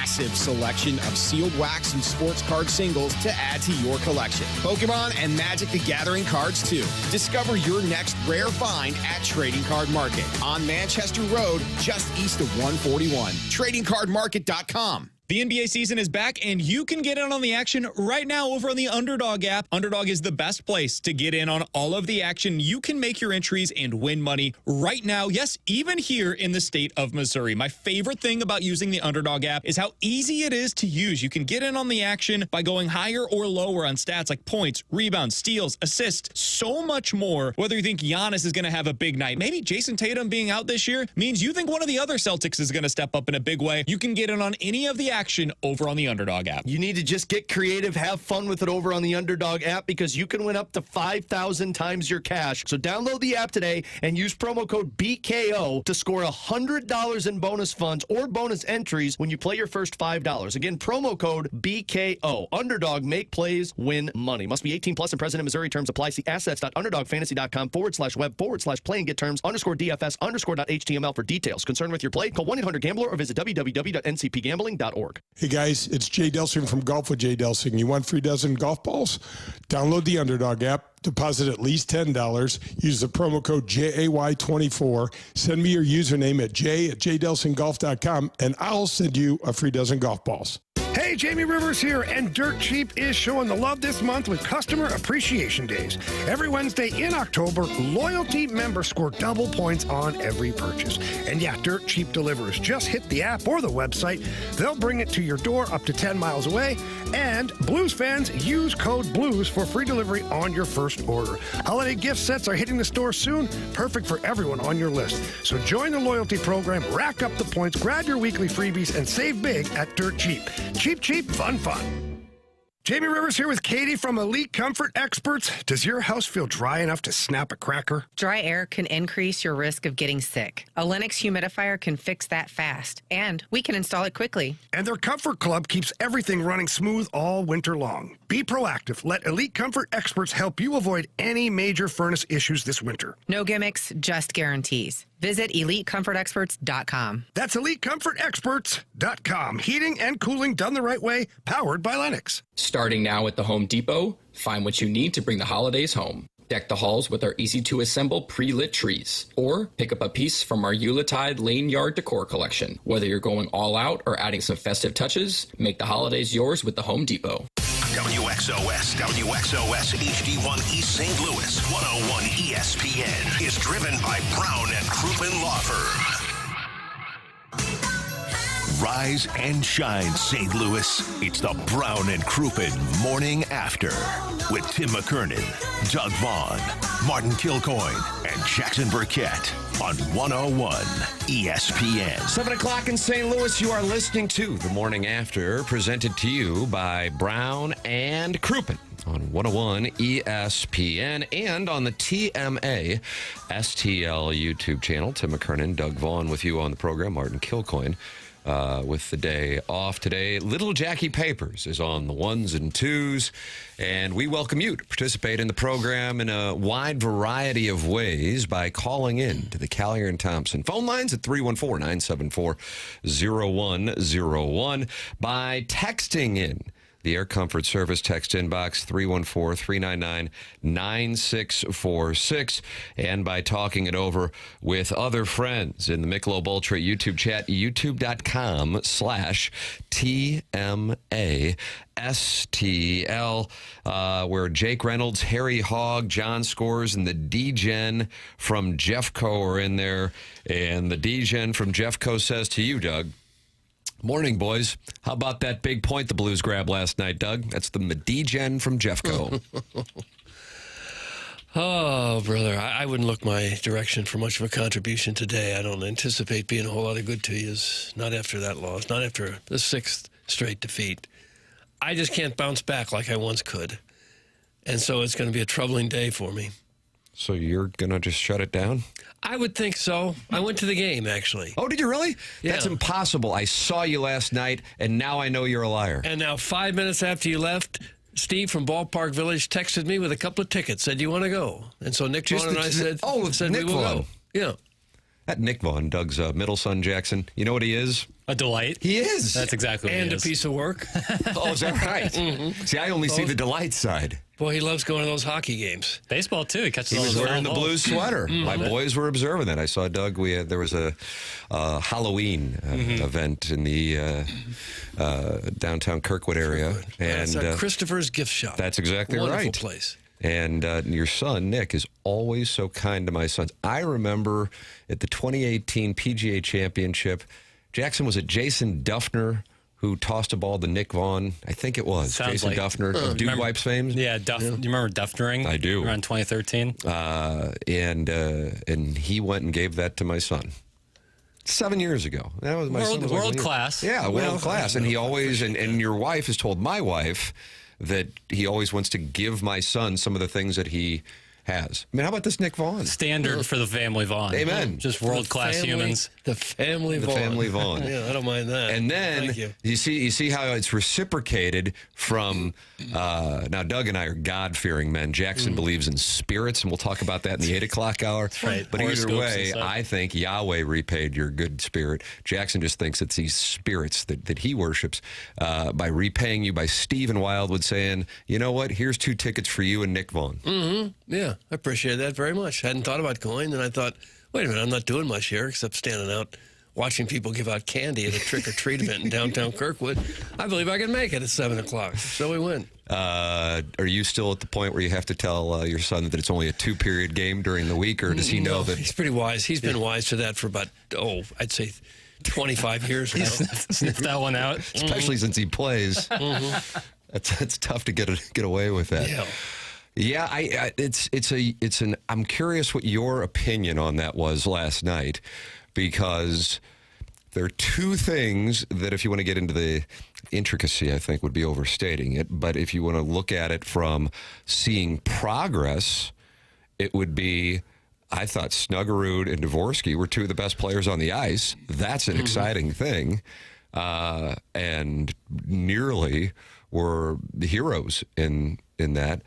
massive selection of sealed wax and sports card singles to add to your collection. Pokemon and Magic the Gathering cards, too. Discover your next rare find at Trading Card Market on Manchester Road, just east of 141. TradingCardMarket.com. The NBA season is back, and you can get in on the action right now over on the Underdog app. Underdog is the best place to get in on all of the action. You can make your entries and win money right now. Yes, even here in the state of Missouri. My favorite thing about using the Underdog app is how easy it is to use. You can get in on the action by going higher or lower on stats like points, rebounds, steals, assists, so much more. Whether you think Giannis is going to have a big night, maybe Jason Tatum being out this year means you think one of the other Celtics is going to step up in a big way. You can get in on any of the action over on the Underdog app. You need to just get creative, have fun with it over on the Underdog app because you can win up to 5,000 times your cash. So download the app today and use promo code BKO to score $100 in bonus funds or bonus entries when you play your first $5. Again, promo code BKO. Underdog, make plays, win money. Must be 18 plus and present in Missouri. Terms apply. See assets.underdogfantasy.com/web/play and get terms _DFS_.html for details. Concerned with your play? Call 1-800-GAMBLER or visit www.ncpgambling.org. Hey guys, it's Jay Delsing from Golf with Jay Delsing. You want free dozen golf balls? Download the Underdog app, deposit at least $10, use the promo code JAY24, send me your username at j@jdelsinggolf.com, and I'll send you a free dozen golf balls. Hey, Jamie Rivers here, and Dirt Cheap is showing the love this month with Customer Appreciation Days. Every Wednesday in October, loyalty members score double points on every purchase. And yeah, Dirt Cheap delivers. Just hit the app or the website. They'll bring it to your door up to 10 miles away. And Blues fans, use code BLUES for free delivery on your first order. Holiday gift sets are hitting the store soon, perfect for everyone on your list. So join the loyalty program, rack up the points, grab your weekly freebies, and save big at Dirt Cheap. Cheap, cheap, fun, fun. Jamie Rivers here with Katie from Elite Comfort Experts. Does your house feel dry enough to snap a cracker? Dry air can increase your risk of getting sick. A Lennox humidifier can fix that fast, and we can install it quickly. And their Comfort Club keeps everything running smooth all winter long. Be proactive. Let Elite Comfort Experts help you avoid any major furnace issues this winter. No gimmicks, just guarantees. Visit EliteComfortExperts.com. That's EliteComfortExperts.com. Heating and cooling done the right way, powered by Lennox. Starting now at the Home Depot, find what you need to bring the holidays home. Deck the halls with our easy-to-assemble pre-lit trees. Or pick up a piece from our Yuletide Lane Yard Decor collection. Whether you're going all out or adding some festive touches, make the holidays yours with the Home Depot. WXOS HD1 East St. Louis 101 ESPN is driven by Brown and Crouppen Law Firm. Rise and shine, St. Louis. It's the Brown and Crouppen Morning After with Tim McKernan, Doug Vaughn, Martin Kilcoyne, and Jackson Burkett on 101 ESPN. 7 o'clock in St. Louis, you are listening to The Morning After, presented to you by Brown and Crouppen on 101 ESPN and on the TMA STL YouTube channel. Tim McKernan, Doug Vaughn with you on the program, Martin Kilcoyne. With the day off today, Little Jackie Papers is on the ones and twos, and we welcome you to participate in the program in a wide variety of ways by calling in to the Callier and Thompson phone lines at 314-974-0101, by texting in the Air Comfort Service text inbox, 314-399-9646, and by talking it over with other friends in the Michelob Ultra YouTube chat, youtube.com/TMASTL, where Jake Reynolds, Harry Hogg, John Scores, and the D-Gen from Jeffco are in there. And the D-Gen from Jeffco says to you, Doug, morning, boys. How about that big point the Blues grabbed last night, Doug? That's the D-Gen from Jeffco. Oh, brother, I wouldn't look my direction for much of a contribution today. I don't anticipate being a whole lot of good to you, not after that loss, not after the 6th straight defeat. I just can't bounce back like I once could. And so it's going to be a troubling day for me. So you're going to just shut it down? I would think so. I went to the game, actually. Oh, did you really? Yeah. That's impossible. I saw you last night, and now I know you're a liar. And now 5 minutes after you left, Steve from Ballpark Village texted me with a couple of tickets, said, you want to go? And so Nick Vaughn and I said, Nick we will Vaughn. go. Yeah. That Nick Vaughn, Doug's middle son, Jackson, you know what he is? A delight. He is. That's exactly what And he a is. piece of work. Oh, is that right? See, I only see the delight side. Boy, he loves going to those hockey games. Baseball, too. He catches He all was those wearing foul the balls. blue sweater. My boys were observing that. I saw Doug. There was a Halloween event in the downtown Kirkwood area, That's and Christopher's gift shop. that's exactly Wonderful right. place. And your son, Nick, is always so kind to my sons. I remember at the 2018 PGA Championship, Jackson, was it Jason Duffner who tossed a ball to Nick Vaughn? I think it was. Sounds Jason like- Duffner of Dude remember- Wipes fame. Yeah, do you remember Duffnering? I do. Around 2013. And he went and gave that to my son 7 years ago. That was my son was like, World class. Yeah, Well, world class. And he always, and your wife has told my wife that he always wants to give my son some of the things that he has. I mean, how about this Nick Vaughn? Standard for the family Vaughn. Amen. Just world-class Family- humans. The family Vaughn. family Vaughn. Yeah, I don't mind that. And then Thank you see how it's reciprocated from now Doug and I are God-fearing men. Jackson believes in spirits, and we'll talk about that in the 8 o'clock hour. Right. But either Horoscopes way, and stuff. I think Yahweh repaid your good spirit. Jackson just thinks it's these spirits that he worships by repaying you, by Stephen Wildwood saying, you know what, here's 2 tickets for you and Nick Vaughn. Yeah, I appreciate that very much. Hadn't thought about going, and I thought, wait a minute, I'm not doing much here except standing out watching people give out candy at a trick-or-treat event in downtown Kirkwood. I believe I can make it at 7 o'clock. So we went. Are you still at the point where you have to tell your son that it's only a 2-period game during the week, or does he know that? He's pretty wise. He's been wise to that for about, I'd say 25 years now. Sniff that one out. Especially since he plays. That's tough to get away with that. Yeah. Yeah, I'm curious what your opinion on that was last night, because there are 2 things that, if you want to get into the intricacy, I think would be overstating it. But if you want to look at it from seeing progress, it would be, I thought Snuggerud and Dvorsky were 2 of the best players on the ice. That's an exciting thing. And nearly were the heroes in that.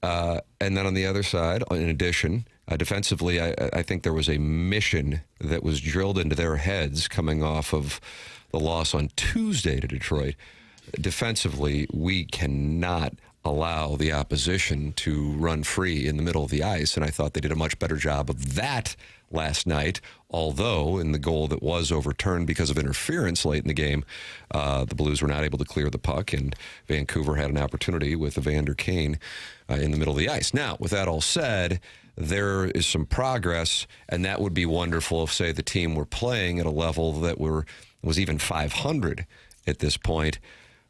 And then on the other side, in addition, defensively, I think there was a mission that was drilled into their heads coming off of the loss on Tuesday to Detroit. Defensively, we cannot allow the opposition to run free in the middle of the ice, and I thought they did a much better job of that last night, although in the goal that was overturned because of interference late in the game, the Blues were not able to clear the puck, and Vancouver had an opportunity with Evander Kane in the middle of the ice. Now, with that all said, there is some progress, and that would be wonderful if, say, the team were playing at a level that was even 500 at this point.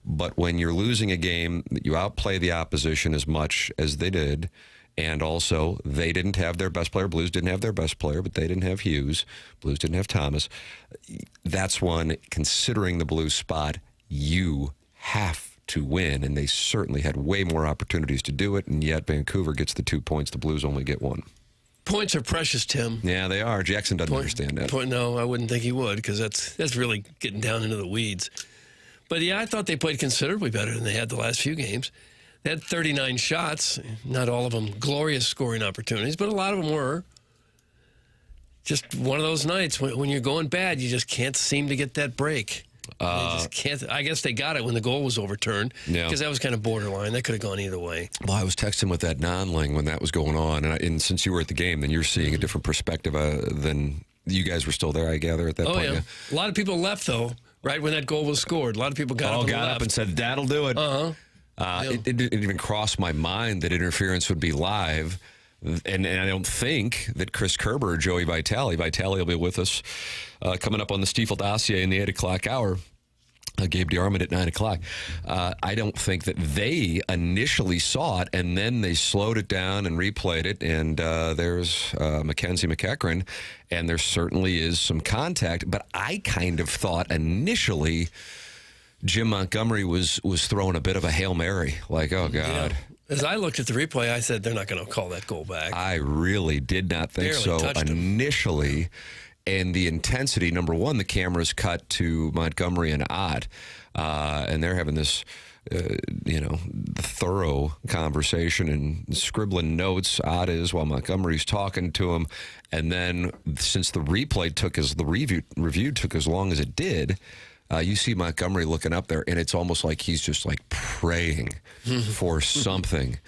But when you're losing a game, you outplay the opposition as much as they did, and also they didn't have their best player. Blues didn't have their best player, but they didn't have Hughes. Blues didn't have Thomas. That's one, considering the Blues spot, you have to win, and they certainly had way more opportunities to do it, and yet Vancouver gets the 2 points. The Blues only get 1. Points are precious, Tim. Yeah, they are. Jackson doesn't understand that. No, I wouldn't think he would, because that's really getting down into the weeds. But yeah, I thought they played considerably better than they had the last few games. They had 39 shots, not all of them glorious scoring opportunities, but a lot of them were. Just one of those nights when you're going bad, you just can't seem to get that break. They just can't. I guess they got it when the goal was overturned, because that was kind of borderline. That could have gone either way. Well, I was texting with that non-ling when that was going on, and since you were at the game, then you're seeing a different perspective than you guys were still there, I gather, at that point. Yeah. A lot of people left, though, right when that goal was scored. A lot of people got up and said, that'll do it. It didn't even cross my mind that interference would be live. And I don't think that Chris Kerber or Joey Vitale will be with us coming up on the Stiefel dossier in the 8 o'clock hour. Gabe DeArmond at 9 o'clock. I don't think that they initially saw it, and then they slowed it down and replayed it, and there's McKernan, and there certainly is some contact, but I kind of thought initially Jim Montgomery was throwing a bit of a Hail Mary, like, oh, God. Yeah. As I looked at the replay, I said, they're not going to call that goal back. I really did not think Barely so initially. Yeah. And the intensity, number one, the cameras cut to Montgomery and Ott, and they're having this thorough conversation and scribbling notes. Odd is while Montgomery's talking to him, and then since the review took as long as it did, you see Montgomery looking up there, and it's almost like he's just like praying for something.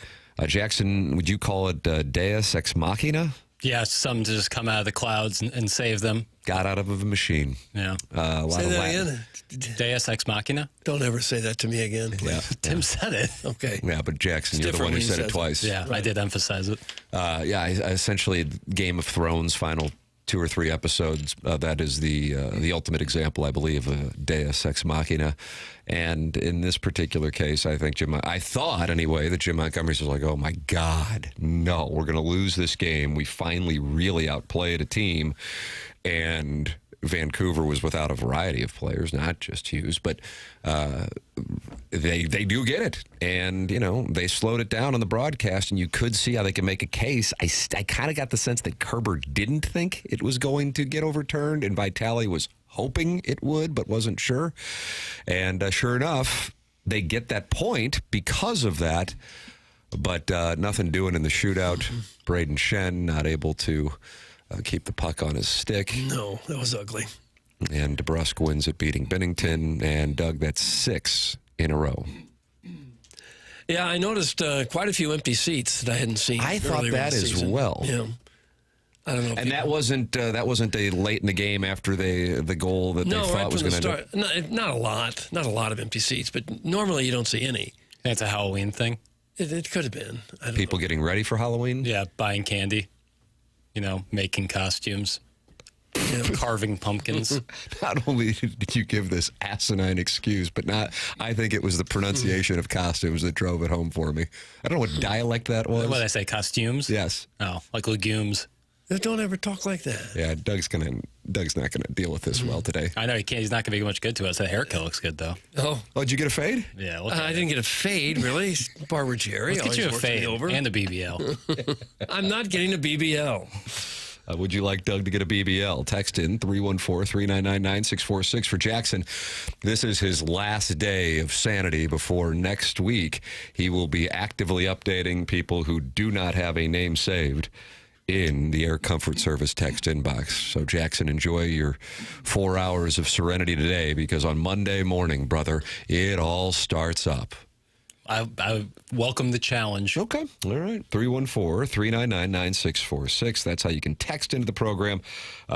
Jackson, would you call it Deus Ex Machina? Yeah, something to just come out of the clouds and save them. Got out of a machine. Yeah. A lot Say of that Latin. again. Deus Ex Machina? Don't ever say that to me again, please. Yeah. Tim said it. Okay. Yeah, but Jackson, It's you're the one different who when he said it says it. twice. Yeah, I did emphasize it. Essentially, Game of Thrones final 2 or 3 episodes. That is the ultimate example, I believe, of Deus Ex Machina. And in this particular case, I think I thought anyway that Jim Montgomery's was like, oh my God, no, we're going to lose this game. We finally really outplayed a team, and Vancouver was without a variety of players, not just Hughes, but they do get it. And, they slowed it down on the broadcast, and you could see how they can make a case. I kind of got the sense that Kerber didn't think it was going to get overturned, and Vitale was hoping it would, but wasn't sure. And sure enough, they get that point because of that, but nothing doing in the shootout. Braden Shen not able to keep the puck on his stick. No, that was ugly. And DeBrusk wins at beating Bennington. And Doug, that's 6 in a row. Yeah, I noticed quite a few empty seats that I hadn't seen. I thought that as well. Yeah. I don't know. And that wasn't a late in the game after the goal that they thought was going to start. Not a lot of empty seats, but normally you don't see any. It's a Halloween thing. It could have been. I don't People know. getting ready for Halloween? Yeah, buying candy, making costumes, carving pumpkins. Not only did you give this asinine excuse, but I think it was the pronunciation of costumes that drove it home for me. I don't know what dialect that was. What did I say, costumes? Yes. Oh, like legumes. Don't ever talk like that. Yeah, Doug's not gonna deal with this well today. I know he can't. He's not going to be much good to us. That haircut looks good, though. Oh, did you get a fade? Yeah, I didn't get a fade, really. Barber Jerry. Let's get you a always works me fade over. and a BBL. I'm not getting a BBL. Would you like Doug to get a BBL? Text in 314-399-9646 for Jackson. This is his last day of sanity before next week. He will be actively updating people who do not have a name saved in the Air Comfort Service text inbox. So, Jackson, enjoy your 4 hours of serenity today, because on Monday morning, brother, it all starts up. I welcome the challenge. Okay. All right. 314-399-9646. That's how you can text into the program.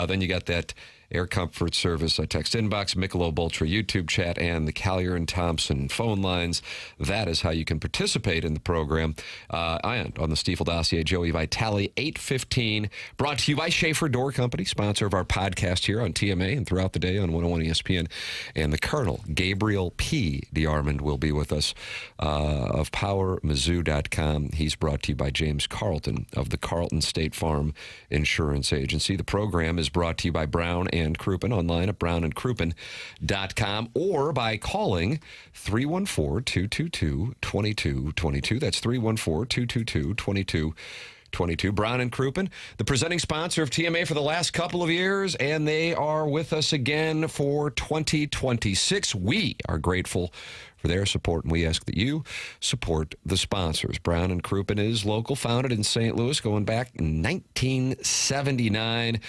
Then you got that Air Comfort Service text inbox, Michelob Ultra YouTube chat, and the Collier and Thompson phone lines. That is how you can participate in the program. And on the Stiefel Dossier, Joey Vitale, 8:15. Brought to you by Schaefer Door Company, sponsor of our podcast here on TMA and throughout the day on 101 ESPN. And the Colonel, Gabriel P. DeArmond, will be with us of PowerMizzou.com. He's brought to you by James Carlton of the Carlton State Farm Insurance Agency. The program is brought to you by Brown and Crouppen, online at brownandcrouppen.com, or by calling 314-222-2222. That's 314-222-2222. Brown and Crouppen, the presenting sponsor of TMA for the last couple of years, and they are with us again for 2026. We are grateful for their support, and we ask that you support the sponsors. Brown and Crouppen is local, founded in St. Louis, going back in 1979.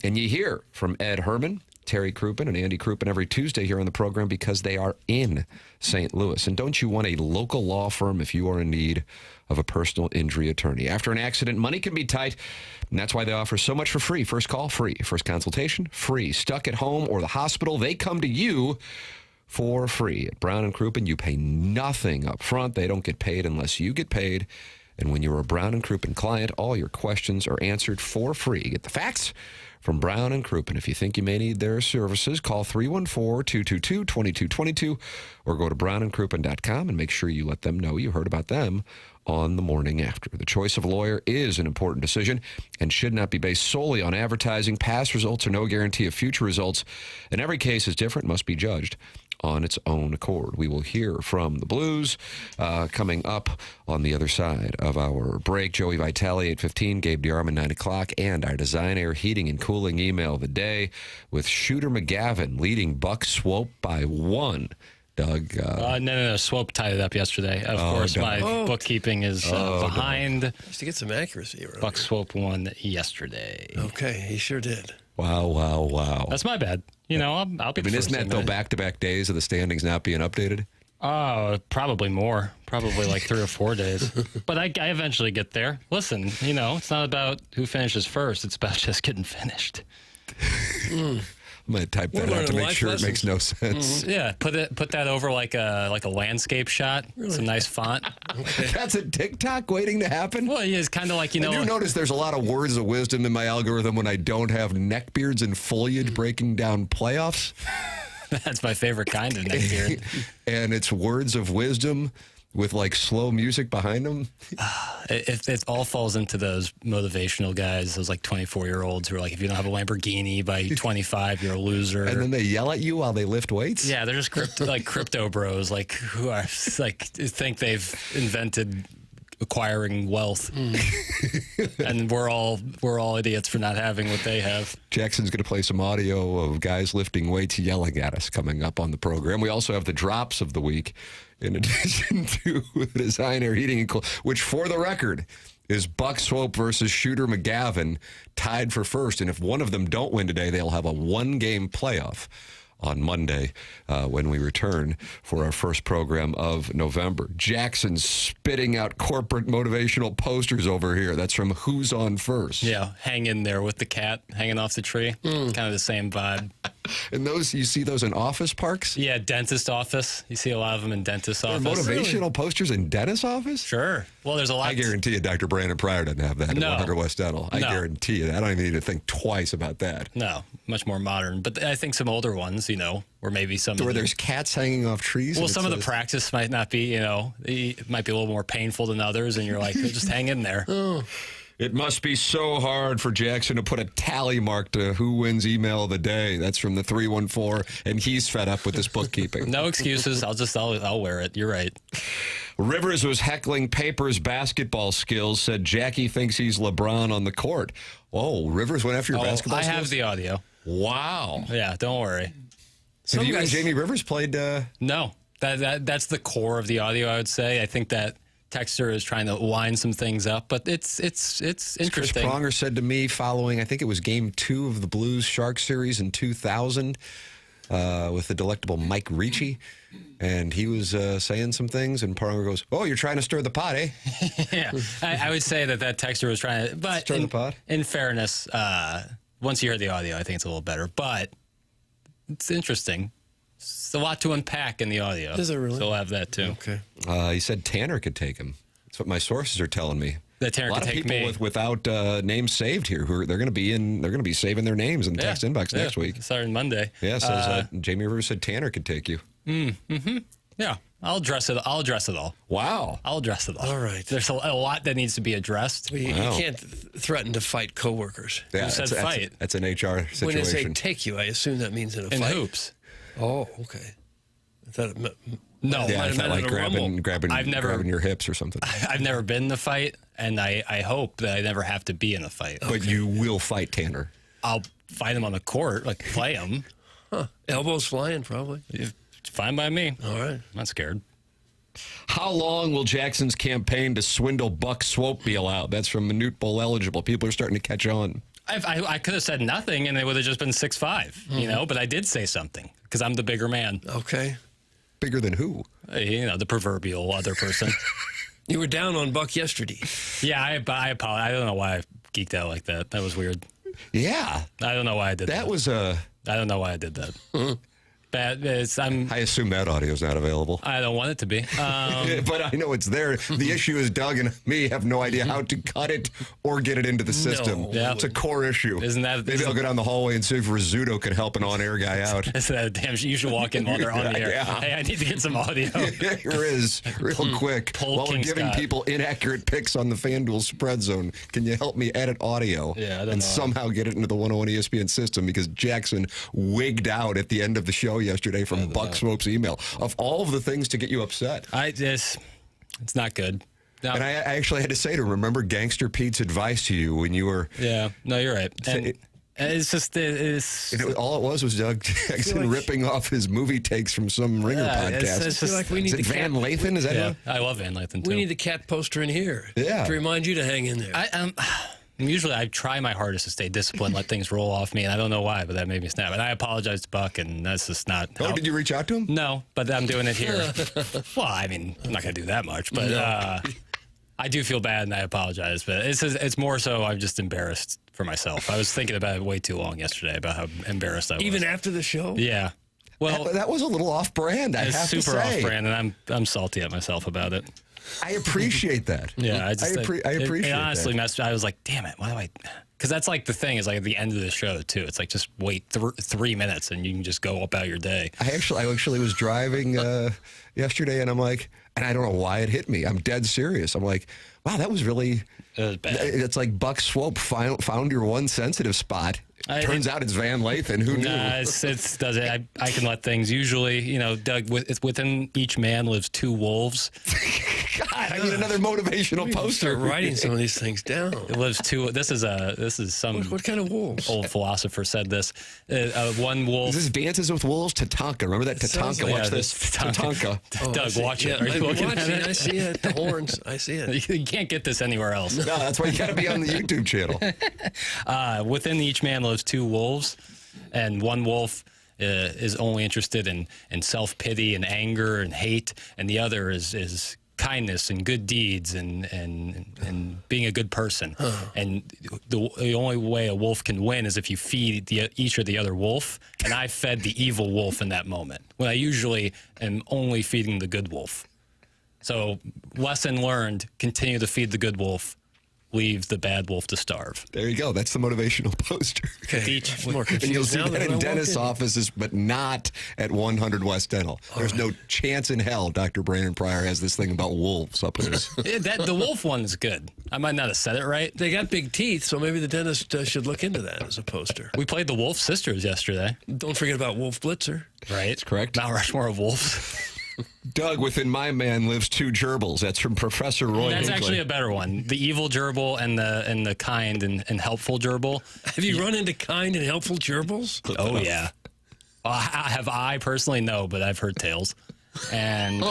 And you hear from Ed Herman, Terry Crouppen, and Andy Crouppen every Tuesday here on the program because they are in St. Louis. And don't you want a local law firm if you are in need of a personal injury attorney? After an accident, money can be tight, and that's why they offer so much for free. First call, free. First consultation, free. Stuck at home or the hospital, they come to you for free. At Brown and Crouppen, you pay nothing up front. They don't get paid unless you get paid. And when you're a Brown and Crouppen client, all your questions are answered for free. Get the facts from Brown and Crouppen. If you think you may need their services, call 314-222-2222 or go to brownandcrouppen.com and make sure you let them know you heard about them on the Morning After. The choice of a lawyer is an important decision and should not be based solely on advertising. Past results are no guarantee of future results, and every case is different, must be judged on its own accord. We will hear from the Blues coming up on the other side of our break. Joey Vitale, 8:15, Gabe DeArmond, 9 o'clock, and our Design Air Heating and Cooling email of the day with Shooter McGavin leading Buck Swope by 1. Doug. No. Swope tied it up yesterday. Of course, Doug. my bookkeeping is behind. Just to get some accuracy around. Buck Swope won yesterday. Okay, he sure did. Wow. That's my bad. I'll be. I mean, isn't that though back-to-back days of the standings not being updated? Oh, probably more. Probably like 3 or 4 days. But I eventually get there. Listen, it's not about who finishes first. It's about just getting finished. I'm going to type that out to make sure it makes no sense. Yeah, put that over like a landscape shot. Really? Some nice font. Okay. That's a TikTok waiting to happen? Well, yeah, it's kind of like, I do notice there's a lot of words of wisdom in my algorithm when I don't have neckbeards and foliage breaking down playoffs. That's my favorite kind of neckbeard. And it's words of wisdom with like slow music behind them. It all falls into those motivational guys, those like 24-year-olds who are like, if you don't have a Lamborghini by 25, you're a loser. And then they yell at you while they lift weights? Yeah, they're just crypto bros, like who are like think they've invented acquiring wealth. And we're all idiots for not having what they have. Jackson's going to play some audio of guys lifting weights yelling at us coming up on the program. We also have the drops of the week, in addition to Design Air Heating and Cooling, which, for the record, is Buck Swope versus Shooter McGavin, tied for first. And if one of them don't win today, they'll have a one-game playoff on Monday when we return for our first program of November. Jackson's spitting out corporate motivational posters over here. That's from Who's On First. Yeah, hang in there with the cat hanging off the tree. Kind of the same vibe. And you see those in office parks? Yeah, dentist office. You see a lot of them in dentist office. Motivational posters in dentist office? Sure. Well, there's a lot. I guarantee you Dr. Brandon Pryor doesn't have that at 100 West Dental. I guarantee you. I don't even need to think twice about that. No, much more modern. But I think some older ones, where maybe some... Where there's cats hanging off trees? Well, some of the practice might not be, it might be a little more painful than others, and you're like, just hang in there. It must be so hard for Jackson to put a tally mark to who wins email of the day. That's from the 314, and he's fed up with this bookkeeping. No excuses. I'll wear it. You're right. Rivers was heckling Paper's basketball skills, said Jackie thinks he's LeBron on the court. Oh, Rivers went after your basketball skills? I have the audio. Wow. Yeah, don't worry. Have you and Jamie Rivers played? No. That's the core of the audio, I would say. I think that Texter is trying to line some things up, but it's interesting. Chris Pronger said to me following, I think it was Game 2 of the Blues Sharks series in 2000 with the delectable Mike Ricci, and he was saying some things, and Pronger goes, "Oh, you're trying to stir the pot, eh?" Yeah, I would say that Texter was trying to, but stir the pot. In fairness, once you hear the audio, I think it's a little better, but it's interesting. It's a lot to unpack in the audio. Is it really? So we'll have that too. Okay. He said Tanner could take him. That's what my sources are telling me. That Tanner could take me. A lot of people without names saved here who they're going to be saving their names in the text inbox next week. Starting Monday. Yeah. So Jamie Rivers said Tanner could take you. Mm-hmm. Yeah. I'll address it all. Wow. I'll address it all. All right. There's a lot that needs to be addressed. Well, you can't threaten to fight coworkers. Yeah, Who said fight? That's an HR situation. When they say take you, I assume that means in a fight. In hoops. Oh, okay. I thought it meant... No, yeah, I felt like grabbing your hips or something. I've never been in a fight, and I hope that I never have to be in a fight. But you will fight Tanner. I'll fight him on the court, like play him. Elbows flying, probably. It's fine by me. All right. I'm not scared. How long will Jackson's campaign to swindle Buck Swope be allowed? That's from Minute Bowl eligible. People are starting to catch on. I could have said nothing, and it would have just been 6'5", but I did say something because I'm the bigger man. Okay. Bigger than who? The proverbial other person. You were down on Buck yesterday. Yeah, I apologize. I don't know why I geeked out like that. That was weird. Yeah. I don't know why I did that. That was I don't know why I did that. I assume that audio is not available. I don't want it to be. But I know it's there. The issue is Doug and me have no idea how to cut it or get it into the system. No. Yeah. It's a core issue. Maybe I'll go down the hallway and see if Rizzuto can help an on-air guy out. You should walk in while they're on the air. Yeah. Hey, I need to get some audio. Here is, real quick. While we're giving people inaccurate picks on the FanDuel spread zone, can you help me edit audio and somehow get it into the 101 ESPN system? Because Jackson wigged out at the end of the show yesterday from Buck Swope's email. Of all of the things to get you upset. It's not good. No. And I actually had to say to him, remember Gangster Pete's advice to you when you were... Yeah, no, you're right. It's just all it was Doug Jackson ripping off his movie takes from some Ringer podcast. It's just like we need is it Van Lathan? Is that yeah, I love Van Lathan too. We need the cat poster in here. Yeah. To remind you to hang in there. Usually I try my hardest to stay disciplined, let things roll off me, and I don't know why, but that made me snap. And I apologize to Buck, and that's just not... Did you reach out to him? No, but I'm doing it here. Well, I mean, I'm not going to do that much, but I do feel bad, and I apologize. But it's more so I'm just embarrassed for myself. I was thinking about it way too long yesterday, about how embarrassed I was. Even after the show? Yeah. Well, that was a little off-brand, I have to say. Super off-brand, and I'm salty at myself about it. I appreciate that. Yeah, I appreciate it honestly that. I was like, damn it, why do I... Because that's like the thing is like at the end of the show too. It's like just wait 3 minutes and you can just go about your day. I actually was driving yesterday and I'm like, and I don't know why it hit me. I'm dead serious. I'm like, wow, that was really... bad. It's like Buck Swope found your one sensitive spot. Turns out it's Van Lathan. Who knew? Nah, does it. I can let things. Usually, Doug, within each man lives 2 wolves. God, I need another motivational poster. Start writing some of these things down. It lives 2. This is some. What kind of wolves? Old philosopher said this. One wolf. Is this Dances with Wolves? Tatanka. Remember that Tatanka? Watch this. Tatanka. Doug, watch it. Yeah, Are you looking at it? I see it. The horns. I see it. You can't get this anywhere else. No, that's why you got to be on the YouTube channel. Within each man lives 2 wolves, and one wolf is only interested in self-pity and anger and hate, and the other is kindness and good deeds and being a good person. And the only way a wolf can win is if you feed each or the other wolf, and I fed the evil wolf in that moment, when I usually am only feeding the good wolf. So lesson learned, continue to feed the good wolf, leave the bad wolf to starve. There you go. That's the motivational poster. Okay. More and you'll see now that in dentist offices, but not at 100 West Dental. There's no chance in hell Dr. Brandon Pryor has this thing about wolves up in his... The wolf one is good. I might not have said it right. They got big teeth, so maybe the dentist should look into that as a poster. We played the Wolf Sisters yesterday. Don't forget about Wolf Blitzer. Right. That's correct. Mount Rushmore of wolves. Doug, within my man lives 2 gerbils. That's from Professor Roy That's Hinckley. actually a better one. The evil gerbil and the kind and helpful gerbil. Have you run into kind and helpful gerbils? Oh, yeah. Have I personally? No, but I've heard tales. And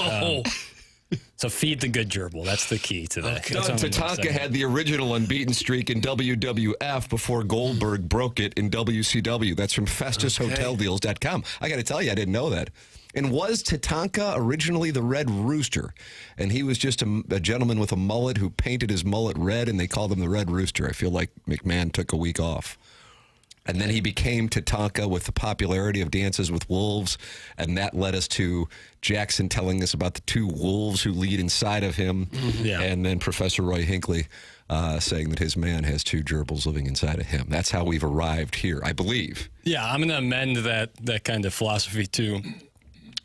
so feed the good gerbil. That's the key today. Okay. Doug Tatanka had the original unbeaten streak in WWF before Goldberg broke it in WCW. That's from FestusHotelDeals.com. I got to tell you, I didn't know that. And was Tatanka originally the Red Rooster? And he was just a gentleman with a mullet who painted his mullet red, and they called him the Red Rooster. I feel like McMahon took a week off. And then he became Tatanka with the popularity of Dances with Wolves, and that led us to Jackson telling us about the 2 wolves who lead inside of him, and then Professor Roy Hinckley saying that his man has 2 gerbils living inside of him. That's how we've arrived here, I believe. Yeah, I'm going to amend that kind of philosophy to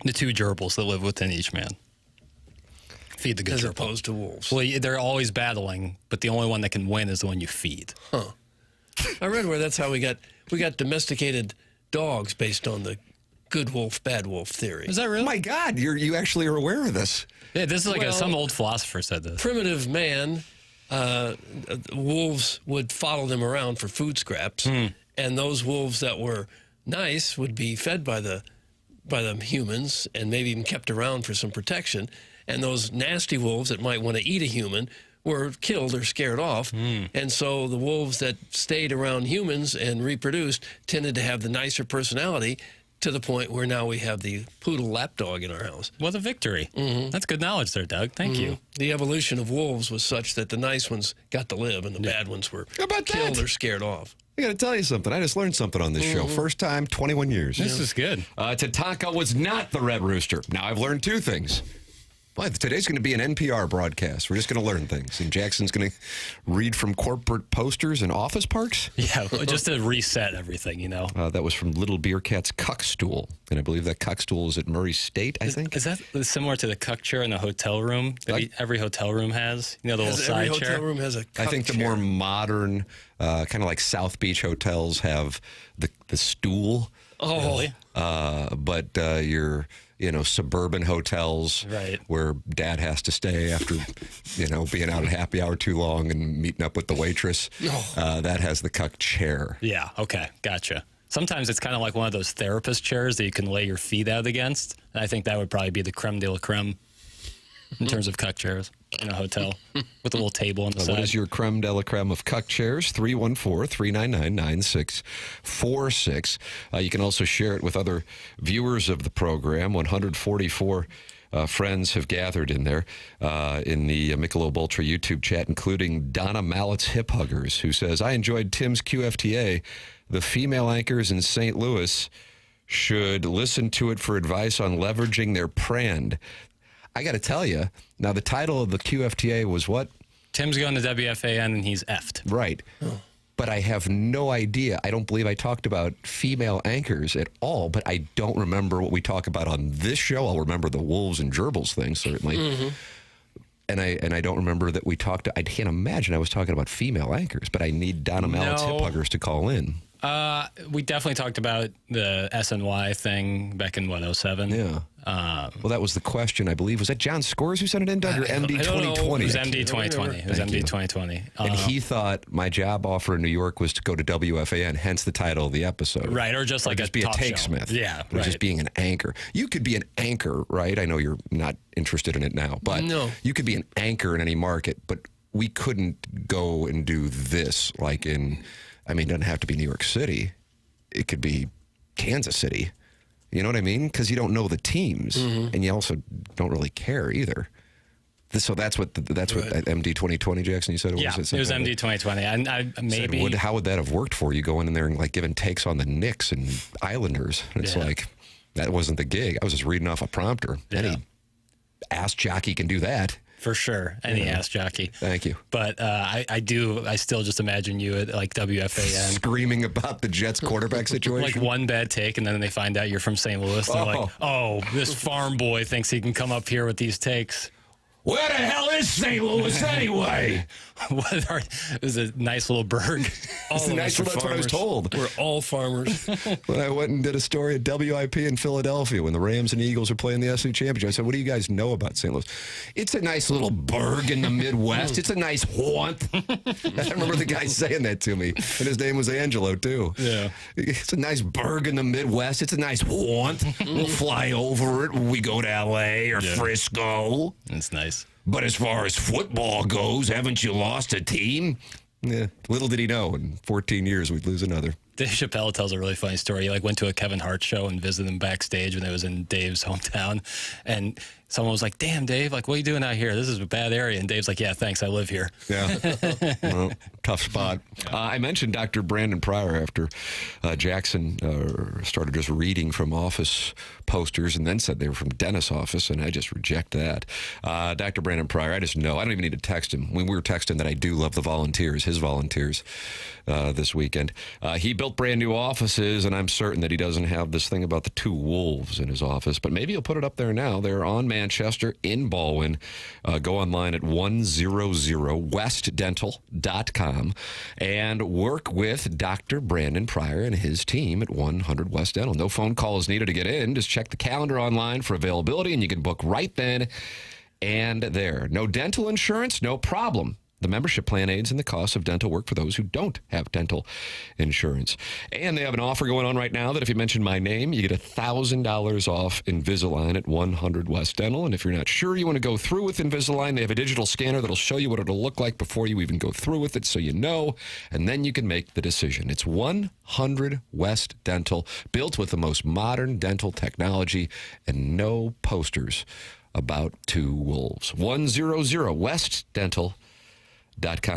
the 2 gerbils that live within each man. Feed the good As gerbil. opposed to wolves. Well, they're always battling, but the only one that can win is the one you feed. Huh. I read where that's how we got domesticated dogs based on the good wolf, bad wolf theory. Is that really? Oh, my God, you actually are aware of this. Yeah, this is like some old philosopher said this. Primitive man, wolves would follow them around for food scraps, and those wolves that were nice would be fed by the humans and maybe even kept around for some protection. And those nasty wolves that might want to eat a human were killed or scared off. And so the wolves that stayed around humans and reproduced tended to have the nicer personality, to the point where now we have the poodle lapdog in our house. What a victory. That's good knowledge there, Doug. Thank you. The evolution of wolves was such that the nice ones got to live and the bad ones were killed or scared off. I got to tell you something. I just learned something on this show. First time, 21 years. This is good. Tatanka was not the Red Rooster. Now I've learned 2 things. But today's going to be an NPR broadcast. We're just going to learn things. And Jackson's going to read from corporate posters and office parks. Yeah, just to reset everything, That was from Little Beer Cat's Cuck Stool. And I believe that Cuck Stool is at Murray State, I think. Is that similar to the cuck chair in a hotel room that every hotel room has? The little side every chair? hotel room has a cuck I think the chair. more modern, kind of like South Beach hotels have the stool. Oh, really? But your suburban hotels where dad has to stay after, being out at happy hour too long and meeting up with the waitress. That has the cuck chair. Yeah, okay, gotcha. Sometimes it's kind of like one of those therapist chairs that you can lay your feet out against. And I think that would probably be the creme de la creme in terms of cuck chairs in a hotel with a little table on the side. What is your creme de la creme of cuck chairs? 314-399-9646. You can also share it with other viewers of the program. 144 friends have gathered in there in the Michelob Ultra YouTube chat, including Donna Mallett's Hip Huggers, who says, I enjoyed Tim's QFTA. The female anchors in St. Louis should listen to it for advice on leveraging their brand. I got to tell you, now the title of the QFTA was what? Tim's going to WFAN and he's effed. Right. Oh. But I have no idea. I don't believe I talked about female anchors at all, but I don't remember what we talk about on this show. I'll remember the wolves and gerbils thing, certainly. Mm-hmm. And I don't remember that we talked. I can't imagine I was talking about female anchors, but I need Donna Mallett's Hip Huggers to call in. We definitely talked about the SNY thing back in 07. Yeah. Well, that was the question, I believe. Was that John Scores who sent it in, Doug, or MD 2020? It was MD 2020. It was MD 2020. And he thought my job offer in New York was to go to WFAN, hence the title of the episode. Right, or just like be a takesmith. Yeah, right. Just being an anchor. You could be an anchor, right? I know you're not interested in it now, but you could be an anchor in any market, but we couldn't go and do this like in, it doesn't have to be New York City. It could be Kansas City. You know what I mean? Because you don't know the teams, and you also don't really care either. So that's what MD 2020, Jackson, you said it was? Yeah, it was MD 2020. And maybe... how would that have worked for you, going in there and like giving takes on the Knicks and Islanders? It's like, that wasn't the gig. I was just reading off a prompter. Yeah. Any ass jockey can do that. For sure. Any ass jockey. Thank you. But I still just imagine you at like WFAN. Screaming about the Jets quarterback situation. Like one bad take, and then they find out you're from St. Louis. They're like, this farm boy thinks he can come up here with these takes. Where the hell is St. Louis anyway? It was a nice little burg. That's what I was told. We're all farmers. When I went and did a story at WIP in Philadelphia when the Rams and Eagles were playing the SC Championship, I said, what do you guys know about St. Louis? It's a nice little burg in the Midwest. It's a nice haunt. I remember the guy saying that to me, and his name was Angelo, too. Yeah. It's a nice burg in the Midwest. It's a nice haunt. We'll fly over it when we go to L.A. or Frisco. It's nice. But as far as football goes, haven't you lost a team? Yeah, little did he know, in 14 years, we'd lose another. Dave Chappelle tells a really funny story. He went to a Kevin Hart show and visited him backstage when it was in Dave's hometown. And someone was like, damn, Dave, what are you doing out here? This is a bad area. And Dave's like, yeah, thanks, I live here. Yeah. Well, tough spot. I mentioned Dr. Brandon Pryor after Jackson started just reading from office posters and then said they were from dentist's office, and I just reject that. Dr. Brandon Pryor, I just know. I don't even need to text him. When we were texting that I do love the volunteers, his volunteers, this weekend. He built brand new offices, and I'm certain that he doesn't have this thing about the two wolves in his office, but maybe he'll put it up there now. They're on Manchester in Baldwin. Go online at 100westdental.com and work with Dr. Brandon Pryor and his team at 100 West Dental. No phone call is needed to get in. Just check the calendar online for availability, and you can book right then and there. No dental insurance? No problem. The membership plan aids in the cost of dental work for those who don't have dental insurance. And they have an offer going on right now that if you mention my name, you get $1,000 off Invisalign at 100 West Dental. And if you're not sure you want to go through with Invisalign, they have a digital scanner that'll show you what it'll look like before you even go through with it, so you know, and then you can make the decision. It's 100 West Dental, built with the most modern dental technology and no posters about two wolves. 100westdental.com.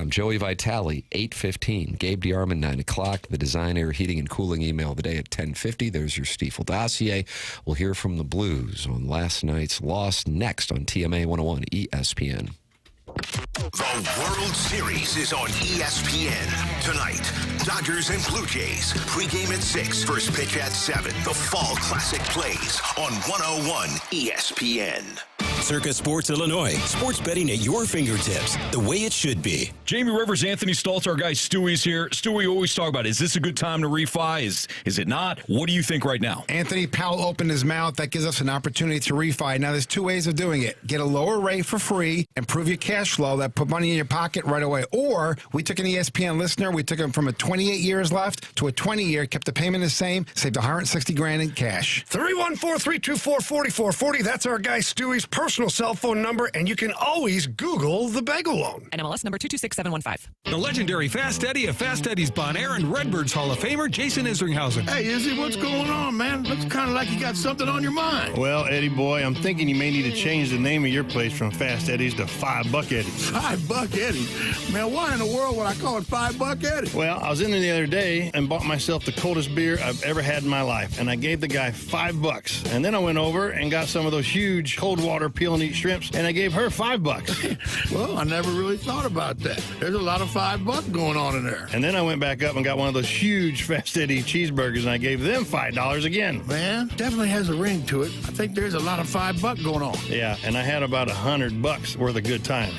Joey Vitale, 8:15. Gabe DeArmond, 9 o'clock. The Design, Air, Heating, and Cooling email of the day at 10:50. There's your Stiefel dossier. We'll hear from the Blues on last night's loss next on TMA 101 ESPN. The World Series is on ESPN. Tonight, Dodgers and Blue Jays. Pregame at 6, first pitch at 7. The Fall Classic plays on 101 ESPN. Circus Sports Illinois. Sports betting at your fingertips, the way it should be. Jamie Rivers, Anthony Stoltz, our guy Stewie's here. Stewie, always talk about, is this a good time to refi? Is it not? What do you think right now? Anthony Powell opened his mouth. That gives us an opportunity to refi. Now, there's two ways of doing it. Get a lower rate for free, improve your cash flow, that put money in your pocket right away. Or we took an ESPN listener. We took him from a 28 years left to a 20-year, kept the payment the same, saved $160,000 in cash. 314-324-4440. That's our guy Stewie's personal cell phone number, and you can always Google the Bagel Loan. NMLS number 226715. The legendary Fast Eddie of Fast Eddie's Bon Air and Redbirds Hall of Famer, Jason Isringhausen. Hey, Izzy, what's going on, man? Looks kind of like you got something on your mind. Well, Eddie boy, I'm thinking you may need to change the name of your place from Fast Eddie's to $5 Eddie's. $5 Eddie's? Man, why in the world would I call it $5 Eddie's? Well, I was in there the other day and bought myself the coldest beer I've ever had in my life, and I gave the guy $5. And then I went over and got some of those huge cold water peel and eat shrimps, and I gave her $5. Well, I never really thought about that. There's a lot of $5 going on in there. And then I went back up and got one of those huge Fast Eddie cheeseburgers, and I gave them $5 again. Man, definitely has a ring to it. I think there's a lot of $5 going on. Yeah, and I had about $100 worth of good time.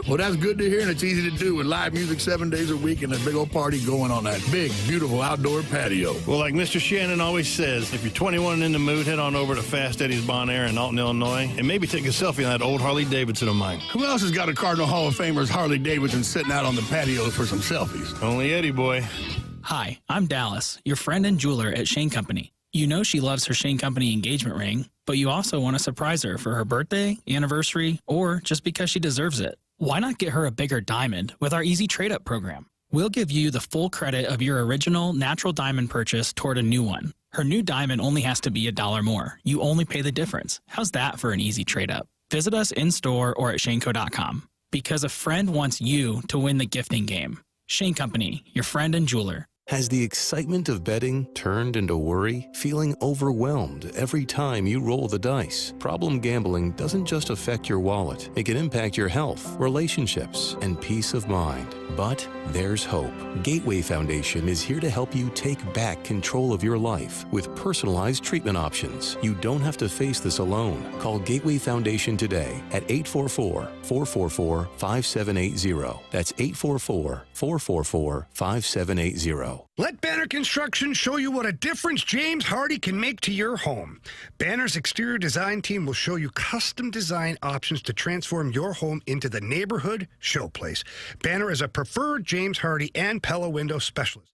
Well, that's good to hear, and it's easy to do with live music 7 days a week and a big old party going on that big, beautiful outdoor patio. Well, like Mr. Shannon always says, if you're 21 and in the mood, head on over to Fast Eddie's Bon Air in Alton, Illinois, and maybe take a selfie on that old Harley Davidson of mine. Who else has got a Cardinal Hall of Famer's Harley Davidson sitting out on the patio for some selfies? Only Eddie boy. Hi, I'm Dallas, your friend and jeweler at Shane Company. You know she loves her Shane Company engagement ring, but you also want to surprise her for her birthday, anniversary, or just because she deserves it. Why not get her a bigger diamond with our Easy Trade-Up program? We'll give you the full credit of your original natural diamond purchase toward a new one. Her new diamond only has to be $1 more. You only pay the difference. How's that for an easy trade-up? Visit us in-store or at shaneco.com. Because a friend wants you to win the gifting game. Shane Company, your friend and jeweler. Has the excitement of betting turned into worry? Feeling overwhelmed every time you roll the dice? Problem gambling doesn't just affect your wallet. It can impact your health, relationships, and peace of mind. But there's hope. Gateway Foundation is here to help you take back control of your life with personalized treatment options. You don't have to face this alone. Call Gateway Foundation today at 844-444-5780. That's 844-444-5780. Let Banner Construction show you what a difference James Hardy can make to your home. Banner's exterior design team will show you custom design options to transform your home into the neighborhood showplace. Banner is a preferred James Hardy and Pella window specialist.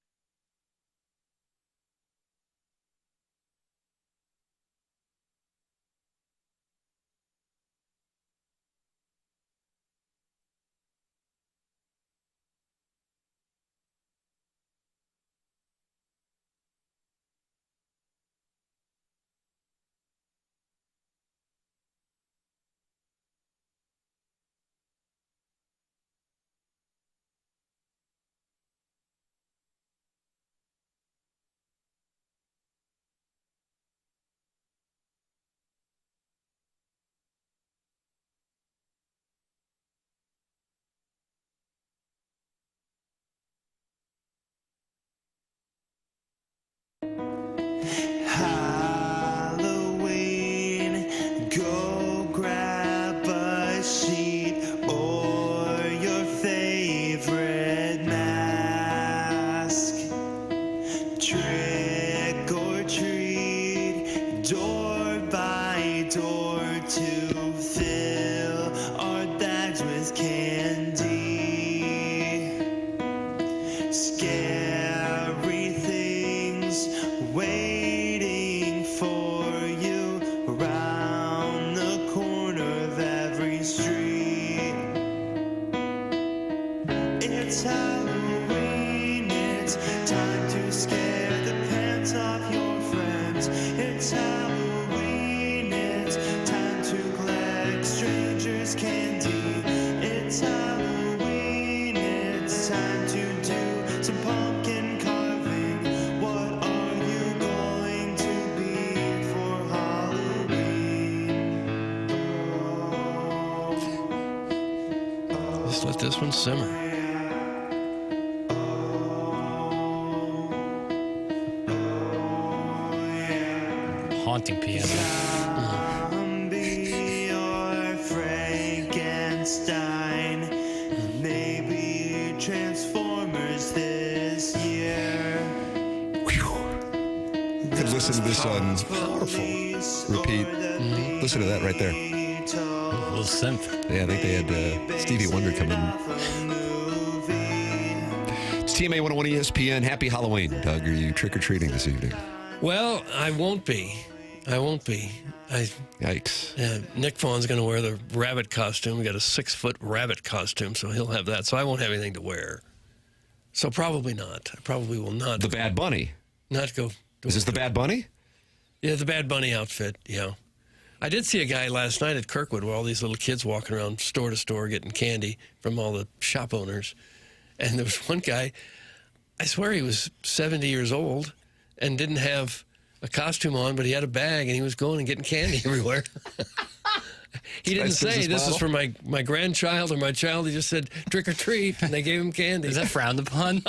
Halloween, go grab a sheet or your favorite mask. Trick or treat, door by door to fill our bags with candy. Scary things waiting for you around the corner of every street. It's Halloween, it's time to scare the pants off your friends. It's Halloween, it's time to collect strangers' candy. It's Halloween, it's time to do some pumpkin carving. What are you going to be for Halloween? Just let this one simmer. Haunting piano. Zombie listen to this on repeat. Listen to that right there. A little synth. Yeah, I think they had Stevie Wonder come in. It's TMA 101 ESPN. Happy Halloween, Doug. Are you trick-or-treating this evening? Well, I won't be. Yikes. Yeah, Nick Vaughn's going to wear the rabbit costume. We got a 6-foot rabbit costume, so he'll have that. So I won't have anything to wear. So probably not. I probably will not. The Bad Bunny. Not go. Is this the Bad Bunny? Yeah, the Bad Bunny outfit, yeah. I did see a guy last night at Kirkwood where all these little kids walking around store to store getting candy from all the shop owners. And there was one guy, I swear he was 70 years old and didn't have a costume on, but he had a bag and he was going and getting candy everywhere. He didn't say this is for my grandchild or my child. He just said trick or treat, and they gave him candy. Is that frowned upon?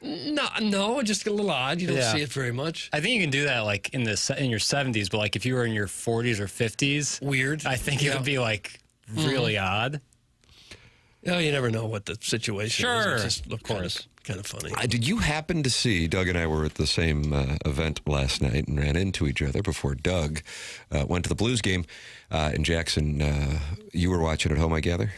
No, just a little odd. You don't see it very much. I think you can do that like in your 70s, but like if you were in your 40s or 50s, weird. I think it would be like really odd. No, you never know what the situation is. Sure, It just looked kind of funny. Did you happen to see, Doug and I were at the same event last night and ran into each other before Doug went to the Blues game in Jackson. You were watching at home, I gather?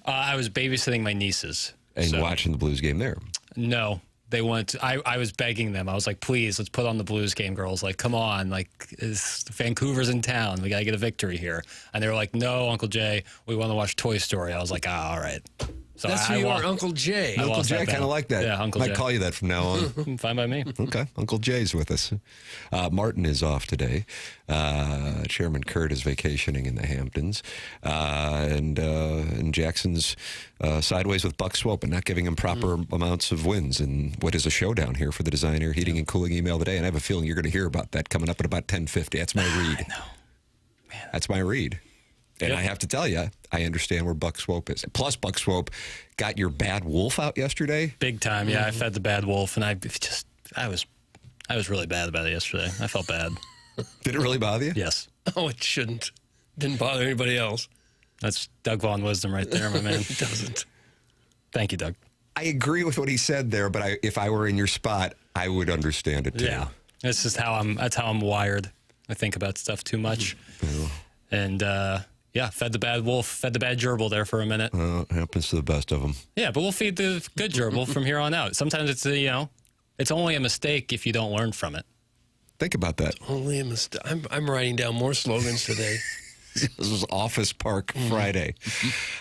I was babysitting my nieces. And watching the Blues game there? No. They went. I was begging them. I was like, please, let's put on the Blues game, girls. Like, come on. Like, Vancouver's in town. We got to get a victory here. And they were like, no, Uncle Jay, we want to watch Toy Story. I was like, all right. So That's who you are, Uncle Jay. Uncle Jay, I kind of like that. Yeah, Uncle Might Jay. call you that from now on. Fine by me. Okay, Uncle Jay's with us. Martin is off today. Chairman Kurt is vacationing in the Hamptons. And Jackson's sideways with Buck Swope and not giving him proper amounts of wins. And what is a showdown here for the Design Air Heating and Cooling email today? And I have a feeling you're going to hear about that coming up at about 10:50. That's my read. I know. Man. That's my read. And I have to tell you, I understand where Buck Swope is. Plus, Buck Swope got your bad wolf out yesterday. Big time, yeah. I fed the bad wolf, and I was really bad about it yesterday. I felt bad. Did it really bother you? Yes. Oh, it shouldn't. Didn't bother anybody else. That's Doug Vaughn wisdom right there, my man. It doesn't. Thank you, Doug. I agree with what he said there, but if I were in your spot, I would understand it too. Yeah. That's just how I'm wired. I think about stuff too much. And yeah, fed the bad wolf, fed the bad gerbil there for a minute. It happens to the best of them. Yeah, but we'll feed the good gerbil from here on out. Sometimes it's it's only a mistake if you don't learn from it. Think about that. Only a mistake. I'm writing down more slogans today. This was Office Park Friday.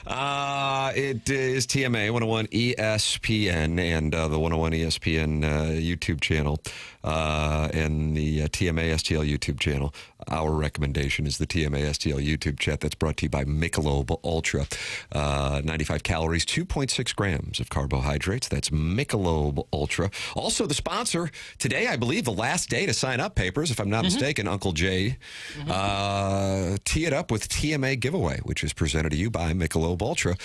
It is TMA 101 ESPN and the 101 ESPN YouTube channel and the TMA STL YouTube channel. Our recommendation is the TMA STL YouTube chat that's brought to you by Michelob Ultra. 95 calories, 2.6 grams of carbohydrates. That's Michelob Ultra. Also the sponsor today, I believe, the last day to sign up papers, if I'm not mistaken, Uncle Jay. Tee it up with TMA giveaway, which is presented to you by Michelob Ultra.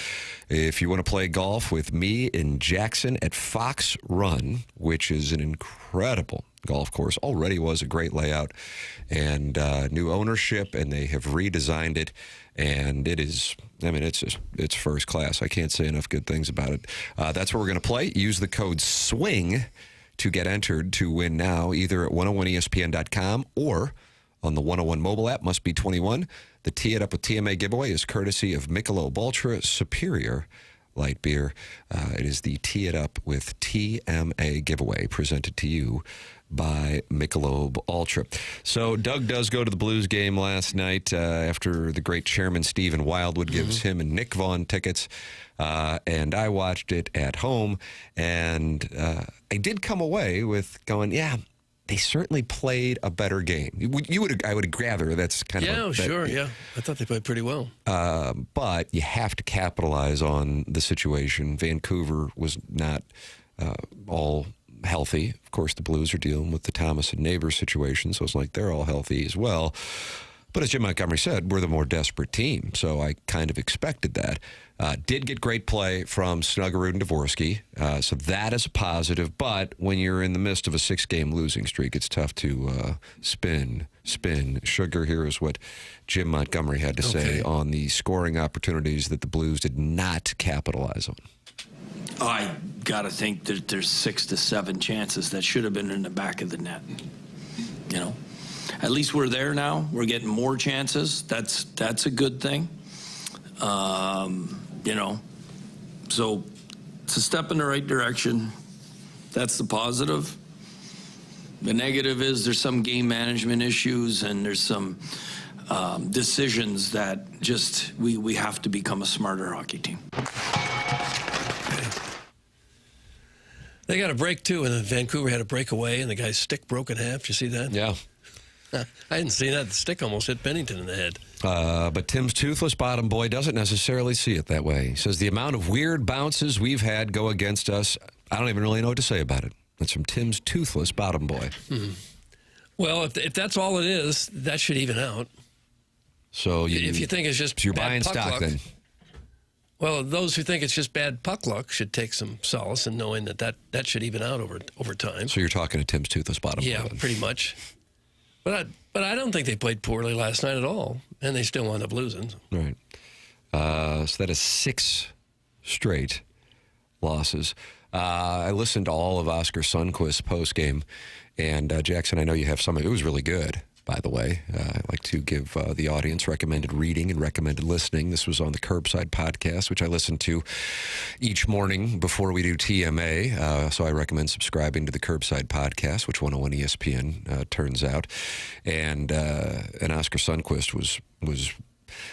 If you want to play golf with me in Jackson at Fox Run, which is an incredible golf course, already was a great layout and new ownership, and they have redesigned it, and it is, I mean, it's first class. I can't say enough good things about it. That's where we're going to play. Use the code SWING to get entered to win now, either at 101ESPN.com or on the 101 mobile app. Must be 21. The Tee It Up with TMA giveaway is courtesy of Michelob Ultra Superior Light Beer. It is the Tee It Up with TMA giveaway presented to you by Michelob Ultra. So Doug does go to the Blues game last night after the great chairman Stephen Wildwood gives him and Nick Vaughn tickets. And I watched it at home, and I did come away with going, yeah, they certainly played a better game. I would gather that's kind of sure. I thought they played pretty well. But you have to capitalize on the situation. Vancouver was not all healthy. Of course, the Blues are dealing with the Thomas and Neighbors situation, so it's like they're all healthy as well. But as Jim Montgomery said, we're the more desperate team, so I kind of expected that. Did get great play from Snuggerud and Dvorsky, so that is a positive. But when you're in the midst of a 6-game losing streak, it's tough to spin sugar. Here is what Jim Montgomery had to say on the scoring opportunities that the Blues did not capitalize on. I got to think that there's 6 to 7 chances that should have been in the back of the net. at least we're there now. We're getting more chances. That's a good thing. So it's a step in the right direction. That's the positive. The negative is there's some game management issues and there's some decisions that just we have to become a smarter hockey team. They got a break, too, and Vancouver had a breakaway, and the guy's stick broke in half. Did you see that? Yeah. I didn't see that. The stick almost hit Bennington in the head. But Tim's toothless bottom boy doesn't necessarily see it that way. He says the amount of weird bounces we've had go against us, I don't even really know what to say about it. That's from Tim's toothless bottom boy. Well, if that's all it is, that should even out. So if you think it's just you're bad buying puck stock luck, then. Well, those who think it's just bad puck luck should take some solace in knowing that should even out over time. So you're talking to Tim's toothless bottom boy. Yeah, pretty much. But I don't think they played poorly last night at all, and they still wound up losing. Right. So that is 6 straight losses. I listened to all of Oscar Sundqvist's postgame, and Jackson, I know you have some of it. It was really good, by the way. I like to give the audience recommended reading and recommended listening. This was on the Curbside podcast, which I listen to each morning before we do TMA. So I recommend subscribing to the Curbside podcast, which 101 ESPN turns out. And Oscar Sundqvist was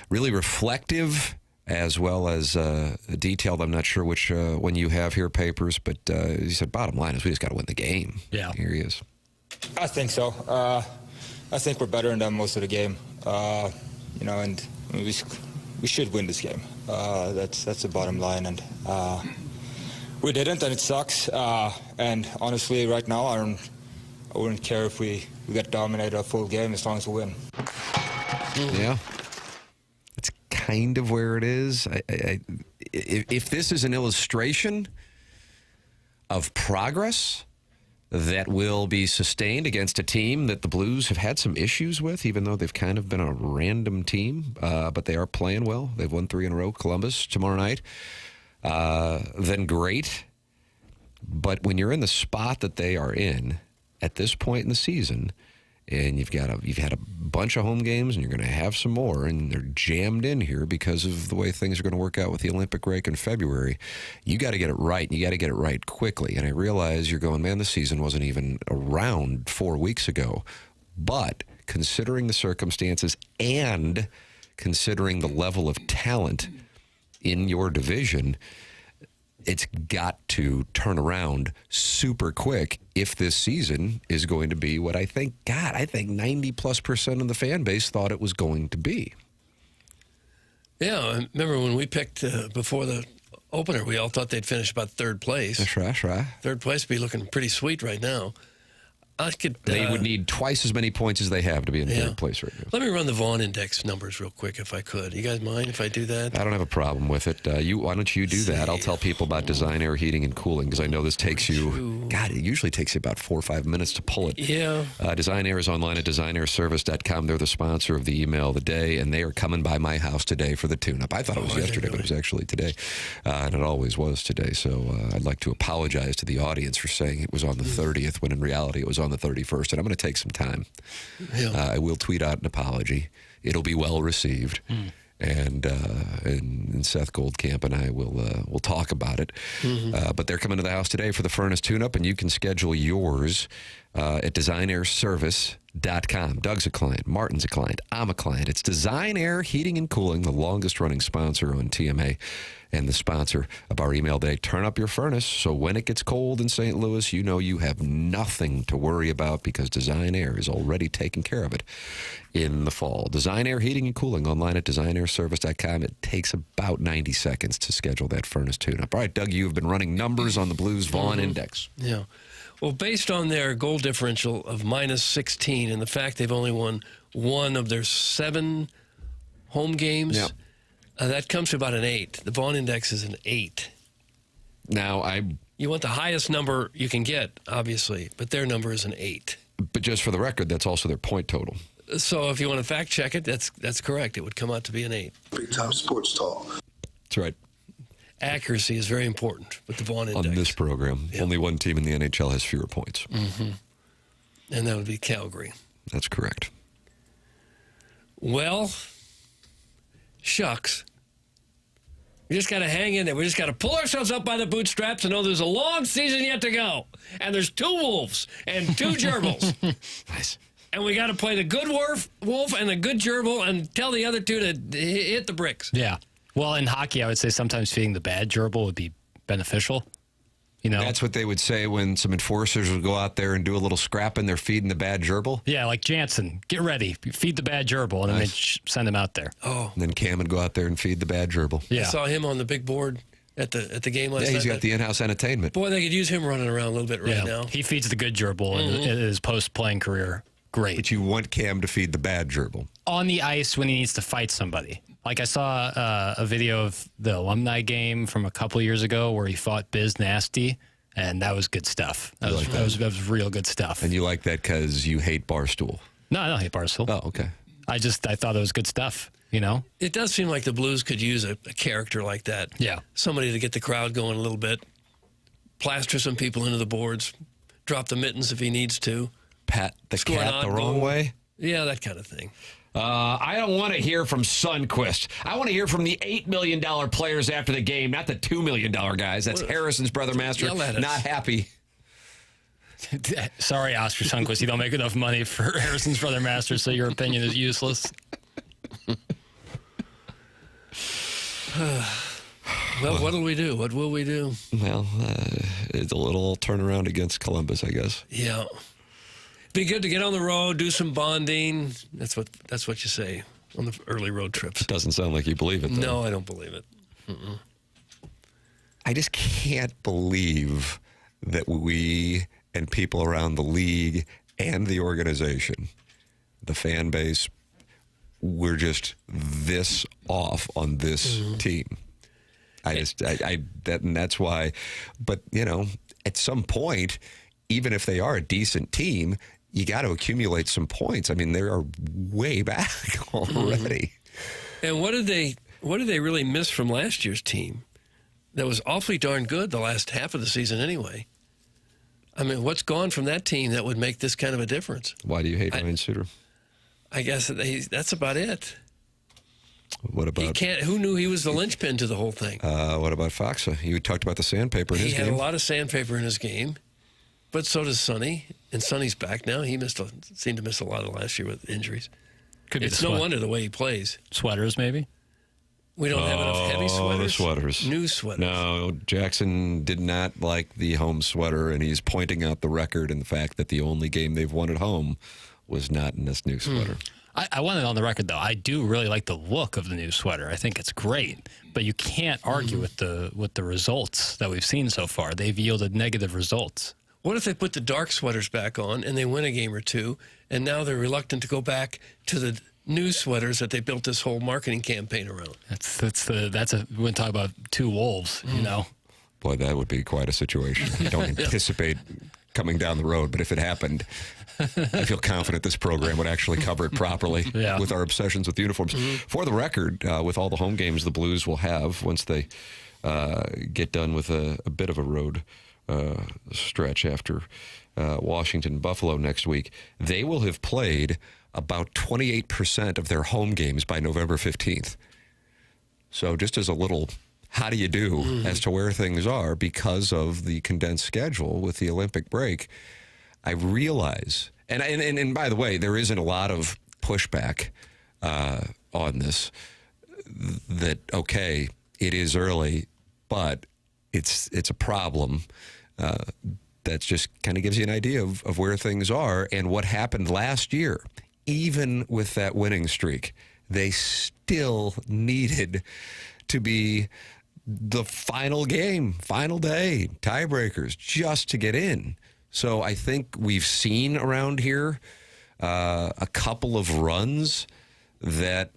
really reflective as well as detailed. I'm not sure which one you have here, Papers, but he said bottom line is we just got to win the game. Yeah. Here he is. I think so. I think we're better than them most of the game, and we should win this game. That's the bottom line, and we didn't, and it sucks. And honestly, right now, I wouldn't care if we get dominated a full game as long as we win. Yeah, it's kind of where it is. If this is an illustration of progress that will be sustained against a team that the Blues have had some issues with, even though they've kind of been a random team, but they are playing well. They've won 3 in a row, Columbus tomorrow night. Then great. But when you're in the spot that they are in at this point in the season, and you've had a bunch of home games, and you're going to have some more, and they're jammed in here because of the way things are going to work out with the Olympic break in February. You got to get it right, and you got to get it right quickly. And I realize you're going, man, the season wasn't even around 4 weeks ago. But considering the circumstances and considering the level of talent in your division, it's got to turn around super quick if this season is going to be what I think 90+% of the fan base thought it was going to be. Yeah, I remember when we picked before the opener, we all thought they'd finish about third place. That's right. Third place would be looking pretty sweet right now. They would need twice as many points as they have to be in third place right now. Let me run the Vaughn Index numbers real quick if I could. You guys mind if I do that? I don't have a problem with it. Why don't you do that? I'll tell people about Design Air Heating and Cooling because I know this takes you, it usually takes you about 4 or 5 minutes to pull it. Yeah. Design Air is online at designairservice.com. They're the sponsor of the email of the day, and they are coming by my house today for the tune-up. I thought it was yesterday, but it was actually today, and it always was today. So I'd like to apologize to the audience for saying it was on the 30th when in reality it was on the 31st, and I'm going to take some time. Yeah. I will tweet out an apology. It'll be well received, and Seth Goldcamp and I will talk about it. But they're coming to the house today for the furnace tune-up, and you can schedule yours at designairservice.com. Doug's a client. Martin's a client. I'm a client. It's Design Air Heating and Cooling, the longest-running sponsor on TMA and the sponsor of our email day. Turn up your furnace so when it gets cold in St. Louis, you know you have nothing to worry about because Design Air is already taking care of it in the fall. Design Air Heating and Cooling online at designairservice.com. It takes about 90 seconds to schedule that furnace tune-up. All right, Doug, you have been running numbers on the Blues Vaughn Index. Yeah. Well, based on their goal differential of -16 and the fact they've only won 1 of their 7 home games, that comes to about an 8. The Vaughn Index is an 8. Now, you want the highest number you can get, obviously, but their number is an 8. But just for the record, that's also their point total. So if you want to fact check it, that's correct. It would come out to be an 8. Big time sports talk. That's right. Accuracy is very important with the Vaughn Index. On this program, only one team in the NHL has fewer points. And that would be Calgary. That's correct. Well, shucks. We just got to hang in there. We just got to pull ourselves up by the bootstraps and know there's a long season yet to go. And there's 2 wolves and 2 gerbils. Nice. And we got to play the good wolf and the good gerbil and tell the other 2 to hit the bricks. Yeah. Well, in hockey, I would say sometimes feeding the bad gerbil would be beneficial. You know, that's what they would say when some enforcers would go out there and do a little scrapping. They're feeding the bad gerbil. Yeah, like Jansen, get ready, feed the bad gerbil, and then they send him out there. Oh, and then Cam would go out there and feed the bad gerbil. Yeah, I saw him on the big board at the game last night. Yeah, he's got the in-house entertainment. Boy, they could use him running around a little bit right now. He feeds the good gerbil in his post-playing career. Great. But you want Cam to feed the bad gerbil. On the ice when he needs to fight somebody. Like I saw a video of the alumni game from a couple years ago where he fought Biz Nasty, and that was good stuff. That was real good stuff. And you like that because you hate Barstool? No, I don't hate Barstool. Oh, okay. I thought it was good stuff, you know? It does seem like the Blues could use a character like that. Yeah. Somebody to get the crowd going a little bit, plaster some people into the boards, drop the mittens if he needs to. Pat the cat the wrong way? Yeah, that kind of thing. I don't want to hear from Sundquist. I want to hear from the $8 million players after the game, not the $2 million guys. That's Harrison's brother master. Not happy. Sorry, Oscar Sundquist. You don't make enough money for Harrison's brother master, so your opinion is useless. Well, what will we do? What will we do? Well, it's a little turnaround against Columbus, I guess. Yeah. Be good to get on the road, do some bonding. That's what you say on the early road trips. It doesn't sound like you believe it, though. No, I don't believe it. I just can't believe that we and people around the league and the organization, the fan base, we're just this off on this team. That's why. But, you know, at some point, even if they are a decent team, you got to accumulate some points. I mean, they are way back already. And what did they really miss from last year's team? That was awfully darn good the last half of the season anyway. I mean, what's gone from that team that would make this kind of a difference? Why do you hate Ryan Suter? I guess that's about it. What about... Who knew he was the linchpin to the whole thing? What about Foxa? You talked about the sandpaper in his game. He had a lot of sandpaper in his game. But so does Sonny, and Sonny's back now. He seemed to miss a lot of last year with injuries. It's no wonder the way he plays. Sweaters, maybe? We don't have enough heavy sweaters. The sweaters. New sweaters. No, Jackson did not like the home sweater, and he's pointing out the record and the fact that the only game they've won at home was not in this new sweater. I want it on the record, though. I do really like the look of the new sweater. I think it's great. But you can't argue with the results that we've seen so far. They've yielded negative results. What if they put the dark sweaters back on and they win a game or two, and now they're reluctant to go back to the new sweaters that they built this whole marketing campaign around? We're talking about 2 wolves, you know. Boy, that would be quite a situation. I don't anticipate coming down the road, but if it happened, I feel confident this program would actually cover it properly with our obsessions with uniforms. For the record, with all the home games the Blues will have once they get done with a bit of a road stretch after Washington and Buffalo next week, they will have played about 28% of their home games by November 15th. So just as a little how do you do as to where things are because of the condensed schedule with the Olympic break, I realize, and by the way, there isn't a lot of pushback on this, that, okay, it is early, but it's a problem. That just kind of gives you an idea of where things are and what happened last year. Even with that winning streak, they still needed to be the final game, final day, tiebreakers, just to get in. So I think we've seen around here a couple of runs that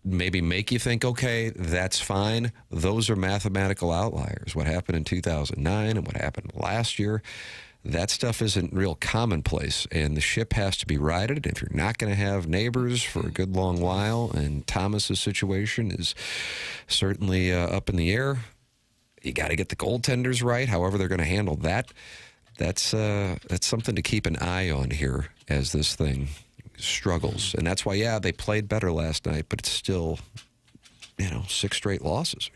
maybe make you think, okay, that's fine. Those are mathematical outliers. What happened in 2009 and what happened last year, that stuff isn't real commonplace, and the ship has to be righted. If you're not going to have neighbors for a good long while, and Thomas's situation is certainly up in the air, you got to get the goaltenders right, however they're going to handle that that's something to keep an eye on here as this thing struggles. And that's why, they played better last night, but it's still, 6 straight losses.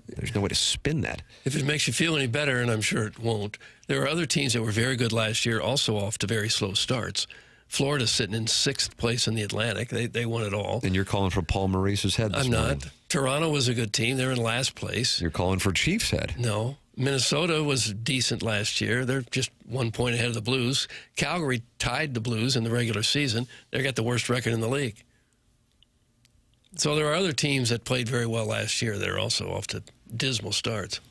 There's no way to spin that. If it makes you feel any better, and I'm sure it won't, there are other teams that were very good last year, also off to very slow starts. Florida's sitting in 6th place in the Atlantic. They won it all. And you're calling for Paul Maurice's head this morning. I'm not. Toronto was a good team. They're in last place. You're calling for Chiefs' head. No. Minnesota was decent last year. They're just 1 point ahead of the Blues. Calgary tied the Blues in the regular season. They got the worst record in the league. So there are other teams that played very well last year that are also off to dismal starts.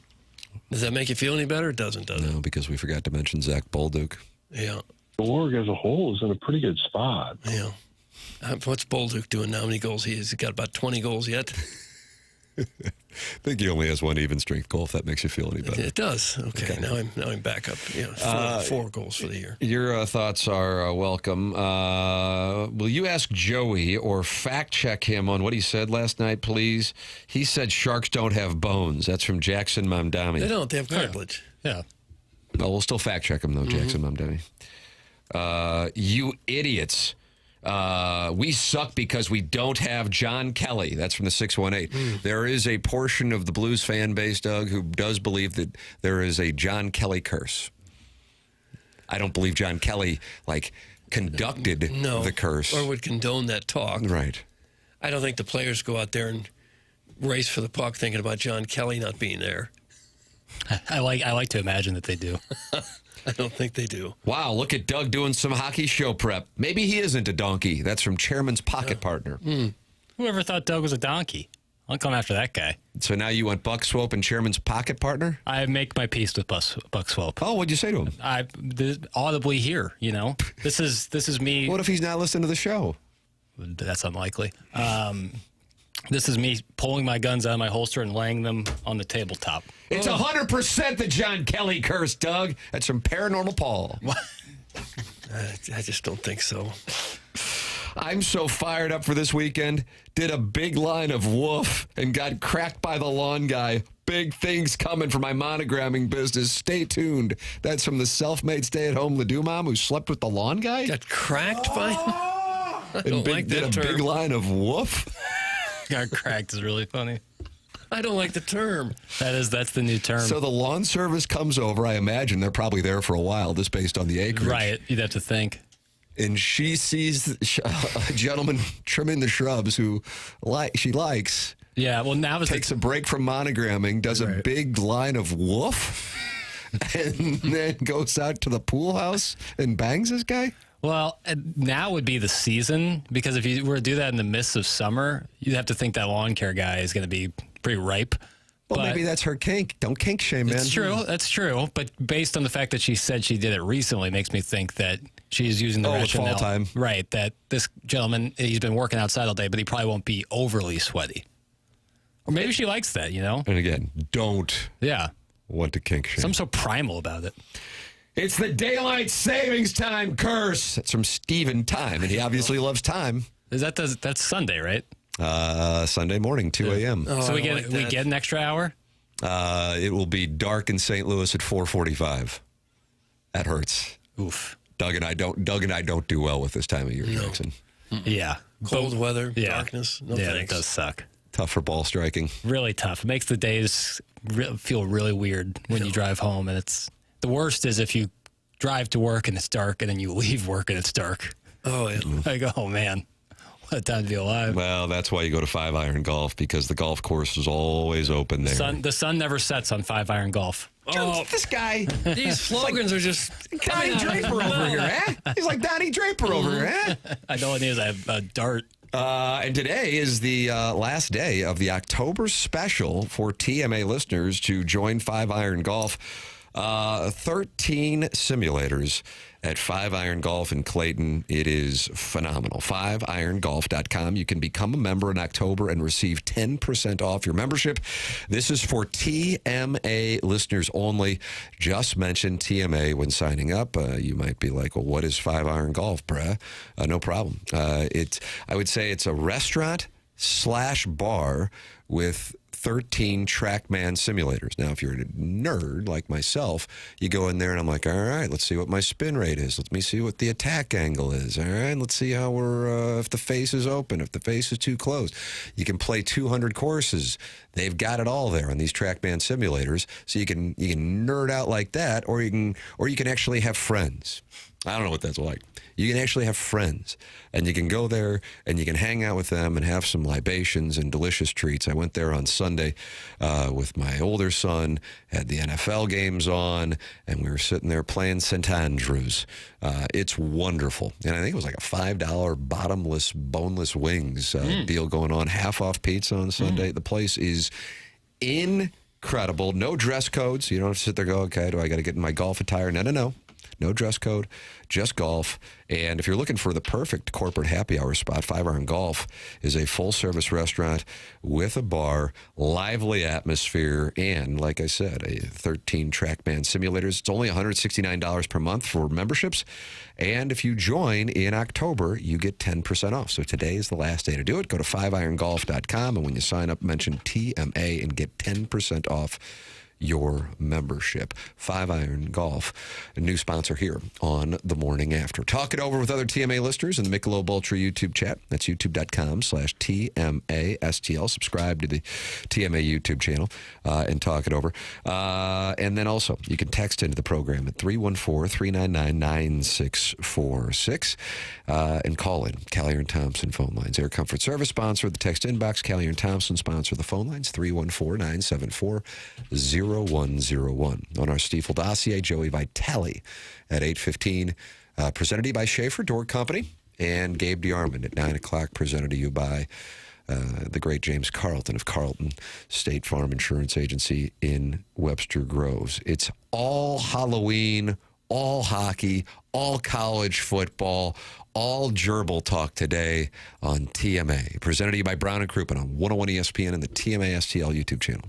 Does that make you feel any better? It doesn't, does it? No, because we forgot to mention Zach Bolduc. Yeah. Org as a whole is in a pretty good spot. Yeah. What's Bolduc doing now? How many goals? He's got about 20 goals yet. I think he only has 1 even strength goal, if that makes you feel any better. It does. Okay. Now I'm back up. Four goals for the year. Your thoughts are welcome. Will you ask Joey or fact check him on what he said last night, please? He said sharks don't have bones. That's from Jackson Mamdani. They don't. They have cartilage. Yeah. Well, we'll still fact check him, though, Jackson Mamdani. You idiots. We suck because we don't have John Kelly. That's from the 618. There is a portion of the Blues fan base, Doug, who does believe that there is a John Kelly curse. I don't believe John Kelly, conducted the curse. Or would condone that talk. Right. I don't think the players go out there and race for the puck thinking about John Kelly not being there. I like to imagine that they do. I don't think they do. Wow, look at Doug doing some hockey show prep. Maybe he isn't a donkey. That's from Chairman's pocket partner. Whoever thought Doug was a donkey? I'll come after that guy. So now you want Buck Swope and Chairman's pocket partner? I make my peace with Buck Swope. Oh, what'd you say to him? I audibly hear, This is me. What if he's not listening to the show? That's unlikely. This is me pulling my guns out of my holster and laying them on the tabletop. It's 100% the John Kelly curse, Doug. That's from Paranormal Paul. I just don't think so. I'm so fired up for this weekend. Did a big line of woof and got cracked by the lawn guy. Big things coming for my monogramming business. Stay tuned. That's from the self-made stay-at-home Ledoux mom who slept with the lawn guy. Got cracked by him? I don't like that did a term. big line of woof. Got cracked is really funny. I don't like the term. That's the new term. So the lawn service comes over. I imagine they're probably there for a while, just based on the acreage. Right. You'd have to think. And she sees a gentleman trimming the shrubs who she likes. Yeah, well, now takes a break from monogramming, does a big line of woof, and then goes out to the pool house and bangs this guy. Well, now would be the season, because if you were to do that in the midst of summer, you'd have to think that lawn care guy is going to be pretty ripe. Well, maybe that's her kink. Don't kink shame, man. It's true. That's true. But based on the fact that she said she did it recently, makes me think that she's using the rationale. Fall time. Right. That this gentleman, he's been working outside all day, but he probably won't be overly sweaty. Or maybe she likes that, And again, don't want to kink shame. I'm so primal about it. It's the daylight savings time curse. That's from Steven Time, and he obviously loves time. That's Sunday, right? Sunday morning, 2 a.m. Oh, so we get an extra hour? It will be dark in St. Louis at 4:45. That hurts. Oof. Doug and I don't do well with this time of year, Jackson. Yeah. Cold weather, darkness. No thanks. It does suck. Tough for ball striking. Really tough. It makes the days feel really weird when you drive home, and it's the worst is if you drive to work and it's dark, and then you leave work and it's dark. Oh, yeah. I go, oh, man. What a time to be alive. Well, that's why you go to 5-iron golf, because the golf course is always open there. The sun never sets on 5-iron golf. Oh, this guy. These slogans are just Donnie Draper over here, eh? He's like Donnie Draper over here, eh? I know it is. I have a dart. And today is the last day of the October special for TMA listeners to join 5-iron golf. 13 simulators at 5-Iron Golf in Clayton. It is phenomenal. 5irongolf.com. You can become a member in October and receive 10% off your membership. This is for TMA listeners only. Just mention TMA when signing up. You might be like, well, what is 5-Iron Golf, bruh? No problem. I would say it's a restaurant/bar with 13 TrackMan simulators. Now, if you're a nerd like myself, you go in there and I'm like, all right, let's see what my spin rate is. Let me see what the attack angle is. All right, let's see how we're, if the face is open, if the face is too closed. You can play 200 courses. They've got it all there on these TrackMan simulators. So you can nerd out like that, or you can actually have friends. I don't know what that's like. You can actually have friends, and you can go there and you can hang out with them and have some libations and delicious treats. I went there on Sunday with my older son, had the NFL games on, and we were sitting there playing St. Andrews. It's wonderful. And I think it was like a $5 bottomless, boneless wings deal going on, half off pizza on Sunday. The place is incredible. No dress codes. You don't have to sit there and go, okay, do I got to get in my golf attire? No. No dress code, just golf. And if you're looking for the perfect corporate happy hour spot, 5 Iron Golf is a full-service restaurant with a bar, lively atmosphere, and, like I said, a 13 TrackMan simulators. It's only $169 per month for memberships. And if you join in October, you get 10% off. So today is the last day to do it. Go to 5irongolf.com, and when you sign up, mention TMA and get 10% off your membership. 5 Iron Golf, a new sponsor here on The Morning After. Talk it over with other TMA listeners in the Michelob Ultra YouTube chat. That's youtube.com/TMASTL. Subscribe to the TMA YouTube channel and talk it over. And then also, you can text into the program at 314-399-9646 and call in. Callier and Thompson phone lines. Air Comfort Service sponsor the text inbox. Callier and Thompson sponsor the phone lines. 314-974-0101. On our Stiefel dossier, Joey Vitale at 8:15. Presented to you by Schaefer Door Company, and Gabe DeArmond at 9 o'clock, presented to you by the great James Carlton of Carlton State Farm Insurance Agency in Webster Groves. It's all Halloween, all hockey, all college football, all gerbil talk today on TMA. Presented to you by Brown and Crouppen on 101 ESPN and the TMA STL YouTube channel.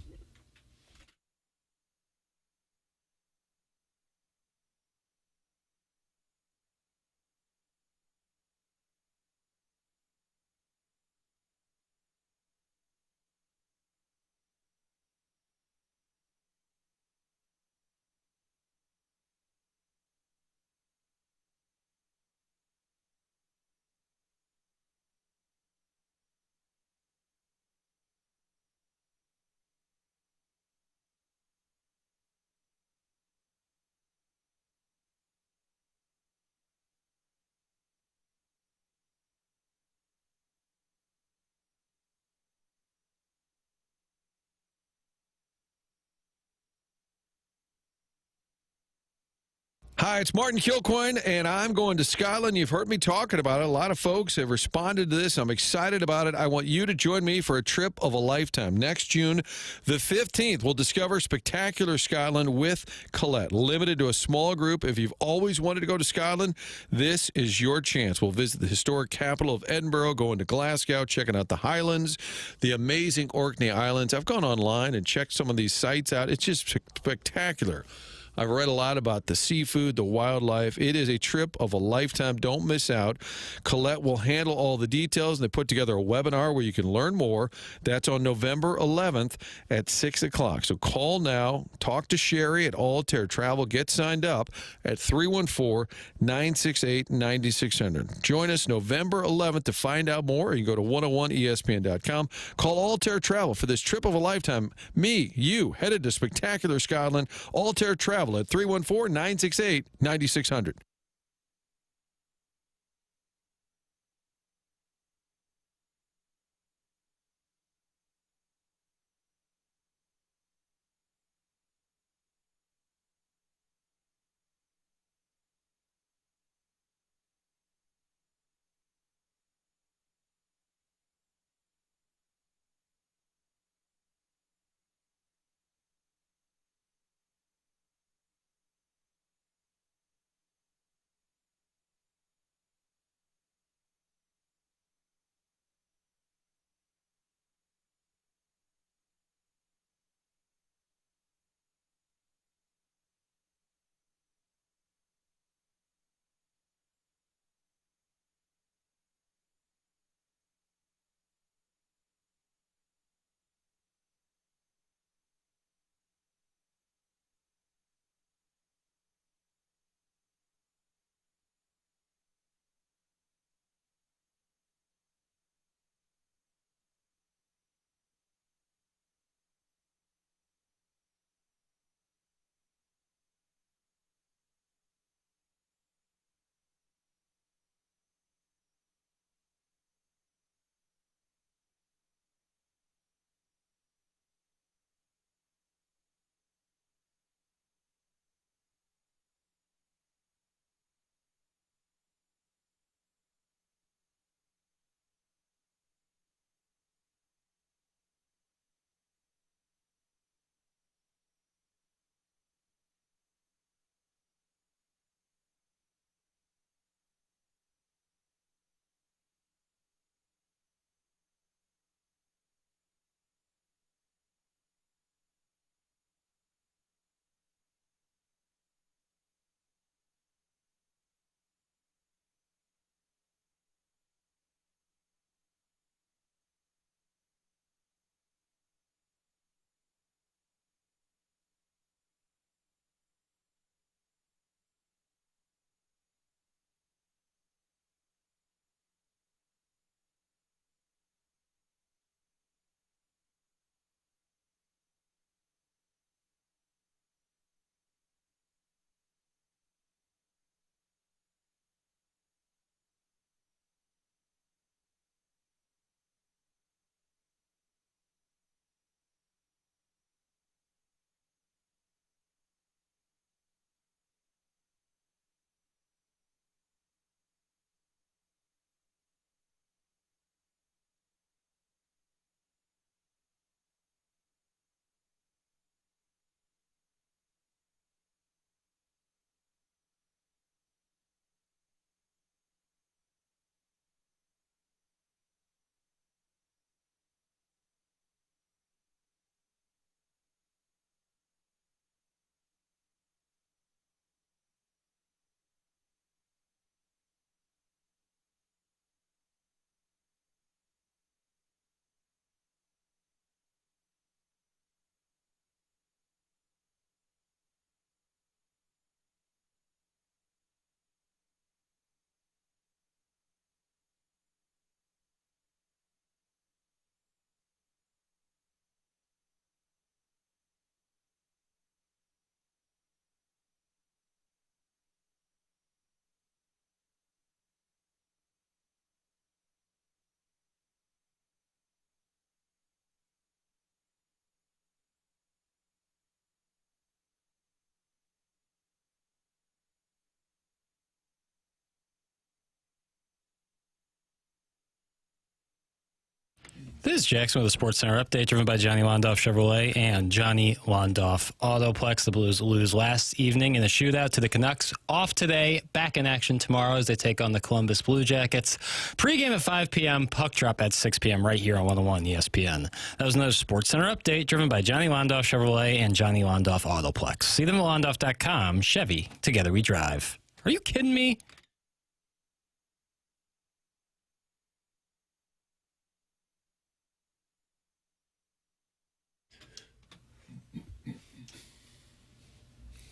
Hi, it's Martin Kilcoyne, and I'm going to Scotland. You've heard me talking about it. A lot of folks have responded to this. I'm excited about it. I want you to join me for a trip of a lifetime. Next June the 15th, we'll discover spectacular Scotland with Colette. Limited to a small group. If you've always wanted to go to Scotland, this is your chance. We'll visit the historic capital of Edinburgh, going to Glasgow, checking out the Highlands, the amazing Orkney Islands. I've gone online and checked some of these sites out. It's just spectacular. I've read a lot about the seafood, the wildlife. It is a trip of a lifetime. Don't miss out. Colette will handle all the details. They put together a webinar where you can learn more. That's on November 11th at 6 o'clock. So call now. Talk to Sherry at Altair Travel. Get signed up at 314-968-9600. Join us November 11th to find out more. You can go to 101ESPN.com. Call Altair Travel for this trip of a lifetime. Me, you, headed to spectacular Scotland. Altair Travel at 314-968-9600. This is Jackson with a Sports Center update driven by Johnny Londoff Chevrolet and Johnny Londoff Autoplex. The Blues lose last evening in a shootout to the Canucks. Off today, back in action tomorrow as they take on the Columbus Blue Jackets. Pre-game at 5 p.m., puck drop at 6 p.m. right here on 101 ESPN. That was another Sports Center update driven by Johnny Londoff Chevrolet and Johnny Londoff Autoplex. See them at Londoff.com. Chevy, together we drive. Are you kidding me?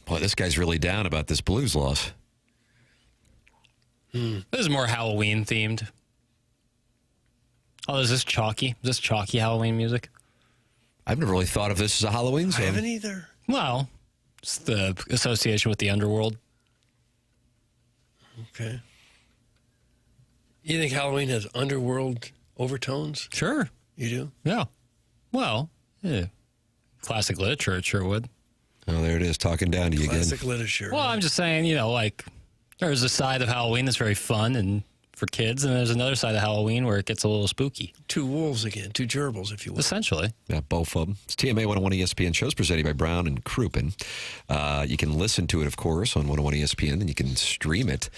Boy, this guy's really down about this Blues loss. This is more Halloween themed. Oh, is this chalky? Is this chalky Halloween music? I've never really thought of this as a Halloween song. I haven't either. Well, it's the association with the underworld. Okay. You think Halloween has underworld overtones? Sure. You do? Yeah. Well, yeah. Classic literature, it sure would. Oh, there it is, talking down to you again. Classic literature. Well, I'm just saying, like, there's a side of Halloween that's very fun and for kids, and there's another side of Halloween where it gets a little spooky. Two wolves again, two gerbils, if you will. Essentially. Yeah, both of them. It's TMA 101 ESPN shows presented by Brown and Crouppen. You can listen to it, of course, on 101 ESPN, and you can stream it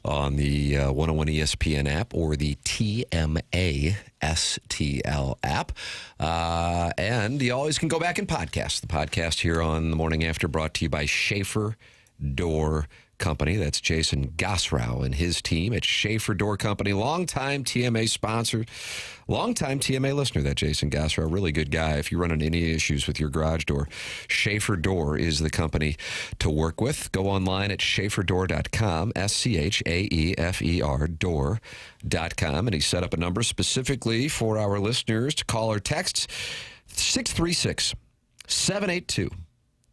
on the 101 ESPN app or the TMA STL app. And you always can go back and podcast. The podcast here on The Morning After brought to you by Schaefer Door Company. That's Jason Gosrow and his team at Schaefer Door Company. Longtime TMA sponsor, longtime TMA listener, that Jason Gosrow. Really good guy. If you run into any issues with your garage door, Schaefer Door is the company to work with. Go online at schaeferdoor.com, SCHAEFER door.com. And he set up a number specifically for our listeners to call or text 636-782.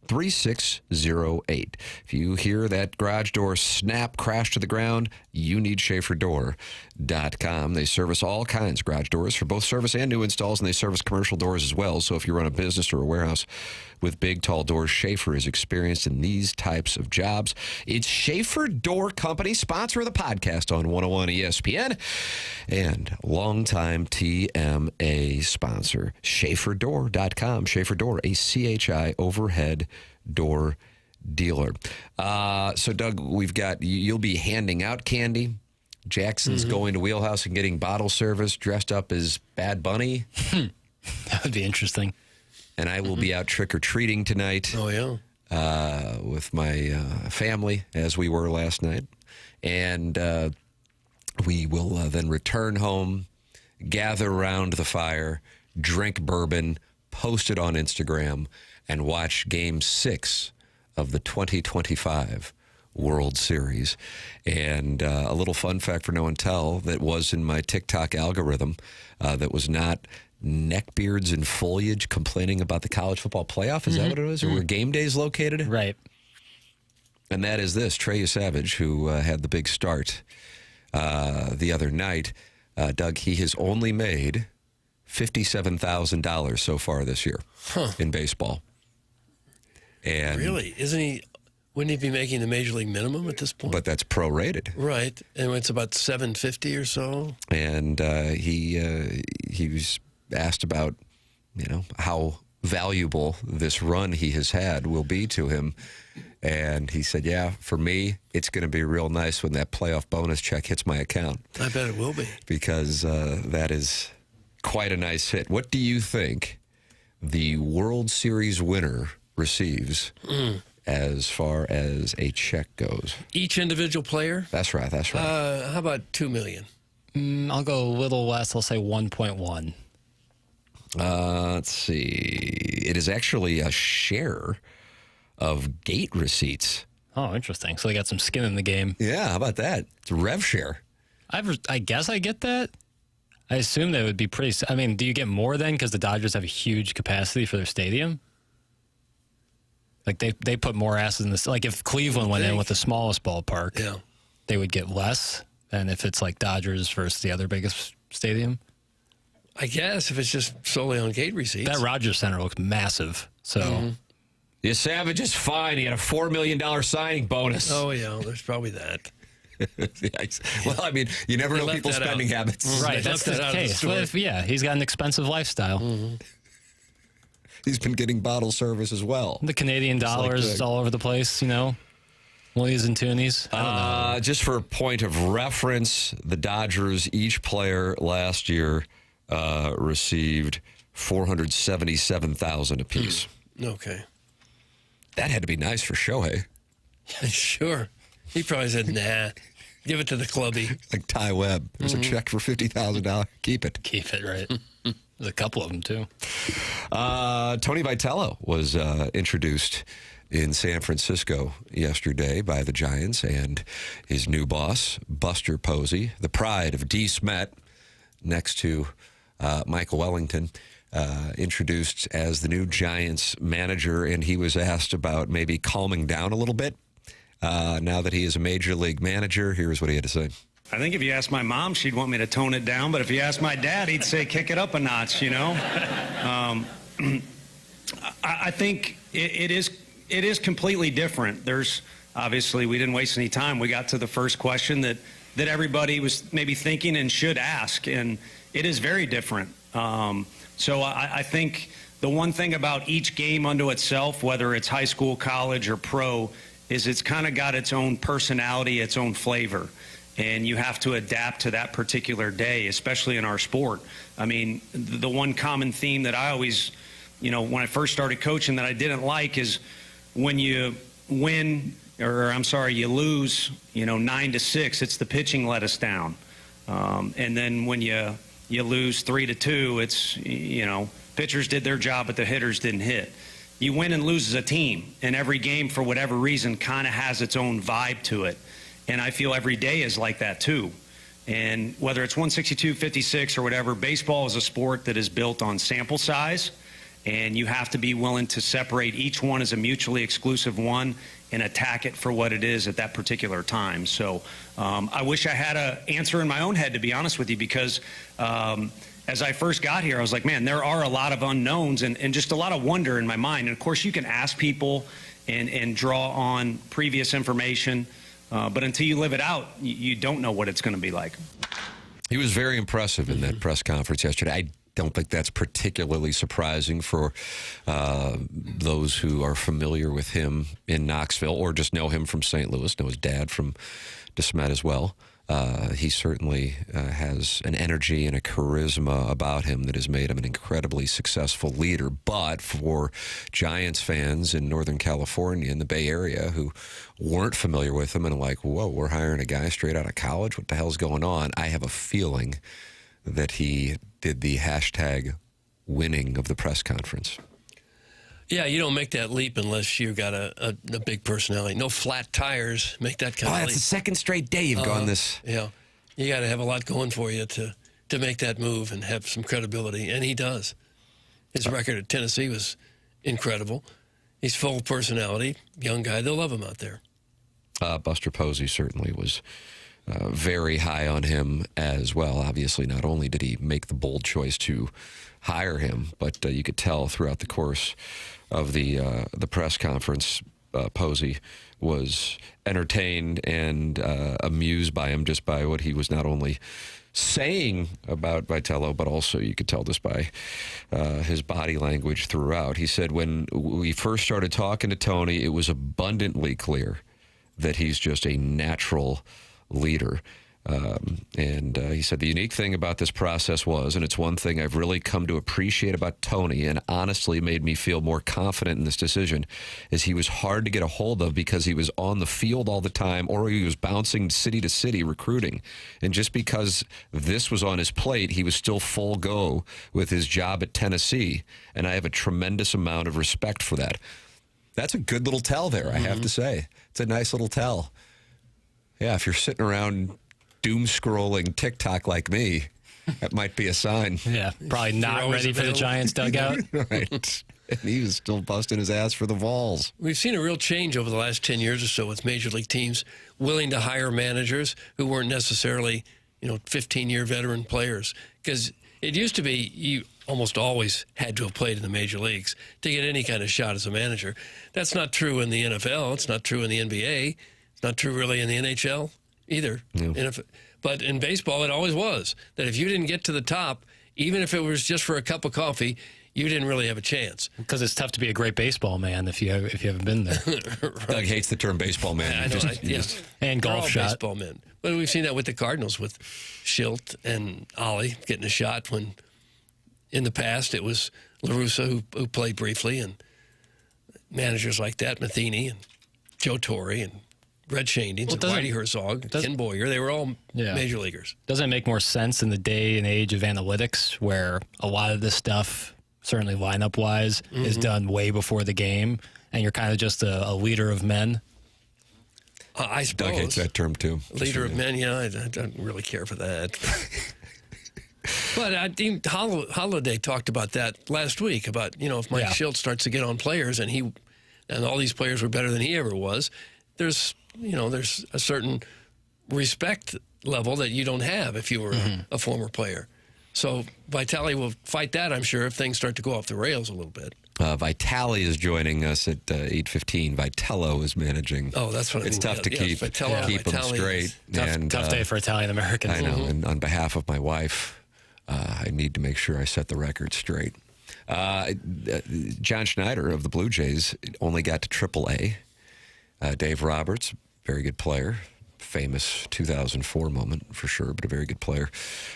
3608. If you hear that garage door snap, crash to the ground, you need SchaeferDoor.com. They service all kinds of garage doors for both service and new installs, and they service commercial doors as well. So if you run a business or a warehouse with big, tall doors, Schaefer is experienced in these types of jobs. It's Schaefer Door Company, sponsor of the podcast on 101 ESPN, and longtime TMA sponsor, SchaeferDoor.com. Schaefer Door, a CHI overhead door dealer. So, Doug, you'll be handing out candy. Jackson's going to Wheelhouse and getting bottle service dressed up as Bad Bunny. That would be interesting. And I will be out trick-or-treating tonight. Oh, yeah. With my family, as we were last night. And we will then return home, gather around the fire, drink bourbon, post it on Instagram, and watch Game 6 of the 2025 World Series. And a little fun fact for no one tell that was in my TikTok algorithm that was not neckbeards and foliage complaining about the college football playoff. Is that what it is? Or where game day is located? Right. And that is this, Trey Savage, who had the big start the other night. Doug, he has only made $57,000 so far this year in baseball. And really? Wouldn't he be making the major league minimum at this point? But that's prorated. Right. And it's about $750 or so. And he was asked about, how valuable this run he has had will be to him. And he said, yeah, for me, it's going to be real nice when that playoff bonus check hits my account. I bet it will be. Because that is quite a nice hit. What do you think the World Series winner receives as far as a check goes? Each individual player? That's right. How about $2 million? I'll go a little less. I'll say 1.1. Let's see. It is actually a share of gate receipts. Oh, interesting. So they got some skin in the game. Yeah, how about that? It's a rev share. I guess I get that. I assume that would be pretty... I mean, do you get more then because the Dodgers have a huge capacity for their stadium? Like, they put more asses in this... Like, if Cleveland went in with the smallest ballpark, they would get less than if it's like Dodgers versus the other biggest stadium. I guess if it's just solely on gate receipts. That Rogers Center looks massive. So, The Savage is fine. He had a $4 million signing bonus. Oh, yeah, there's probably that. Well, I mean, you never know people's spending habits. Right, that's the case. Well, he's got an expensive lifestyle. Mm-hmm. He's been getting bottle service as well. The Canadian dollars all over the place, Willies and toonies. I don't know. Just for a point of reference, the Dodgers, each player last year received $477,000 apiece. Okay. That had to be nice for Shohei. Sure. He probably said, nah, give it to the clubby. Like Ty Webb. There's a check for $50,000. Keep it. Keep it, right. There's a couple of them, too. Tony Vitale was introduced in San Francisco yesterday by the Giants and his new boss, Buster Posey, the pride of D. Smet, next to Michael Wellington, introduced as the new Giants manager, and he was asked about maybe calming down a little bit. Now that he is a major league manager, here's what he had to say. I think if you asked my mom, she'd want me to tone it down. But if you ask my dad, he'd say kick it up a notch, I think it is completely different. There's obviously, we didn't waste any time. We got to the first question that everybody was maybe thinking and should ask. And it is very different. So I think the one thing about each game unto itself, whether it's high school, college, or pro, is it's kind of got its own personality, its own flavor. And you have to adapt to that particular day, especially in our sport. I mean, the one common theme that I always, when I first started coaching that I didn't like is when you you lose, 9-6, it's the pitching let us down. And then when you lose 3-2, it's, pitchers did their job, but the hitters didn't hit. You win and lose as a team, and every game, for whatever reason, kind of has its own vibe to it. And I feel every day is like that, too. And whether it's 162, 56, or whatever, baseball is a sport that is built on sample size, and you have to be willing to separate each one as a mutually exclusive one and attack it for what it is at that particular time. So I wish I had an answer in my own head, to be honest with you, because as I first got here, I was like, man, there are a lot of unknowns and just a lot of wonder in my mind. And, of course, you can ask people and draw on previous information, but until you live it out, you don't know what it's going to be like. He was very impressive in that press conference yesterday. I don't think that's particularly surprising for those who are familiar with him in Knoxville or just know him from St. Louis, know his dad from DeSmet as well. He certainly has an energy and a charisma about him that has made him an incredibly successful leader. But for Giants fans in Northern California, in the Bay Area, who weren't familiar with him and are like, whoa, we're hiring a guy straight out of college? What the hell's going on? I have a feeling that he did the hashtag winning of the press conference. Yeah, you don't make that leap unless you've got a big personality. No flat tires make that kind of leap. That's the second straight day you've gone this. Yeah, you got to have a lot going for you to make that move and have some credibility, and he does. His record at Tennessee was incredible. He's full of personality, young guy. They'll love him out there. Buster Posey certainly was very high on him as well. Obviously, not only did he make the bold choice to hire him, but you could tell throughout the course of the press conference, Posey was entertained and amused by him, just by what he was not only saying about Vitale, but also you could tell this by his body language throughout. He said when we first started talking to Tony, it was abundantly clear that he's just a natural leader. And he said the unique thing about this process was, and it's one thing I've really come to appreciate about Tony and honestly made me feel more confident in this decision, is he was hard to get a hold of because he was on the field all the time or he was bouncing city to city recruiting. And just because this was on his plate, he was still full go with his job at Tennessee. And I have a tremendous amount of respect for that. That's a good little tell there, I have to say. It's a nice little tell. Yeah, if you're sitting around doom-scrolling TikTok like me, that might be a sign. Yeah, probably not ready for the Giants dugout. Right. And he was still busting his ass for the Vols. We've seen a real change over the last 10 years or so with major league teams willing to hire managers who weren't necessarily, 15-year veteran players. Because it used to be you almost always had to have played in the major leagues to get any kind of shot as a manager. That's not true in the NFL. It's not true in the NBA. It's not true really in the NHL. either. Yeah. But in baseball, it always was that if you didn't get to the top, even if it was just for a cup of coffee, you didn't really have a chance. Because it's tough to be a great baseball man if you haven't been there. Right. Doug hates the term baseball man. And golf shot. Baseball men. But we've seen that with the Cardinals, with Schilt and Ollie getting a shot when in the past it was La Russa who played briefly, and managers like that, Matheny and Joe Torre and Red Shandings and Whitey Herzog, Ken Boyer, they were all major leaguers. Doesn't it make more sense in the day and age of analytics where a lot of this stuff, certainly lineup-wise, is done way before the game, and you're kind of just a leader of men? I suppose. Doug hates that term, too. Leader of men, I don't really care for that. But I think Holiday talked about that last week, about, if Mike Schilt starts to get on players and all these players were better than he ever was, there's a certain respect level that you don't have if you were a former player. So Vitale will fight that, I'm sure, if things start to go off the rails a little bit. Vitale is joining us at 8:15. Vitello is managing. Oh, that's what I mean. It's tough to keep them straight. Tough day for Italian Americans. I know. And on behalf of my wife, I need to make sure I set the record straight. John Schneider of the Blue Jays only got to AAA. Dave Roberts, very good player. Famous 2004 moment for sure, but a very good player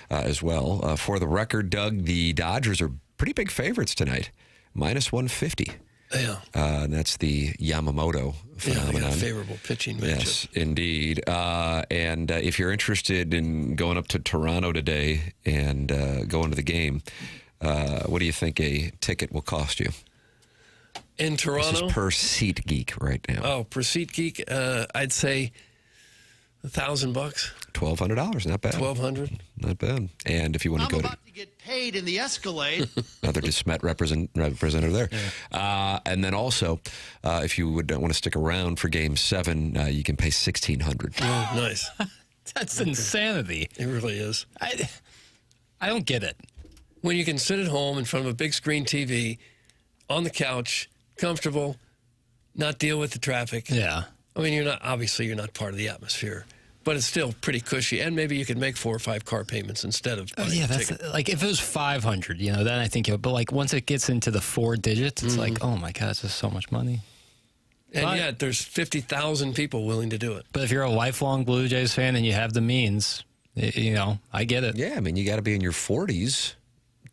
as well. For the record, Doug, the Dodgers are pretty big favorites tonight, -150. Yeah. And that's the Yamamoto phenomenon. Favorable pitching matchup. Yes, indeed. And if you're interested in going up to Toronto today and going to the game, what do you think a ticket will cost you? In Toronto? This is per Seat Geek right now. Oh, per Seat Geek, I'd say $1,000. $1,200, not bad. $1,200, not bad. And if you want to go to get paid in the Escalade. Another DeSmet representative there. Yeah. And then also, if you would want to stick around for Game 7, you can pay $1,600. Oh, nice. That's insanity. It really is. I don't get it. When you can sit at home in front of a big screen TV, on the couch, comfortable, not deal with the traffic. Yeah. I mean, you're not part of the atmosphere, but it's still pretty cushy. And maybe you could make 4 or 5 car payments instead of buying a ticket. Like if it was $500, then I think but like once it gets into the 4 digits, it's like, oh my God, it's just so much money. And yet there's 50,000 people willing to do it. But if you're a lifelong Blue Jays fan and you have the means, I get it. Yeah, I mean, you got to be in your 40s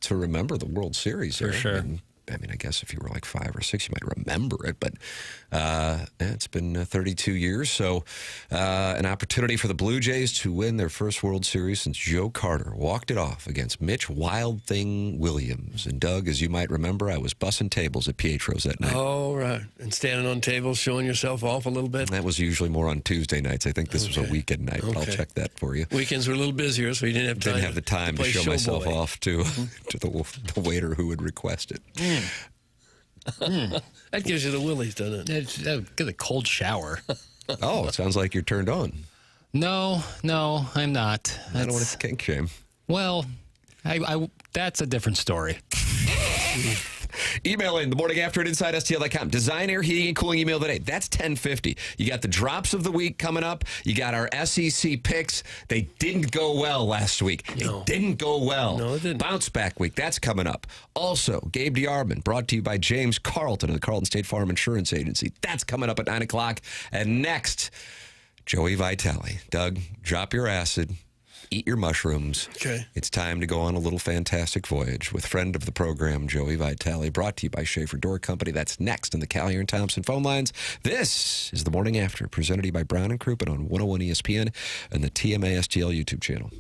to remember the World Series. For sure. I mean, I guess if you were like 5 or 6, you might remember it. But it's been 32 years. So an opportunity for the Blue Jays to win their first World Series since Joe Carter walked it off against Mitch Wild Thing Williams. And Doug, as you might remember, I was bussing tables at Pietro's that night. Oh, right. And standing on tables, showing yourself off a little bit? That was usually more on Tuesday nights. I think this was a weekend night, but I'll check that for you. Weekends were a little busier, so you didn't have time. Didn't have the time to show myself off to the waiter who would request it. That gives you the willies, doesn't it? Get a cold shower. Oh, it sounds like you're turned on. No, I'm not. I don't want to kink shame. Well, that's a different story. Email in the morning after at InsideSTL.com. Design, air, heating, and cooling email today. That's 1050. You got the drops of the week coming up. You got our SEC picks. They didn't go well last week. No. They didn't go well. No, it didn't. Bounce back week. That's coming up. Also, Gabe DeArmond, brought to you by James Carlton of the Carlton State Farm Insurance Agency. That's coming up at 9 o'clock. And next, Joey Vitale. Doug, drop your acid. Eat your mushrooms. Okay. It's time to go on a little fantastic voyage with friend of the program, Joey Vitale, brought to you by Schaefer Door Company. That's next in the Callier and Thompson phone lines. This is The Morning After, presented to you by Brown and Crouppen on 101 ESPN and the TMA STL YouTube channel.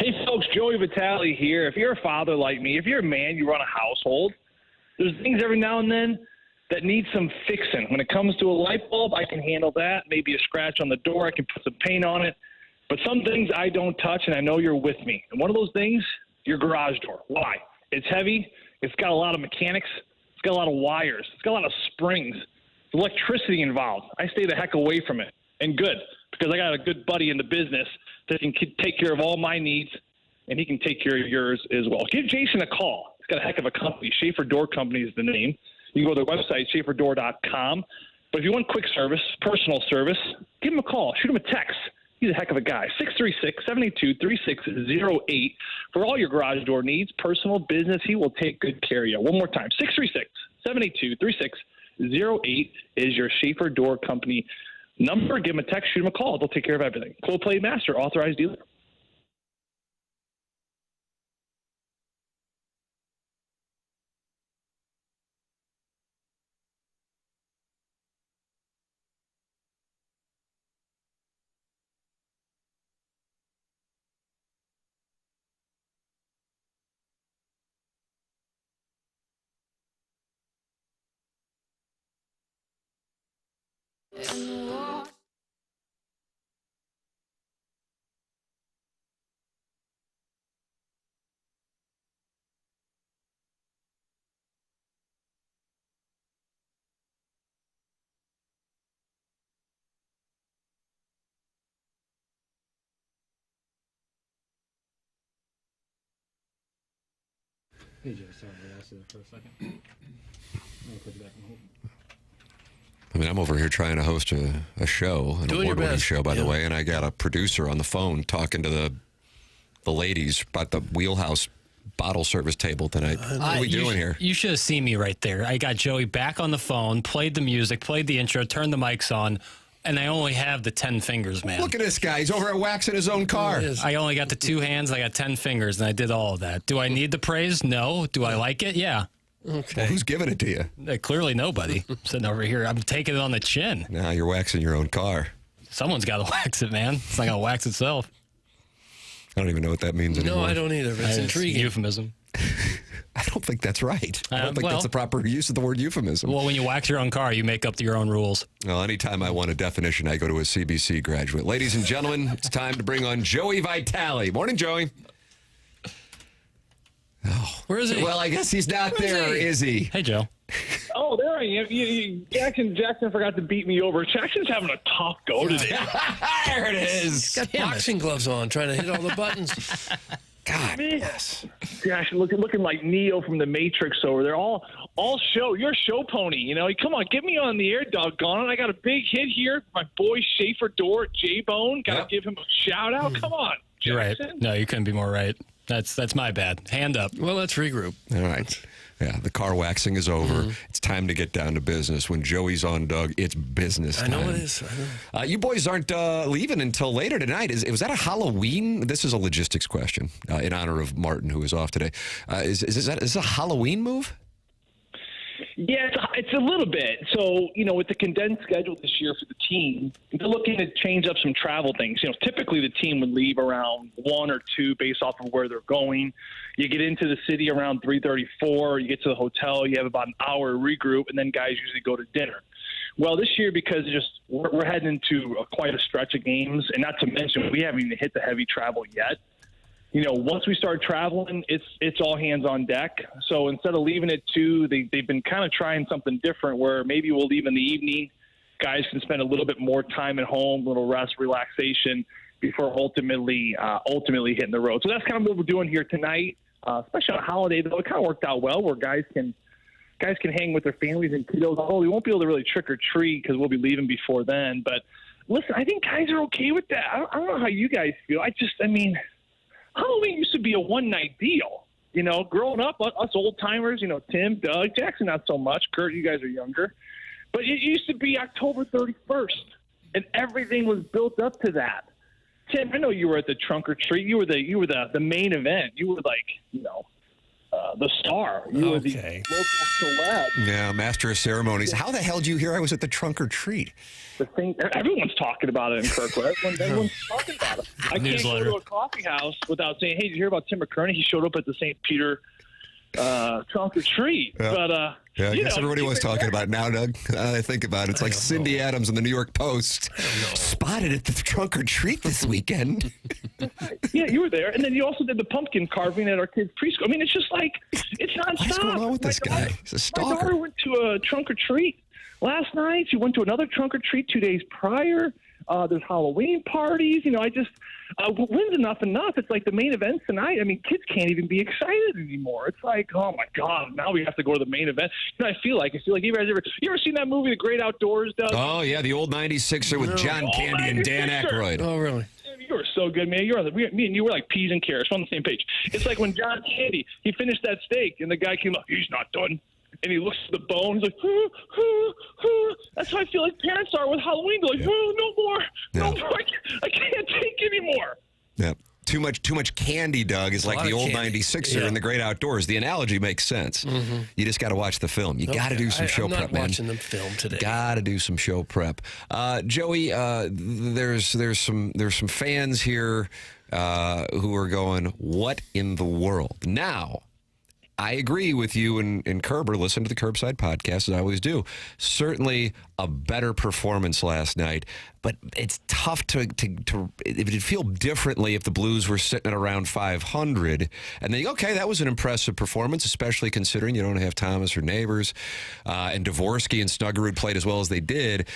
Hey, folks, Joey Vitale here. If you're a father like me, if you're a man, you run a household, there's things every now and then that need some fixing. When it comes to a light bulb, I can handle that. Maybe a scratch on the door, I can put some paint on it. But some things I don't touch, and I know you're with me. And one of those things, your garage door. Why? It's heavy. It's got a lot of mechanics. It's got a lot of wires. It's got a lot of springs. There's electricity involved. I stay the heck away from it. And good, because I got a good buddy in the business that can take care of all my needs, and he can take care of yours as well. Give Jason a call. He's got a heck of a company. Schaefer Door Company is the name. You can go to their website, schaeferdoor.com. But if you want quick service, personal service, give him a call. Shoot him a text. He's a heck of a guy. 636-782-3608 for all your garage door needs, personal, business. He will take good care of you. One more time, 636-782-3608 is your Schaefer Door Company number. Give him a text, shoot him a call. They'll take care of everything. Cold Play Master, authorized dealer. Hey, Joe, sorry, I asked you that for a second. I'll put you back on hold. I mean, I'm over here trying to host a show, an award-winning show, by the way, and I got a producer on the phone talking to the ladies about the Wheelhouse bottle service table tonight. What are we doing here? You should have seen me right there. I got Joey back on the phone, played the music, played the intro, turned the mics on, and I only have the 10 fingers, man. Look at this guy. He's over at waxing his own car. I only got the 2 hands. I got 10 fingers, and I did all of that. Do I need the praise? No. Do I like it? Yeah. Okay. Well, who's giving it to you? Clearly nobody. I'm sitting over here. I'm taking it on the chin. Now you're waxing your own car. Someone's got to wax it, man. It's not going to wax itself. I don't even know what that means anymore. No, I don't either. It's intriguing. Euphemism. I don't think that's right. I don't think that's the proper use of the word euphemism. Well, when you wax your own car, you make up your own rules. Well, anytime I want a definition, I go to a CBC graduate. Ladies and gentlemen, it's time to bring on Joey Vitale. Morning, Joey. Oh, where is he? Well, I guess he's not there, is he? Hey, Joe. Oh, there I am. Jackson forgot to beat me over. Jackson's having a tough go today. There it is. Got boxing gloves on, trying to hit all the buttons. God, yes. Jackson looking like Neo from the Matrix over there. All show. You're a show pony. You know, come on, get me on the air, doggone it. I got a big hit here. My boy Schaefer Door, J-Bone. Got to give him a shout out. Come on, Jackson. You're right. No, you couldn't be more right. That's my bad. Hand up. Well, let's regroup. All right. Yeah, the car waxing is over. It's time to get down to business. When Joey's on, Doug, it's business time. I know it is. I know. You boys aren't leaving until later tonight. Was that a Halloween? This is a logistics question in honor of Martin, who is off today. Is this a Halloween move? Yeah, it's a little bit. So, with the condensed schedule this year for the team, they're looking to change up some travel things. Typically the team would leave around 1 or 2 based off of where they're going. You get into the city around 3:34. You get to the hotel. You have about an hour regroup, and then guys usually go to dinner. Well, this year, because we're heading into quite a stretch of games, and not to mention we haven't even hit the heavy travel yet. Once we start traveling, it's all hands on deck. So instead of leaving at 2, they've been kind of trying something different where maybe we'll leave in the evening. Guys can spend a little bit more time at home, a little rest, relaxation before ultimately hitting the road. So that's kind of what we're doing here tonight, especially on a holiday, though. It kind of worked out well where guys can hang with their families and kiddos. Although we won't be able to really trick or treat because we'll be leaving before then. But listen, I think guys are okay with that. I don't know how you guys feel. Halloween used to be a one-night deal. Growing up, us old-timers, Tim, Doug, Jackson, not so much. Kurt, you guys are younger. But it used to be October 31st, and everything was built up to that. Tim, I know you were at the trunk or treat. You were the main event. You were like, the star. You were the local celeb. Yeah, master of ceremonies. How the hell did you hear I was at the trunk or treat? The thing, everyone's talking about it in Kirkwood. Everyone's talking about it. I can't go to a coffee house without saying, "Hey, did you hear about Tim McKernan? He showed up at the St. Peter trunk or treat." Yeah. But yeah, I guess everybody was talking about it now, Doug. I think about it. It's like Cindy Adams in the New York Post. Spotted at the trunk or treat this weekend. Yeah, you were there. And then you also did the pumpkin carving at our kids' preschool. I mean, it's just like, it's nonstop. What's going on with this guy? He's a stalker. My daughter went to a trunk or treat last night. She went to another trunk or treat 2 days prior. There's Halloween parties. You know, when's enough? It's like the main event tonight. I mean, kids can't even be excited anymore. It's like, oh my God, now we have to go to the main event. You know, I feel like you guys ever seen that movie, The Great Outdoors, Doug? Oh yeah, the old '96er with John Candy and Dan Aykroyd. Oh really? You were so good, man. Me and you were like peas and carrots. We're on the same page. It's like when John Candy, he finished that steak, and the guy came up, he's not done. And he looks at the bones like, That's how I feel like parents are with Halloween. They're like, no more. No more. I can't take anymore. Yeah. Too much candy, Doug, is like the old 96er in The Great Outdoors. The analogy makes sense. Mm-hmm. You just got to watch the film. You got to do some show prep, man. I'm not watching them film today. Got to do some show prep. Joey, there's some fans here who are going, what in the world? Now, I agree with you and Kerber. Listen to the Curbside podcast, as I always do. Certainly a better performance last night, but it's tough it'd feel differently if the Blues were sitting at around 500 and they okay, that was an impressive performance, especially considering you don't have Thomas or Neighbors, and Dvorsky and Snuggerud played as well as they did.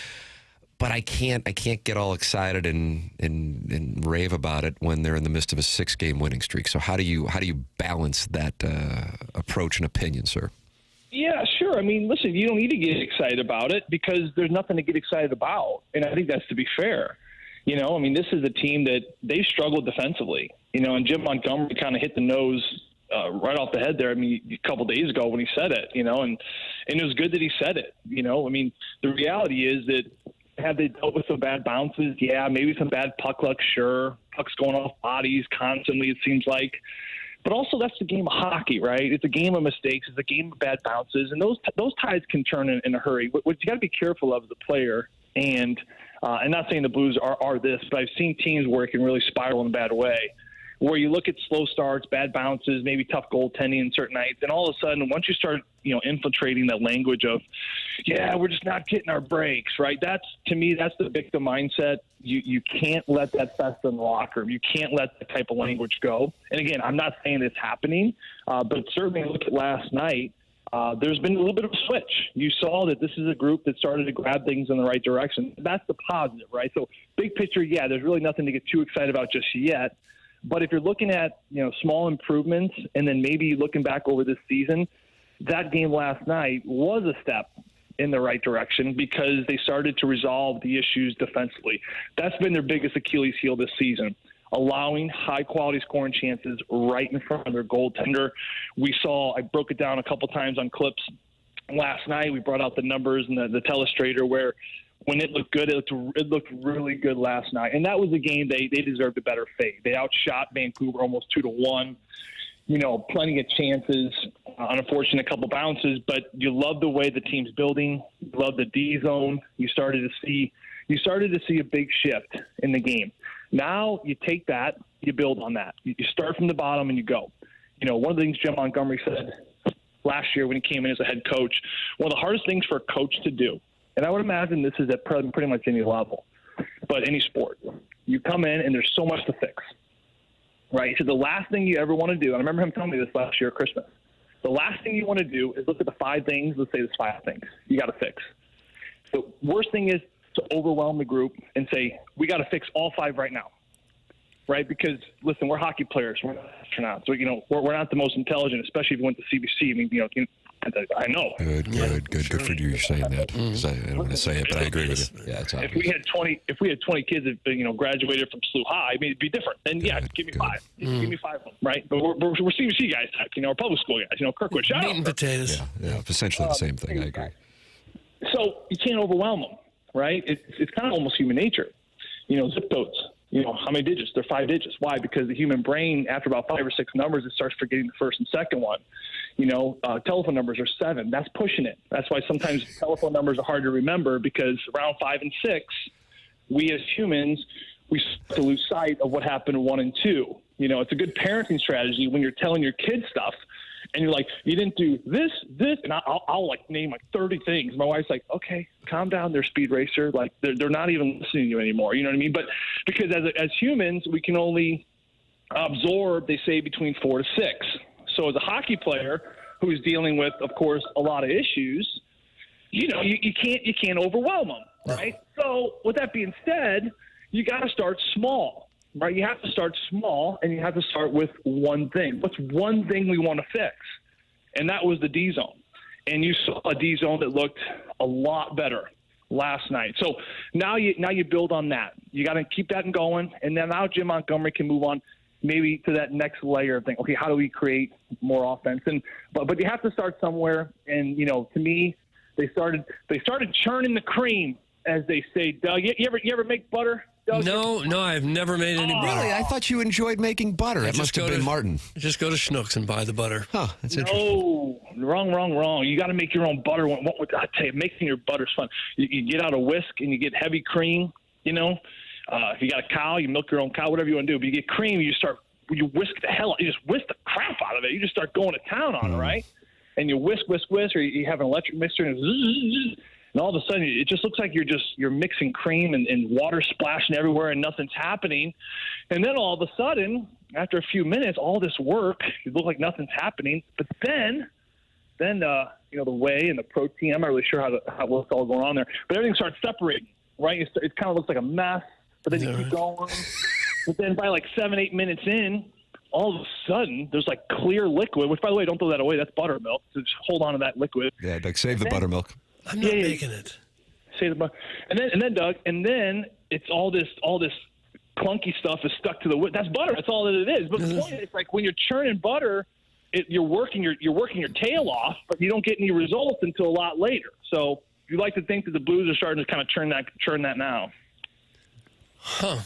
But I can't get all excited and rave about it when they're in the midst of a 6-game winning streak. So how do you balance that approach and opinion, sir? Yeah, sure. I mean, listen, you don't need to get excited about it because there's nothing to get excited about, and I think that's to be fair. You know, I mean, this is a team that they struggled defensively. You know, and Jim Montgomery kind of hit the nose right off the head there. I mean, a couple days ago when he said it. You know, and it was good that he said it. You know, I mean, the reality is that. Have they dealt with some bad bounces? Yeah, maybe some bad puck luck, sure. Pucks going off bodies constantly, it seems like. But also that's the game of hockey, right? It's a game of mistakes. It's a game of bad bounces. And those tides can turn in a hurry. What you got to be careful of as a player, and not saying the Blues are this, but I've seen teams where it can really spiral in a bad way, where you look at slow starts, bad bounces, maybe tough goaltending in certain nights, and all of a sudden, once you start, infiltrating that language of, yeah, we're just not getting our breaks, right? To me, that's the victim mindset. You can't let that fester in the locker room. You can't let that type of language go. And again, I'm not saying it's happening, but certainly look at last night. There's been a little bit of a switch. You saw that this is a group that started to grab things in the right direction. That's the positive, right? So big picture, yeah, there's really nothing to get too excited about just yet. But if you're looking at, small improvements and then maybe looking back over this season, that game last night was a step in the right direction because they started to resolve the issues defensively. That's been their biggest Achilles heel this season, allowing high-quality scoring chances right in front of their goaltender. I broke it down a couple times on clips last night. We brought out the numbers and the telestrator where when it looked good, it looked really good last night. And that was a game they deserved a better fate. They outshot Vancouver almost 2-1. Plenty of chances, unfortunate couple bounces, but you love the way the team's building. You love the D zone. You started to see a big shift in the game. Now you take that, you build on that. You start from the bottom and you go. One of the things Jim Montgomery said last year when he came in as a head coach, one of the hardest things for a coach to do, and I would imagine this is at pretty much any level, but any sport, you come in and there's so much to fix. Right. So the last thing you ever want to do, and I remember him telling me this last year at Christmas, the last thing you want to do is look at the 5 things. Let's say there's 5 things you got to fix. The worst thing is to overwhelm the group and say, we got to fix all 5 right now. Right. Because, listen, we're hockey players. We're not astronauts. So, we're not the most intelligent, especially if you went to CBC. I mean, I know. Good for you saying that. 'Cause I don't want to say it, but I agree with you. Yeah, it's obvious. If we had 20 kids that graduated from SLU High, I mean, it'd be different. Then give me 5. Give me 5 of them, right? But we're CBC guys, we're public school guys. Kirkwood, shout out. Meat and potatoes. Yeah, essentially the same thing. I agree. So you can't overwhelm them, right? It's kind of almost human nature. Zip codes. how many digits? They're 5 digits. Why? Because the human brain, after about 5 or 6 numbers, it starts forgetting the first and second one. Telephone numbers are 7. That's pushing it. That's why sometimes telephone numbers are hard to remember, because around 5 and 6, we as humans, we start to lose sight of what happened in 1 and 2. It's a good parenting strategy when you're telling your kids stuff and you're like, you didn't do this, and I'll like name like 30 things. My wife's like, okay, calm down there, speed racer. Like they're not even listening to you anymore. You know what I mean? But because as humans, we can only absorb, they say, between 4 to 6. So as a hockey player who's dealing with, of course, a lot of issues, you can't overwhelm them, right? So with that being said, you got to start small. Right, you have to start small, and you have to start with one thing. What's one thing we want to fix? And that was the D zone. And you saw a D zone that looked a lot better last night. So now you build on that. You got to keep that going, and then now Jim Montgomery can move on maybe to that next layer of thing. Okay, how do we create more offense? But you have to start somewhere. And to me, they started churning the cream, as they say. Doug, you ever make butter? No, I've never made any butter. Really? I thought you enjoyed making butter. It must have been Martin. Just go to Schnucks and buy the butter. Huh, that's interesting. No, wrong. You got to make your own butter. I tell you, making your butter's fun. You get out a whisk and you get heavy cream, If you got a cow, you milk your own cow, whatever you want to do. But you get cream, you whisk the hell out. You just whisk the crap out of it. You just start going to town on it, right? And you whisk, or you have an electric mixer and and all of a sudden, it just looks like you're mixing cream and water splashing everywhere and nothing's happening. And then all of a sudden, after a few minutes, all this work, it looks like nothing's happening. But then the whey and the protein, I'm not really sure how what's all going on there, but everything starts separating, right? It kind of looks like a mess, but then you keep going. But then by like 7-8 minutes in, all of a sudden, there's like clear liquid, which, by the way, don't throw that away. That's buttermilk. So just hold on to that liquid. Yeah, like save the buttermilk. I'm not making it. Save the butter. And then, Doug, it's all this clunky stuff is stuck to the wood. That's butter. That's all that it is. But the point is, like when you're churning butter, you're working your tail off, but you don't get any results until a lot later. So you like to think that the Blues are starting to kind of churn that now. Huh.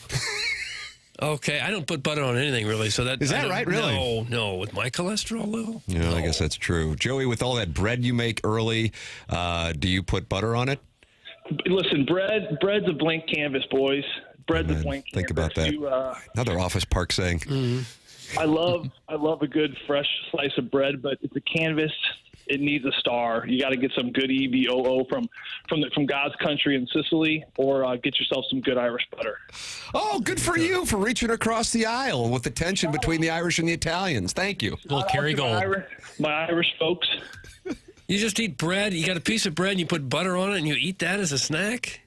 Okay, I don't put butter on anything really. So Is that right? Really? No, with my cholesterol level. Yeah, no. I guess that's true. Joey, with all that bread you make early, do you put butter on it? Listen, bread's a blank canvas, boys. Bread's a blank canvas. Think about that. Another Office Park saying. Mm-hmm. I love a good fresh slice of bread, but it's a canvas. It needs a star. You got to get some good EVOO from God's country in Sicily, or get yourself some good Irish butter. Oh, good for you for reaching across the aisle with the tension between the Irish and the Italians. Thank you. Little Kerrygold. My Irish folks. You just eat bread. You got a piece of bread and you put butter on it and you eat that as a snack?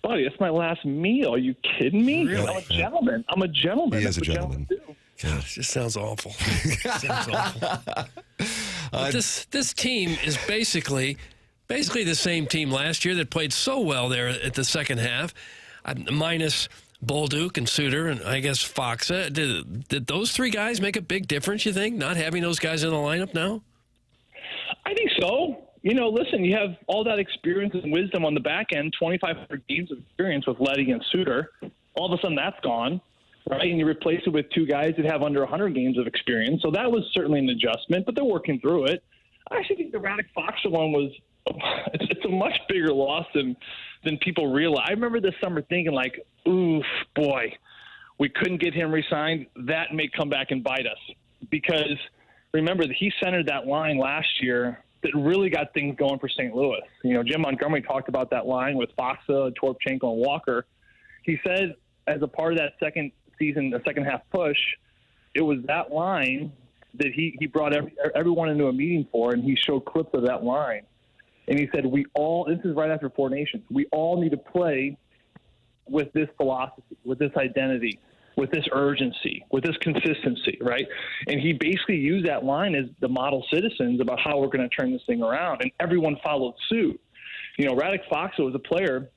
Buddy, that's my last meal. Are you kidding me? Really? I'm a gentleman. He is a gentleman. God, it just sounds awful. Sounds awful. But this team is basically the same team last year that played so well there at the second half, minus Bolduc and Suter and I guess Foxa. Did those three guys make a big difference, you think, not having those guys in the lineup now? I think so. Listen, you have all that experience and wisdom on the back end, 2,500 games of experience with Leddy and Suter. All of a sudden that's gone. Right, and you replace it with two guys that have under 100 games of experience. So that was certainly an adjustment, but they're working through it. I actually think the Radek Foxa one was it's a much bigger loss than people realize. I remember this summer thinking like, oof, boy, we couldn't get him re-signed. That may come back and bite us, because remember that he centered that line last year that really got things going for St. Louis. Jim Montgomery talked about that line with Foxa, Torpchenko, and Walker. He said as a part of that second half push, it was that line that he brought everyone into a meeting for, and he showed clips of that line. And he said, this is right after Four Nations, we all need to play with this philosophy, with this identity, with this urgency, with this consistency, right? And he basically used that line as the model citizens about how we're going to turn this thing around, and everyone followed suit. Radek Foxa was a player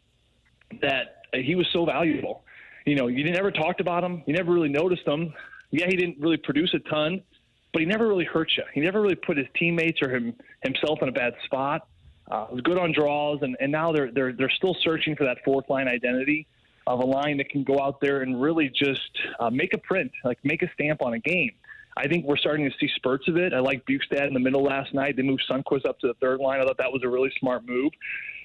that he was so valuable. You never talked about him. You never really noticed him. Yeah, he didn't really produce a ton, but he never really hurt you. He never really put his teammates or himself in a bad spot. Was good on draws, and now they're still searching for that fourth line identity. of a line that can go out there and really just make a print, like make a stamp on a game. I think we're starting to see spurts of it. I like Bukestad in the middle last night. They moved Sundquist up to the third line. I thought that was a really smart move.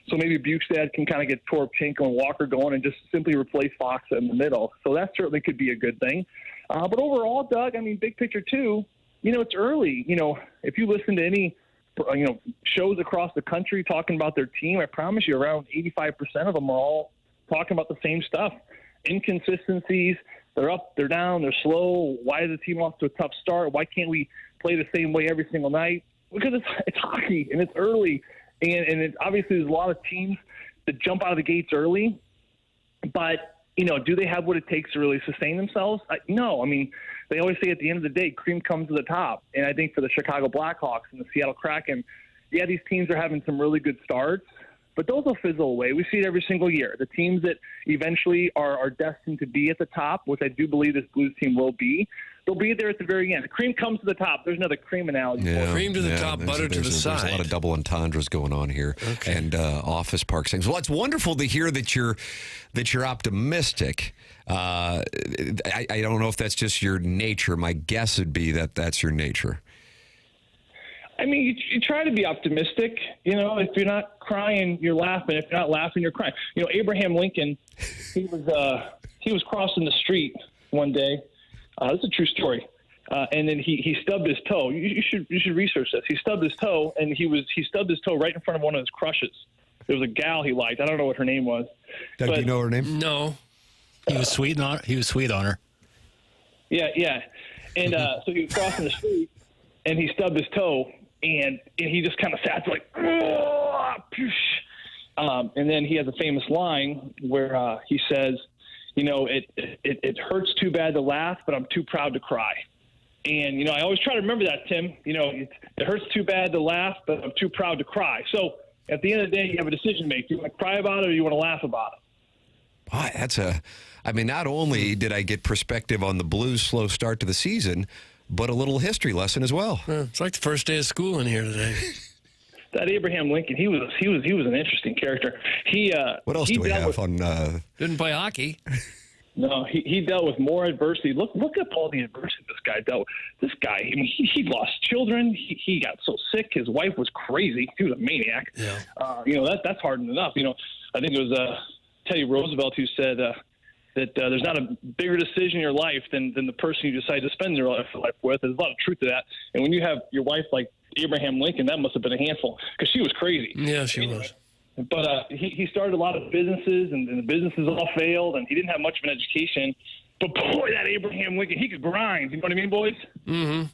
So maybe Bukestad can kind of get Toropchenko and Walker going and just simply replace Fox in the middle. So that certainly could be a good thing. But overall, Doug, I mean, big picture too, it's early. If you listen to any, shows across the country talking about their team, I promise you around 85% of them are all talking about the same stuff. Inconsistencies. They're up, they're down, they're slow. Why is the team off to a tough start? Why can't we play the same way every single night? Because it's hockey and it's early. And obviously there's a lot of teams that jump out of the gates early. But, do they have what it takes to really sustain themselves? No. I mean, they always say at the end of the day, cream comes to the top. And I think for the Chicago Blackhawks and the Seattle Kraken, yeah, these teams are having some really good starts. But those will fizzle away. We see it every single year. The teams that eventually are destined to be at the top, which I do believe this Blues team will be, they'll be there at the very end. The cream comes to the top. There's another cream analogy. Yeah, cream to the top, butter to the side. There's a lot of double entendres going on here, and office park things. Well, it's wonderful to hear that you're optimistic. I don't know if that's just your nature. My guess would be that that's your nature. I mean, you try to be optimistic. If you're not crying, you're laughing. If you're not laughing, you're crying. Abraham Lincoln, he was crossing the street one day. This is a true story. And then he stubbed his toe. You should research this. He stubbed his toe, and he stubbed his toe right in front of one of his crushes. There was a gal he liked. I don't know what her name was. Doug, do you know her name? No. He was sweet on her. Yeah. And so he was crossing the street, and he stubbed his toe. And he just kind of sat there like, and then he has a famous line where he says, it hurts too bad to laugh, but I'm too proud to cry. And, I always try to remember that, Tim. It hurts too bad to laugh, but I'm too proud to cry. So at the end of the day, you have a decision to make. Do you want to cry about it or you want to laugh about it? Boy, not only did I get perspective on the Blues' slow start to the season, but a little history lesson as well. It's like the first day of school in here today. That Abraham Lincoln, he was an interesting character. What else do we have on? Didn't play hockey. No, he dealt with more adversity. Look up all the adversity this guy dealt with. This guy, I mean, he lost children. He got so sick. His wife was crazy. He was a maniac. Yeah. That's hard enough. I think it was Teddy Roosevelt who said that there's not a bigger decision in your life than the person you decide to spend your life with. There's a lot of truth to that. And when you have your wife like Abraham Lincoln, that must have been a handful because she was crazy. Yeah, she was. But he started a lot of businesses, and the businesses all failed, and he didn't have much of an education. But, boy, that Abraham Lincoln, he could grind. You know what I mean, boys? Mm-hmm.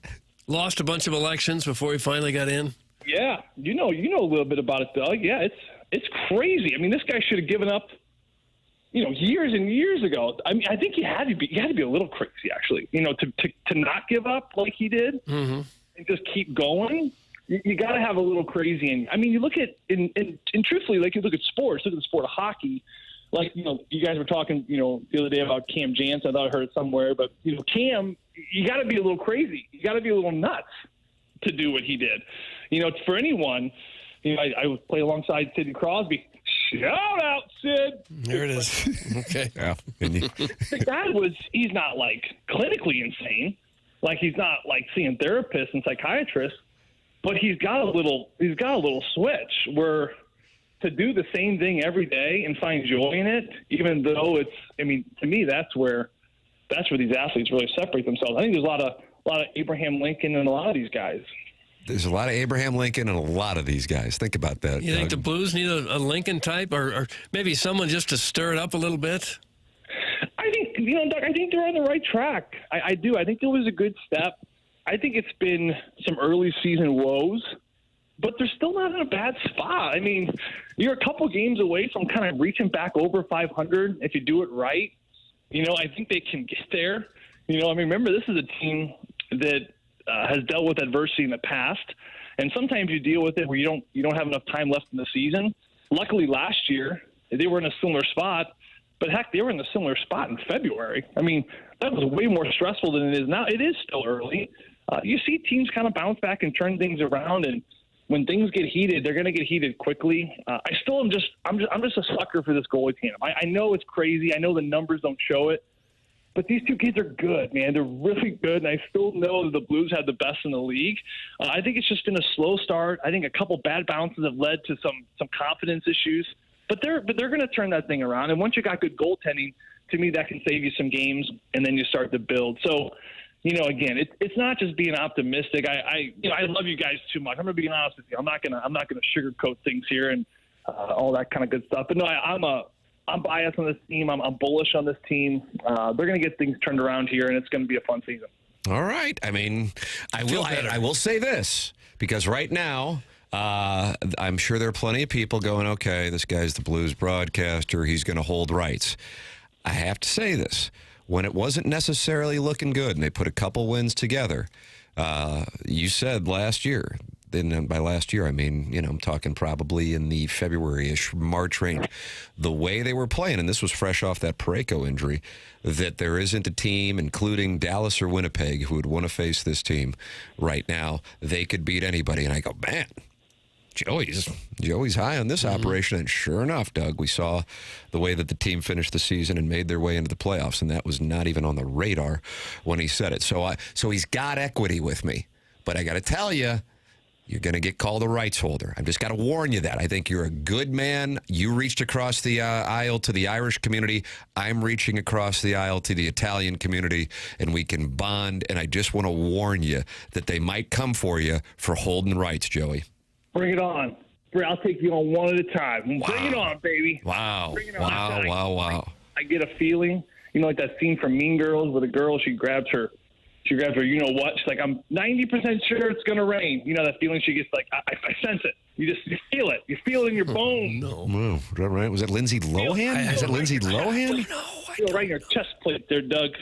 Lost a bunch of elections before he finally got in. Yeah. You know a little bit about it, Doug. Yeah, it's crazy. I mean, this guy should have given up, years and years ago. I mean, I think you had to be a little crazy, actually, to not give up like he did and just keep going. You got to have a little crazy. And I mean, you look at, and truthfully, like you look at sports, look at the sport of hockey. Like, you guys were talking, the other day about Cam Jansen. I thought I heard it somewhere, but, Cam, you got to be a little crazy. You got to be a little nuts to do what he did. For anyone, I would play alongside Sidney Crosby. Shout out, Sid. There it is. Okay. Yeah. The guy he's not like clinically insane. Like he's not like seeing therapists and psychiatrists, but he's got a little switch where to do the same thing every day and find joy in it, even though to me, that's where these athletes really separate themselves. I think there's a lot of Abraham Lincoln and a lot of these guys. There's a lot of Abraham Lincoln and a lot of these guys. Think about that. You think the Blues need a Lincoln type or maybe someone just to stir it up a little bit? I think, Doug, I think they're on the right track. I do. I think it was a good step. I think it's been some early season woes, but they're still not in a bad spot. I mean, you're a couple games away from kind of reaching back over 500 if you do it right. I think they can get there. Remember, this is a team that has dealt with adversity in the past, and sometimes you deal with it where you don't have enough time left in the season. Luckily, last year they were in a similar spot, but heck, they were in a similar spot in February. I mean, that was way more stressful than it is now. It is still early. You see teams kind of bounce back and turn things around, and when things get heated, they're going to get heated quickly. I'm just a sucker for this goalie tandem. I know it's crazy. I know the numbers don't show it, but these two kids are good, man. They're really good, and I still know that the Blues have the best in the league. I think it's just been a slow start. I think a couple bad bounces have led to some confidence issues, but they're going to turn that thing around. And once you got good goaltending, to me, that can save you some games, and then you start to build. So, again, it's not just being optimistic. I love you guys too much. I'm going to be honest with you. I'm not going to sugarcoat things here and all that kind of good stuff. But no, I'm biased on this team. I'm bullish on this team. They're going to get things turned around here, and it's going to be a fun season. All right. I mean, I will say this, because right now, I'm sure there are plenty of people going, okay, this guy's the Blues broadcaster. He's going to hold rights. I have to say this. When it wasn't necessarily looking good and they put a couple wins together, you said last year, then by last year, I mean, I'm talking probably in the February-ish, March range, the way they were playing, and this was fresh off that Parayko injury, that there isn't a team, including Dallas or Winnipeg, who would want to face this team right now. They could beat anybody. And I go, man, Joey's high on this operation. And sure enough, Doug, we saw the way that the team finished the season and made their way into the playoffs, and that was not even on the radar when he said it. So he's got equity with me. But I got to tell you, you're going to get called a rights holder. I've just got to warn you that. I think you're a good man. You reached across the aisle to the Irish community. I'm reaching across the aisle to the Italian community, and we can bond. And I just want to warn you that they might come for you for holding rights, Joey. Bring it on. I'll take you on one at a time. Wow. Bring it on, baby. Wow. Bring it on. Wow. I get a feeling, like that scene from Mean Girls where the girl, she grabs her, you know what? She's like, I'm 90% sure it's going to rain. That feeling she gets, like, I sense it. You feel it. You feel it in your bones. No. Is that right? Was it Lindsay Lohan? Is it Lindsay Lohan? No. Feel right in your chest plate there, Doug.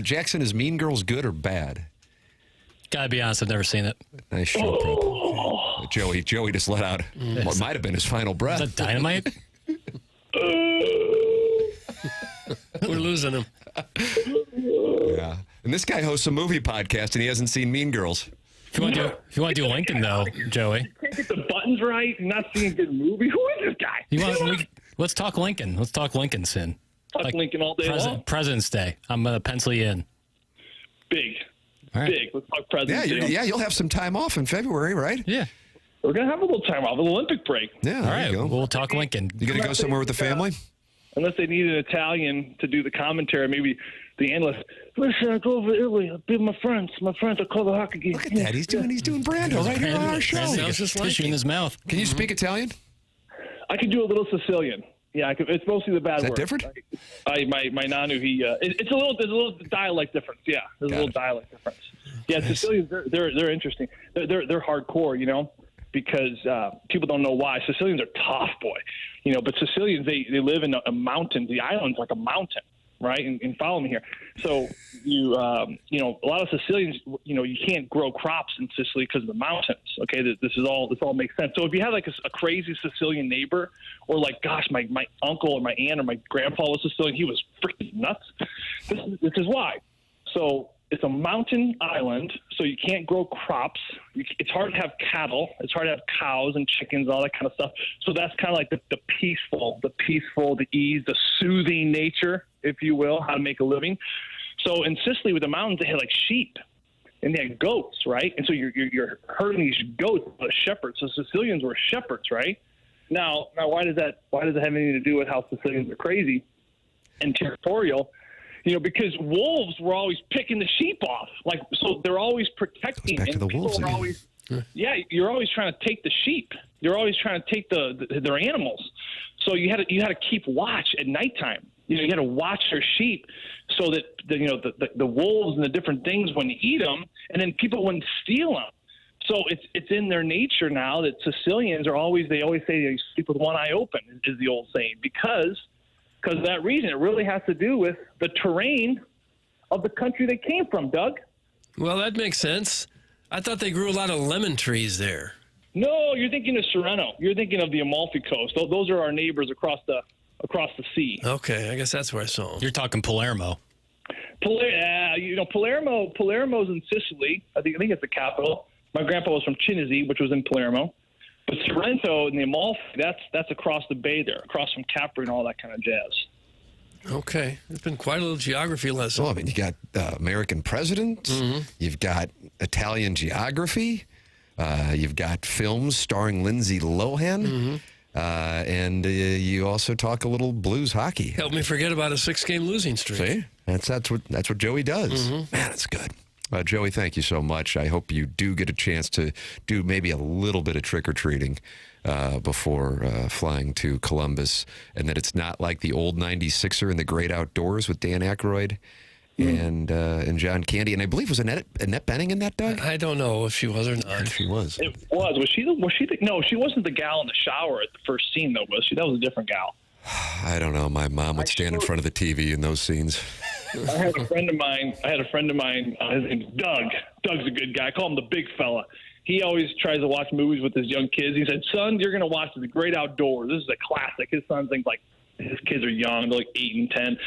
Jackson, is Mean Girls good or bad? Gotta be honest, I've never seen it. Nice show, bro. Joey just let out what might have been his final breath. Is that dynamite? We're losing him. Yeah. And this guy hosts a movie podcast, and he hasn't seen Mean Girls. If you want to do Lincoln, though, Joey. You can't get the buttons right and not seeing a good movie. Who is this guy? Let's talk Lincoln. Let's talk Lincoln, Sin. Talk Lincoln all day long. President's Day. I'm going to pencil you in. Big. All right. Big. Let's talk President's Day. Yeah, you'll have some time off in February, right? Yeah. We're going to have a little time off, an Olympic break. Yeah, all right. We'll talk Lincoln. You going to go somewhere with the family? Unless they need an Italian to do the commentary, maybe the analyst. Listen, I go over to Italy. I'll be with my friends. My friends, I call the hockey game. Look at that. He's doing Brando right here on our show. Sounds just like tissue in his mouth. Can you speak Italian? I can do a little Sicilian. Yeah, it's mostly the bad word. Is that word. different? My nanu, there's a little dialect difference. Yeah, there's a little dialect difference. Yeah, Sicilians, they're interesting. They're hardcore, because people don't know why. Sicilians are tough, boy. But Sicilians, they live in a mountain. The island's like a mountain, right? And follow me here. So a lot of Sicilians, you can't grow crops in Sicily because of the mountains. Okay, this all makes sense. So if you have like a crazy Sicilian neighbor, or like, gosh, my uncle or my aunt or my grandpa was Sicilian, he was freaking nuts. This is why. So it's a mountain island, so you can't grow crops. It's hard to have cattle. It's hard to have cows and chickens, all that kind of stuff. So that's kind of like the peaceful, the ease, the soothing nature, if you will, how to make a living. So in Sicily with the mountains, they had like sheep and they had goats, right? And so you're herding these goats, the shepherds. So Sicilians were shepherds, right? Now why does that have anything to do with how Sicilians are crazy and territorial? Because wolves were always picking the sheep off. Like, so they're always protecting. Back to the wolves again. You're always trying to take the sheep. You're always trying to take their animals. So you had to keep watch at nighttime. You had to watch their sheep so that the wolves and the different things wouldn't eat them, and then people wouldn't steal them. So it's in their nature now that Sicilians they always say you sleep with one eye open, is the old saying, because of that reason. It really has to do with the terrain of the country they came from, Doug. Well, that makes sense. I thought they grew a lot of lemon trees there. No, you're thinking of Sorrento. You're thinking of the Amalfi Coast. Those are our neighbors across the sea. Okay, I guess that's where I saw them. You're talking Palermo. Palermo's in Sicily. I think it's the capital. My grandpa was from Chinizzi, which was in Palermo. But Sorrento and the Amalfi, that's across the bay there, across from Capri and all that kind of jazz. Okay. It's been quite a little geography lesson. Well, I mean, you got American presidents. Mm-hmm. You've got Italian geography. You've got films starring Lindsay Lohan. Mm-hmm. And you also talk a little blues hockey. Help me forget about a 6-game losing streak. See? That's what Joey does. Mm-hmm. Man, that's good. Joey, thank you so much. I hope you do get a chance to do maybe a little bit of trick-or-treating before flying to Columbus, and that it's not like the old 90s Sixer in the Great Outdoors with Dan Aykroyd and John Candy. And I believe was Annette Bening in that, Doug? I don't know if she was or not. She was. It was. Was she no, she wasn't the gal in the shower at the first scene, though, was she? That was a different gal. I don't know. My mom would stand in front of the TV in those scenes. I had a friend of mine. His name's Doug. Doug's a good guy. I call him the big fella. He always tries to watch movies with his young kids. He said, "Son, you're going to watch The Great Outdoors. This is a classic." His son thinks like his kids are young. They're like 8 and 10.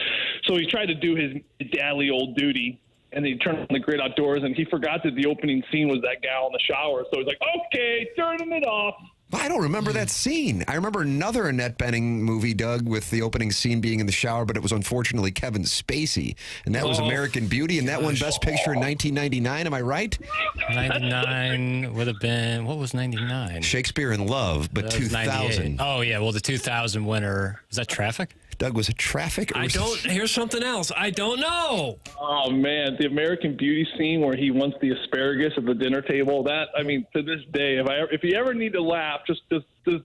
So he tried to do his dadly old duty, and he turned on The Great Outdoors, and he forgot that the opening scene was that gal in the shower. So he's like, "Okay, turning it off." I don't remember that scene. I remember another Annette Bening movie, Doug, with the opening scene being in the shower, but it was unfortunately Kevin Spacey. And that was American Beauty, and that won Best Picture in 1999. Am I right? 99 would have been, what was 99? Shakespeare in Love, but 2000. Oh, yeah. Well, the 2000 winner, was that Traffic? Doug, was it Traffic? Here's something else. I don't know. Oh, man, the American Beauty scene where he wants the asparagus at the dinner table, to this day, if you ever need to laugh, just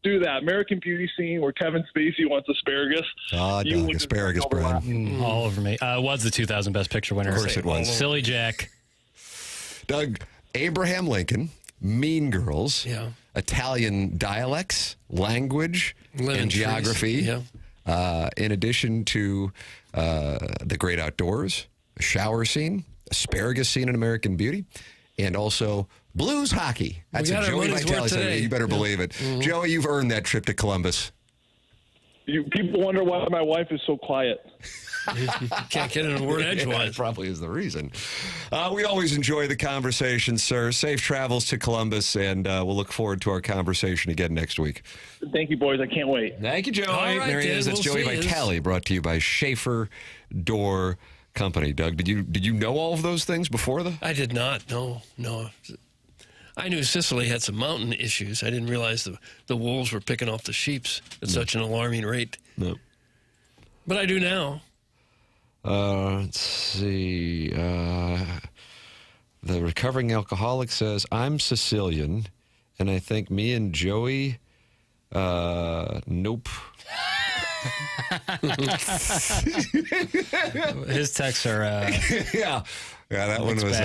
do that. American Beauty scene where Kevin Spacey wants asparagus. Oh, Doug, asparagus, Brian. All over me. Was the 2000 Best Picture winner. Of course it was. Silly Jack. Doug, Abraham Lincoln, Mean Girls, Italian dialects, language, and geography. Yeah. In addition to The Great Outdoors, a shower scene, asparagus scene in American Beauty, and also blues hockey. That's a Joey Vitale said. You better believe it. Mm-hmm. Joey, you've earned that trip to Columbus. People wonder why my wife is so quiet. Can't get in a word edgewise. That probably is the reason. We always enjoy the conversation, sir. Safe travels to Columbus, and we'll look forward to our conversation again next week. Thank you, boys. I can't wait. Thank you, Joey. All right, there he is. That's Joey Vitale, brought to you by Schaefer Door Company. Doug, did you know all of those things before the? I did not. No. I knew Sicily had some mountain issues. I didn't realize the wolves were picking off the sheeps at such an alarming rate. No. But I do now. Let's see. The recovering alcoholic says, "I'm Sicilian, and I think me and Joey, nope." His texts are yeah, that one was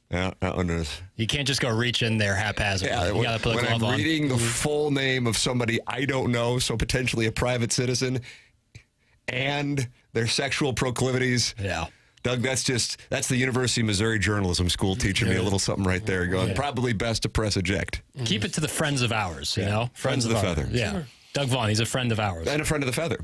that one was. You can't just go reach in there haphazardly. Yeah, you got to put a glove I'm on. reading the full name of somebody I don't know, so potentially a private citizen, and their sexual proclivities. Yeah. Doug, that's the University of Missouri Journalism School teaching me a little something right there. Going, probably best to press eject. Keep it to the friends of ours, you know? Friends of the Feather. Yeah. Sure. Doug Vaughn, he's a friend of ours. And a friend of the Feather.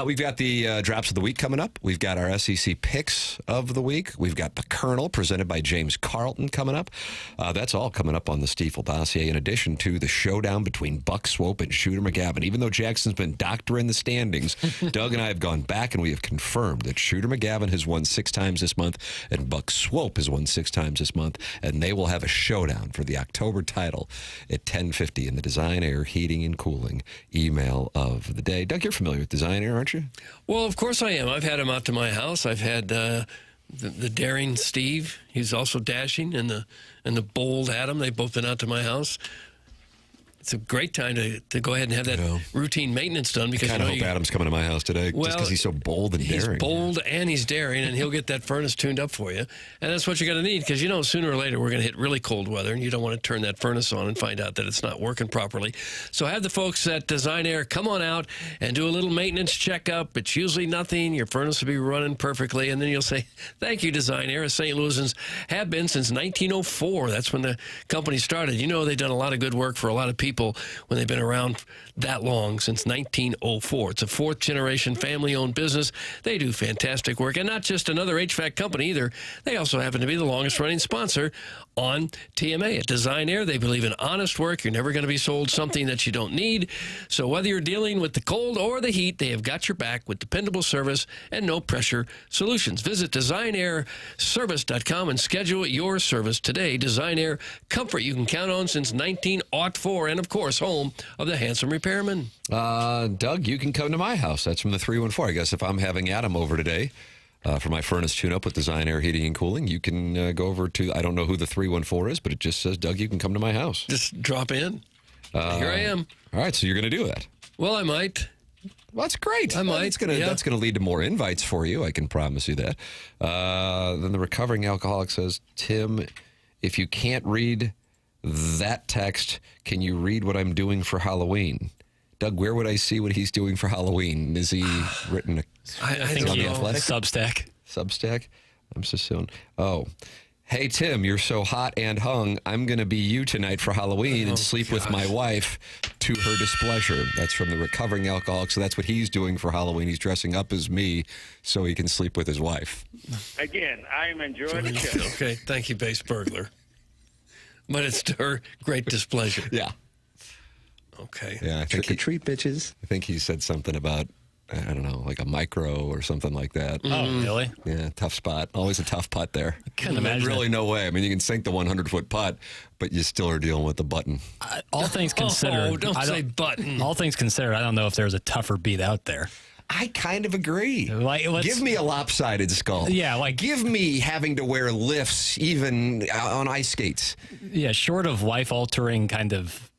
We've got the drops of the week coming up. We've got our SEC picks of the week. We've got the Colonel presented by James Carlton coming up. That's all coming up on the Stiefel dossier, in addition to the showdown between Buck Swope and Shooter McGavin. Even though Jackson's been doctoring the standings, Doug and I have gone back and we have confirmed that Shooter McGavin has won 6 times this month and Buck Swope has won 6 times this month, and they will have a showdown for the October title at 10:50 in the Design Air Heating and Cooling email of the day. Doug, you're familiar with Design Air, aren't you? Well, of course I am. I've had him out to my house. I've had the daring Steve. He's also dashing, and the bold Adam. They've both been out to my house. It's a great time to go ahead and have that routine maintenance done. Because I kind of hope Adam's coming to my house today, just because he's so bold and daring. He's bold and he's daring, and he'll get that furnace tuned up for you. And that's what you're going to need, because sooner or later we're going to hit really cold weather, and you don't want to turn that furnace on and find out that it's not working properly. So have the folks at Design Air come on out and do a little maintenance checkup. It's usually nothing. Your furnace will be running perfectly, and then you'll say, "Thank you, Design Air," as St. Louisans have been since 1904. That's when the company started. They've done a lot of good work for a lot of people. people when they've been around that long, since 1904. It's a fourth-generation family-owned business. They do fantastic work, and not just another HVAC company either. They also happen to be the longest-running sponsor on TMA. At Design Air, they believe in honest work. You're never going to be sold something that you don't need. So whether you're dealing with the cold or the heat, they have got your back with dependable service and no-pressure solutions. Visit DesignAirService.com and schedule your service today. Design Air, comfort you can count on since 1904, and, of course, home of the handsome repairman. Doug, you can come to my house. That's from the 314. I guess if I'm having Adam over today for my furnace tune-up with Design Air Heating and Cooling, you can go over to, I don't know who the 314 is, but it just says, Doug, you can come to my house. Just drop in. Here I am. All right, so you're going to do that. Well, I might. Well, that's great. I might. That's going to lead to more invites for you. I can promise you that. Then the recovering alcoholic says, Tim, if you can't read that text, can you read what I'm doing for Halloween? Doug, where would I see what he's doing for Halloween? Is he written I think on he the Athletic? Substack. Substack? I'm so soon. Oh. Hey, Tim, you're so hot and hung. I'm going to be you tonight for Halloween and sleep with my wife to her displeasure. That's from the recovering alcoholic. So that's what he's doing for Halloween. He's dressing up as me so he can sleep with his wife. Again, I'm enjoying the show. Okay, thank you, Base Burglar. But it's to her great displeasure. Yeah. Okay. Yeah, trick or treat, bitches. I think he said something about, I don't know, like a micro or something like that. Oh, really? Yeah, tough spot. Always a tough putt there. Can't imagine Really it. no way. I mean, you can sink the 100-foot putt, but you still are dealing with the button. All things considered. Oh, don't say button. All things considered, I don't know if there's a tougher beat out there. I kind of agree. Like, Give me a lopsided skull. Yeah, like give me having to wear lifts even on ice skates. Yeah, short of life-altering kind of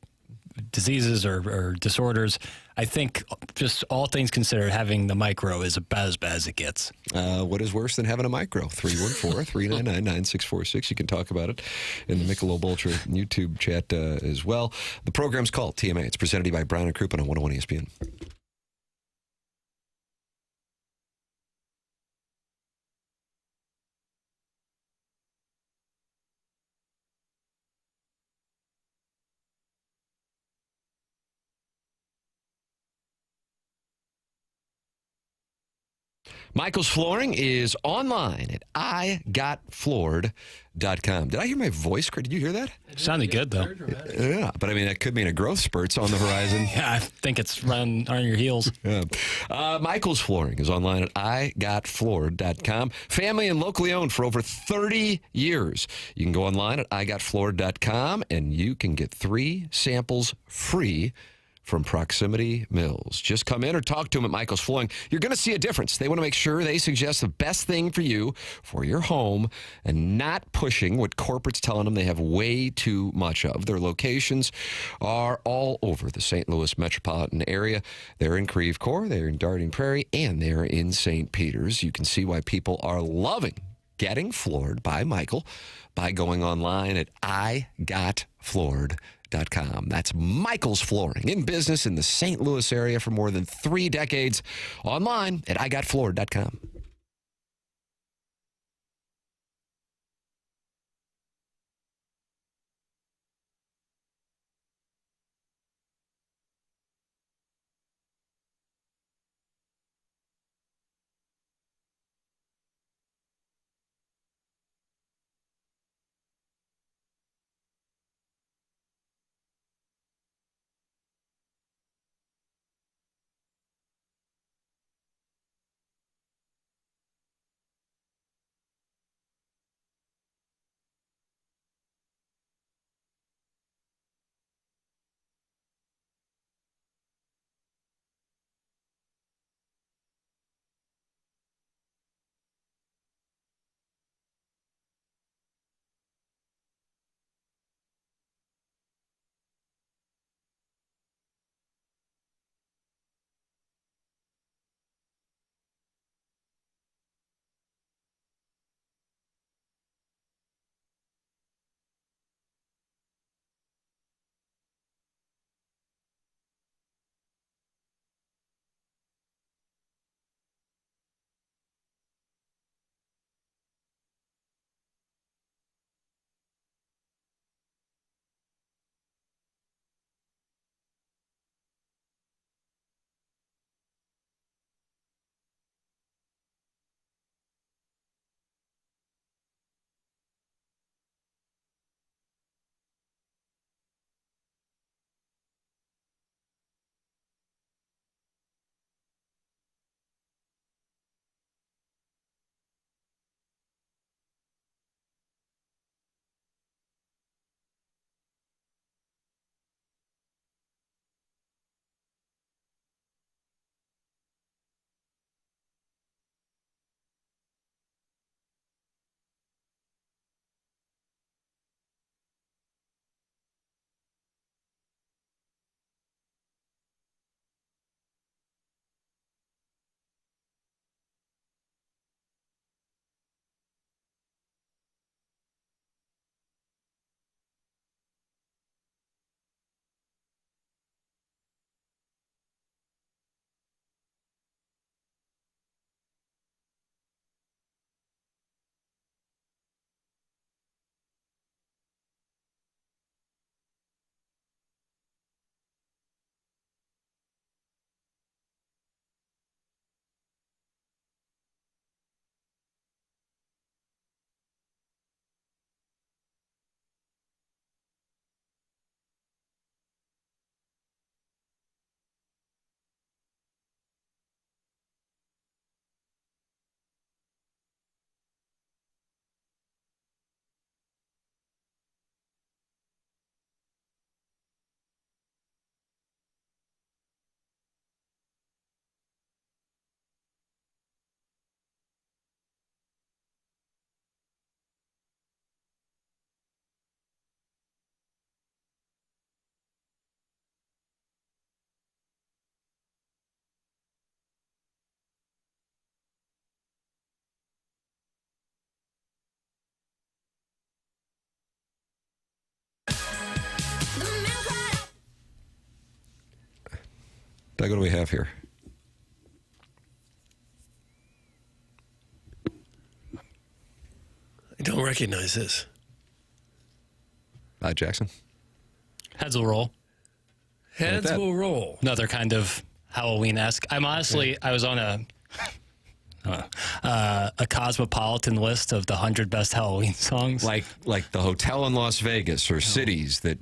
diseases or disorders, I think just all things considered, having the micro is about as bad as it gets. What is worse than having a micro? 314-399-9646. You can talk about it in the Michelob Ultra YouTube chat as well. The program's called TMA. It's presented to you by Brown and Crouppen on 101 ESPN. Michael's Flooring is online at igotfloored.com. Did I hear my voice? Did you hear that? It sounded good, though. Yeah, but I mean, that could mean a growth spurt's on the horizon. Yeah, I think it's running on your heels. Yeah. Michael's Flooring is online at igotfloored.com. Family and locally owned for over 30 years. You can go online at igotfloored.com and you can get 3 samples free from Proximity Mills. Just come in or talk to them at Michael's Flooring. You're going to see a difference. They want to make sure they suggest the best thing for you, for your home, and not pushing what corporate's telling them they have way too much of. Their locations are all over the St. Louis metropolitan area. They're in Creve Coeur, they're in Darting Prairie, and they're in St. Peters. You can see why people are loving getting floored by Michael by going online at igotfloored.com. That's Michael's Flooring, in business in the St. Louis area for more than 3 decades. Online at igotfloored.com. Doug, what do we have here? I don't recognize this. Jackson? Heads will roll. Heads will roll. Another kind of Halloween-esque. I'm honestly, I was on a cosmopolitan list of the 100 best Halloween songs. Like the hotel in Las Vegas or cities that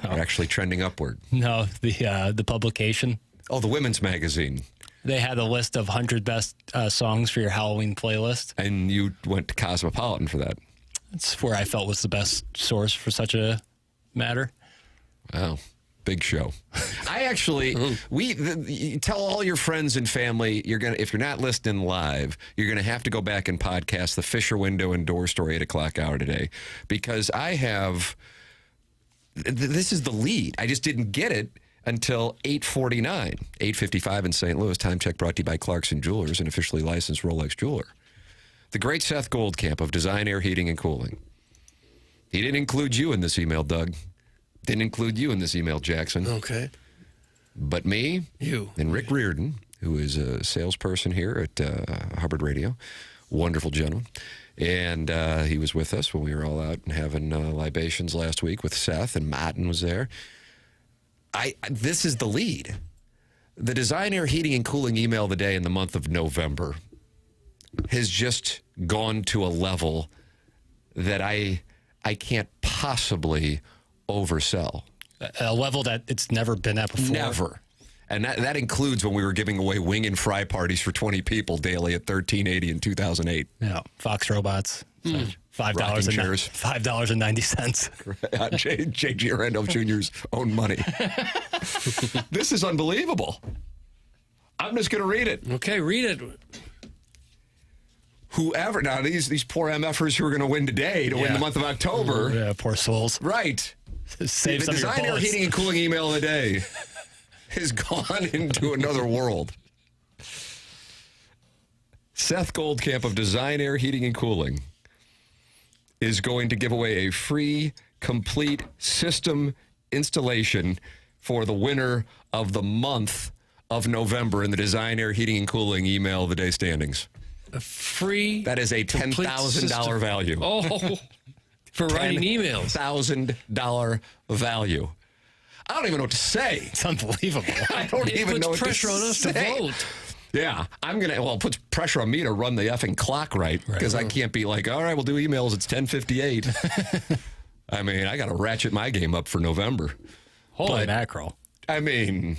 are actually trending upward. No, the publication. Oh, the women's magazine. They had a list of 100 best songs for your Halloween playlist. And you went to Cosmopolitan for that. That's where I felt was the best source for such a matter. Wow. Big show. I actually, you tell all your friends and family, if you're not listening live, you're going to have to go back and podcast the Fisher Window and Door Store 8 o'clock hour today, because this is the lead. I just didn't get it until 8:49, 8:55 in St. Louis. Time check brought to you by Clarkson Jewelers, an officially licensed Rolex jeweler. The great Seth Goldcamp of Design Air Heating and Cooling. He didn't include you in this email, Doug. Didn't include you in this email, Jackson. Okay. But me, you, and Rick Reardon, who is a salesperson here at Hubbard Radio. Wonderful gentleman. And he was with us when we were all out and having libations last week with Seth, and Martin was there. This is the lead. The Design Air Heating and Cooling email of the day in the month of November has just gone to a level that I can't possibly oversell. A level that it's never been at before. Never. And that includes when we were giving away wing and fry parties for 20 people daily at 1380 in 2008. Yeah, Fox Robots. So $5.90. J.G. Randolph Jr.'s own money. This is unbelievable. I'm just going to read it. Okay, read it. Whoever, now these poor MFers who are going to win today to win the month of October. Yeah, poor souls. Right. Save the some of your Design Air bullets. Heating and Cooling email of the day has gone into another world. Seth Goldcamp of Design Air Heating and Cooling is going to give away a free, complete system installation for the winner of the month of November in the Design Air Heating and Cooling email of the day standings. A free... That is a $10,000 value. Oh, for writing emails. $10,000 value. I don't even know what to say. It's unbelievable. I don't even know what to say. It puts pressure on us to vote. Yeah, it puts pressure on me to run the effing clock right, because I can't be like, all right, we'll do emails. It's 10:58. I mean, I got to ratchet my game up for November. Holy mackerel. I mean...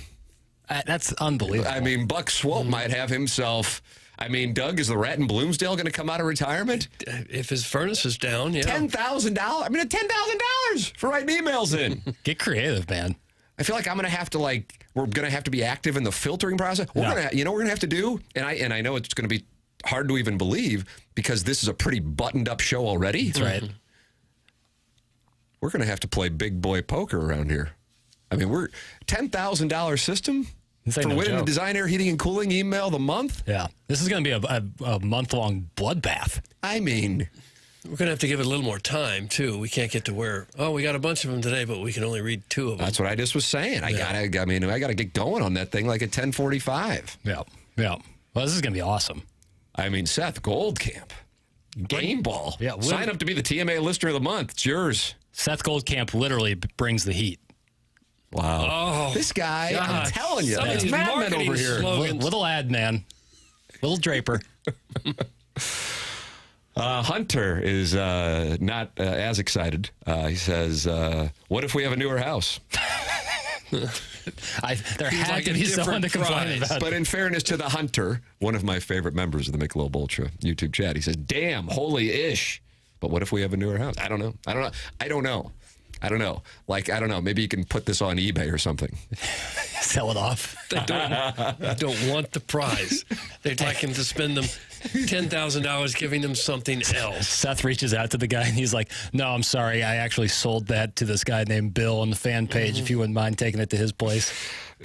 that's unbelievable. I mean, Buck Swope might have himself... I mean, Doug, is the Rat in Bloomsdale going to come out of retirement? If his furnace is down, yeah. $10,000. I mean, $10,000 for writing emails in. Get creative, man. I feel like I'm going to have to we're going to have to be active in the filtering process. We're going to, we're going to have to do, and I know it's going to be hard to even believe because this is a pretty buttoned up show already. That's right. We're going to have to play big boy poker around here. I mean, we're $10,000 system for winning the Design Air Heating and Cooling email of the month. Yeah, this is going to be a month-long bloodbath. I mean, we're going to have to give it a little more time, too. We can't get to where, we got a bunch of them today, but we can only read 2 of them. That's what I just was saying. I got to get going on that thing like at 10:45. Yeah. Well, this is going to be awesome. I mean, Seth Goldcamp, game ball. Yeah, sign up to be the TMA listener of the month. It's yours. Seth Goldcamp literally brings the heat. Wow. Oh, this guy, God. I'm telling you, Some of it's these madman marketing over here. slogans. Little ad man. Little Draper. Hunter is not as excited. He says, what if we have a newer house? There had to be someone to complain about. But in fairness to the Hunter, one of my favorite members of the Michelob Ultra YouTube chat, he says, damn, holy ish. But what if we have a newer house? I don't know. Like, I don't know. Maybe you can put this on eBay or something. Sell it off. They don't want the prize. They'd like him to spend them $10,000 giving them something else. Seth reaches out to the guy, and he's like, no, I'm sorry. I actually sold that to this guy named Bill on the fan page, if you wouldn't mind taking it to his place.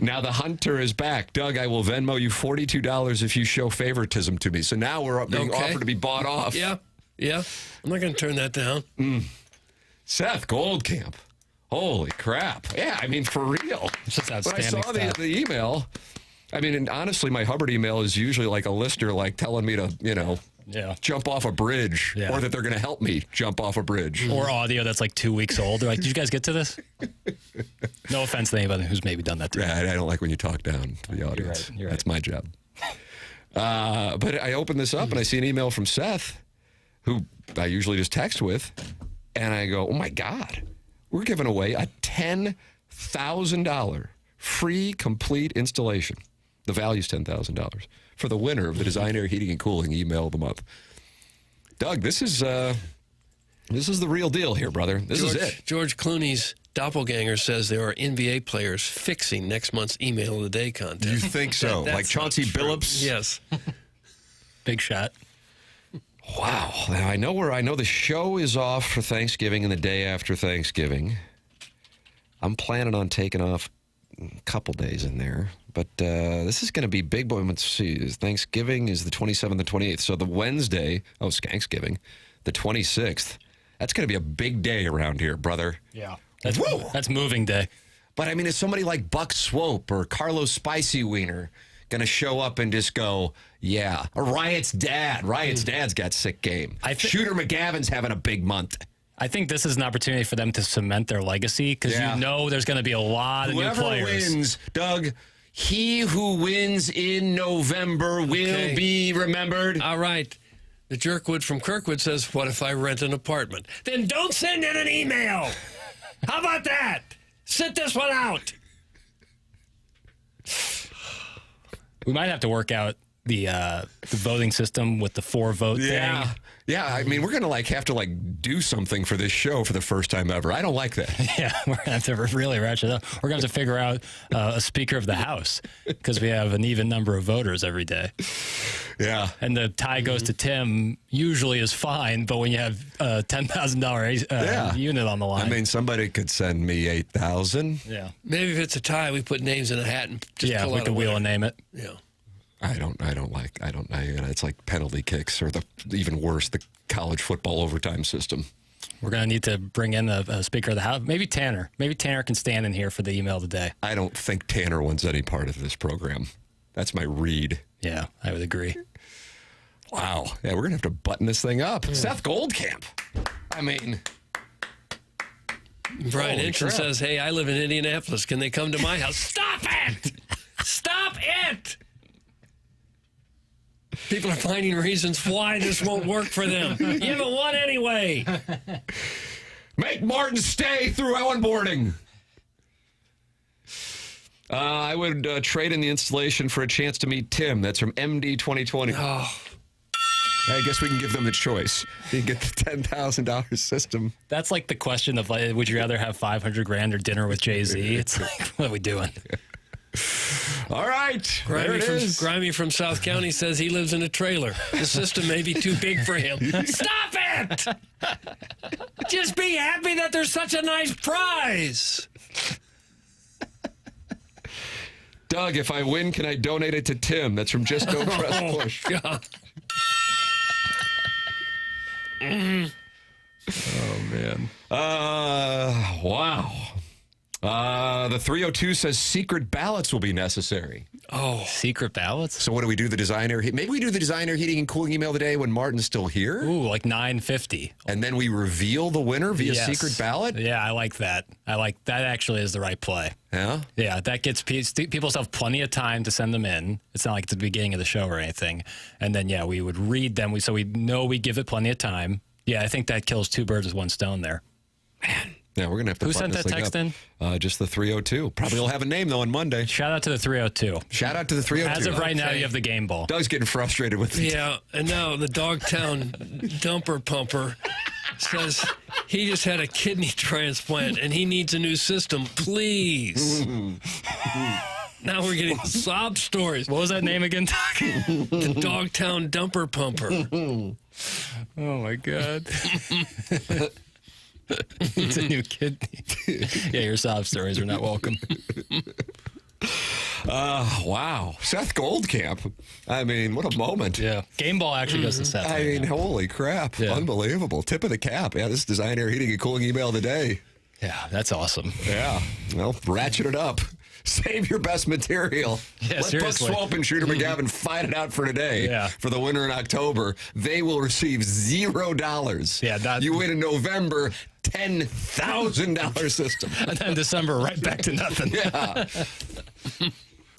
Now the Hunter is back. Doug, I will Venmo you $42 if you show favoritism to me. So now we're being offered to be bought off. Yeah. I'm not going to turn that down. Seth Goldcamp, Holy crap. Yeah, I mean, for real. It's just When I outstanding saw stuff. the email, I mean, and honestly, my Hubbard email is usually like a listener like telling me to, jump off a bridge or that they're going to help me jump off a bridge. Or audio that's like 2 weeks old. They're like, did you guys get to this? No offense to anybody who's maybe done that to Yeah, I don't like when you talk down to the audience. You're right. That's my job. But I open this up and I see an email from Seth, who I usually just text with, and I go, oh my God, we're giving away a $10,000 free complete installation. The value's $10,000 for the winner of the Design Air Heating and Cooling email of the month. Doug, this is the real deal here, brother. This is it. George Clooney's doppelganger says there are NBA players fixing next month's email of the day contest. You think so? Like Chauncey Billups? Yes. Big shot. Wow. Now, I know the show is off for Thanksgiving and the day after Thanksgiving. I'm planning on taking off a couple days in there. But this is going to be big. Boy, let's see. Thanksgiving is the 27th and 28th. So the Wednesday, Skanksgiving, the 26th. That's going to be a big day around here, brother. Yeah. That's moving day. But, I mean, is somebody like Buck Swope or Carlos Spicy Wiener going to show up and just go, yeah, or Riot's dad. Riot's dad's got sick game. Shooter McGavin's having a big month. I think this is an opportunity for them to cement their legacy because you know there's going to be a lot of new players. Whoever wins, Doug, he who wins in November will be remembered. All right. The Jerkwood from Kirkwood says, what if I rent an apartment? Then don't send in an email. How about that? Sit this one out. We might have to work out the voting system with the 4-vote thing. Yeah, I mean, we're going to have to do something for this show for the first time ever. I don't like that. Yeah, we're going to have to really ratchet up. We're going to have to figure out a Speaker of the House because we have an even number of voters every day. Yeah. And the tie goes to Tim usually is fine, but when you have a $10,000 unit on the line. I mean, somebody could send me $8,000. Yeah. Maybe if it's a tie, we put names in a hat and just pull we out can wheel and name it. Yeah. It's like penalty kicks or even worse, the college football overtime system. We're going to need to bring in a Speaker of the House. Maybe Tanner. Maybe Tanner can stand in here for the email today. I don't think Tanner wants any part of this program. That's my read. Yeah, I would agree. Wow. Yeah, we're going to have to button this thing up. Seth Goldcamp. I mean... Brian Hinton says, hey, I live in Indianapolis. Can they come to my house? Stop it! Stop it! People are finding reasons why this won't work for them. You haven't won anyway. Make Martin stay through onboarding. I would trade in the installation for a chance to meet Tim. That's from MD 2020. Oh. I guess we can give them the choice. You can get the $10,000 system. That's like the question of, would you rather have $500,000 or dinner with Jay-Z? It's like, what are we doing? All right. Grimy from South County says he lives in a trailer. The system may be too big for him. Stop it! Just be happy that there's such a nice prize. Doug, if I win, can I donate it to Tim? That's from Just Don't Press Push. God. Oh, man. Wow. The 302 says secret ballots will be necessary. Oh, secret ballots? So what do we do? Maybe we do the Design Air Heating and Cooling email today when Martin's still here? Ooh, like 9:50. And then we reveal the winner via secret ballot? Yeah, I like that. That actually is the right play. Yeah? Yeah, that gets people have plenty of time to send them in. It's not like it's the beginning of the show or anything. And then, we would read them so we know we give it plenty of time. Yeah, I think that kills two birds with one stone there. Man. Yeah, we're going to have to Who sent that text in? Just the 302. Probably will have a name, though, on Monday. Shout out to the 302. Shout out to the 302. As of right now, you have the game ball. Doug's getting frustrated with it. Yeah, and now the Dogtown dumper pumper says he just had a kidney transplant and he needs a new system. Please. Now we're getting sob stories. What was that name again, Doug? The Dogtown dumper pumper. Oh, my God. It's a new kidney. Yeah, your sob stories are not welcome. Wow. Seth Goldcamp. I mean, what a moment. Yeah. Game ball actually goes to Seth. Holy crap. Yeah. Unbelievable. Tip of the cap. Yeah, this is Design Air Heating and Cooling email of the day. Yeah, that's awesome. Yeah. Well, ratchet it up. Save your best material. Yeah, Let seriously. Buck Swope and Shooter McGavin fight it out for today for the winner in October. They will receive $0. Yeah, you win in November, $10,000 system. And then December, right back to nothing. Yeah.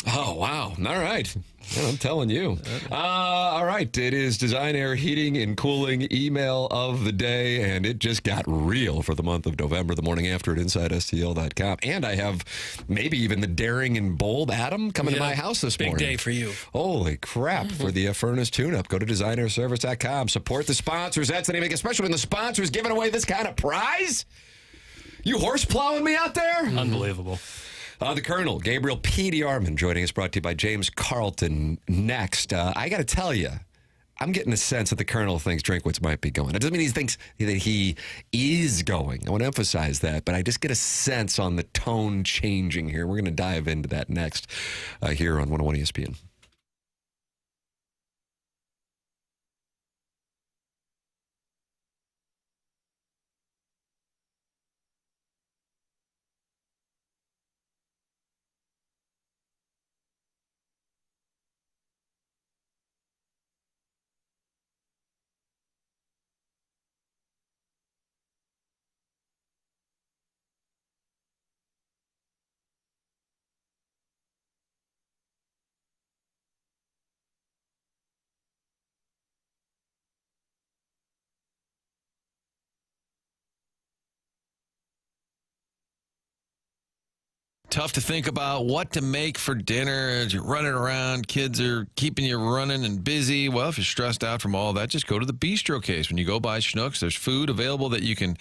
Oh, wow. All right. Yeah, I'm telling you. All right. It is Design Air Heating and Cooling email of the day, and it just got real for the month of November, the morning after at InsideSTL.com. And I have maybe even the daring and bold Adam coming to my house this morning. Big day for you. Holy crap. For the furnace tune-up, go to designairservice.com. Support the sponsors. That's the name, especially when the sponsor's giving away this kind of prize. You horse plowing me out there? Unbelievable. The Colonel, Gabriel P. DeArmond, joining us, brought to you by James Carlton. Next, I got to tell you, I'm getting a sense that the Colonel thinks Drinkwitz might be going. It doesn't mean he thinks that he is going. I want to emphasize that, but I just get a sense on the tone changing here. We're going to dive into that next here on 101 ESPN. Tough to think about what to make for dinner as you're running around. Kids are keeping you running and busy. Well, if you're stressed out from all that, just go to the bistro case. When you go by Schnucks, there's food available that you can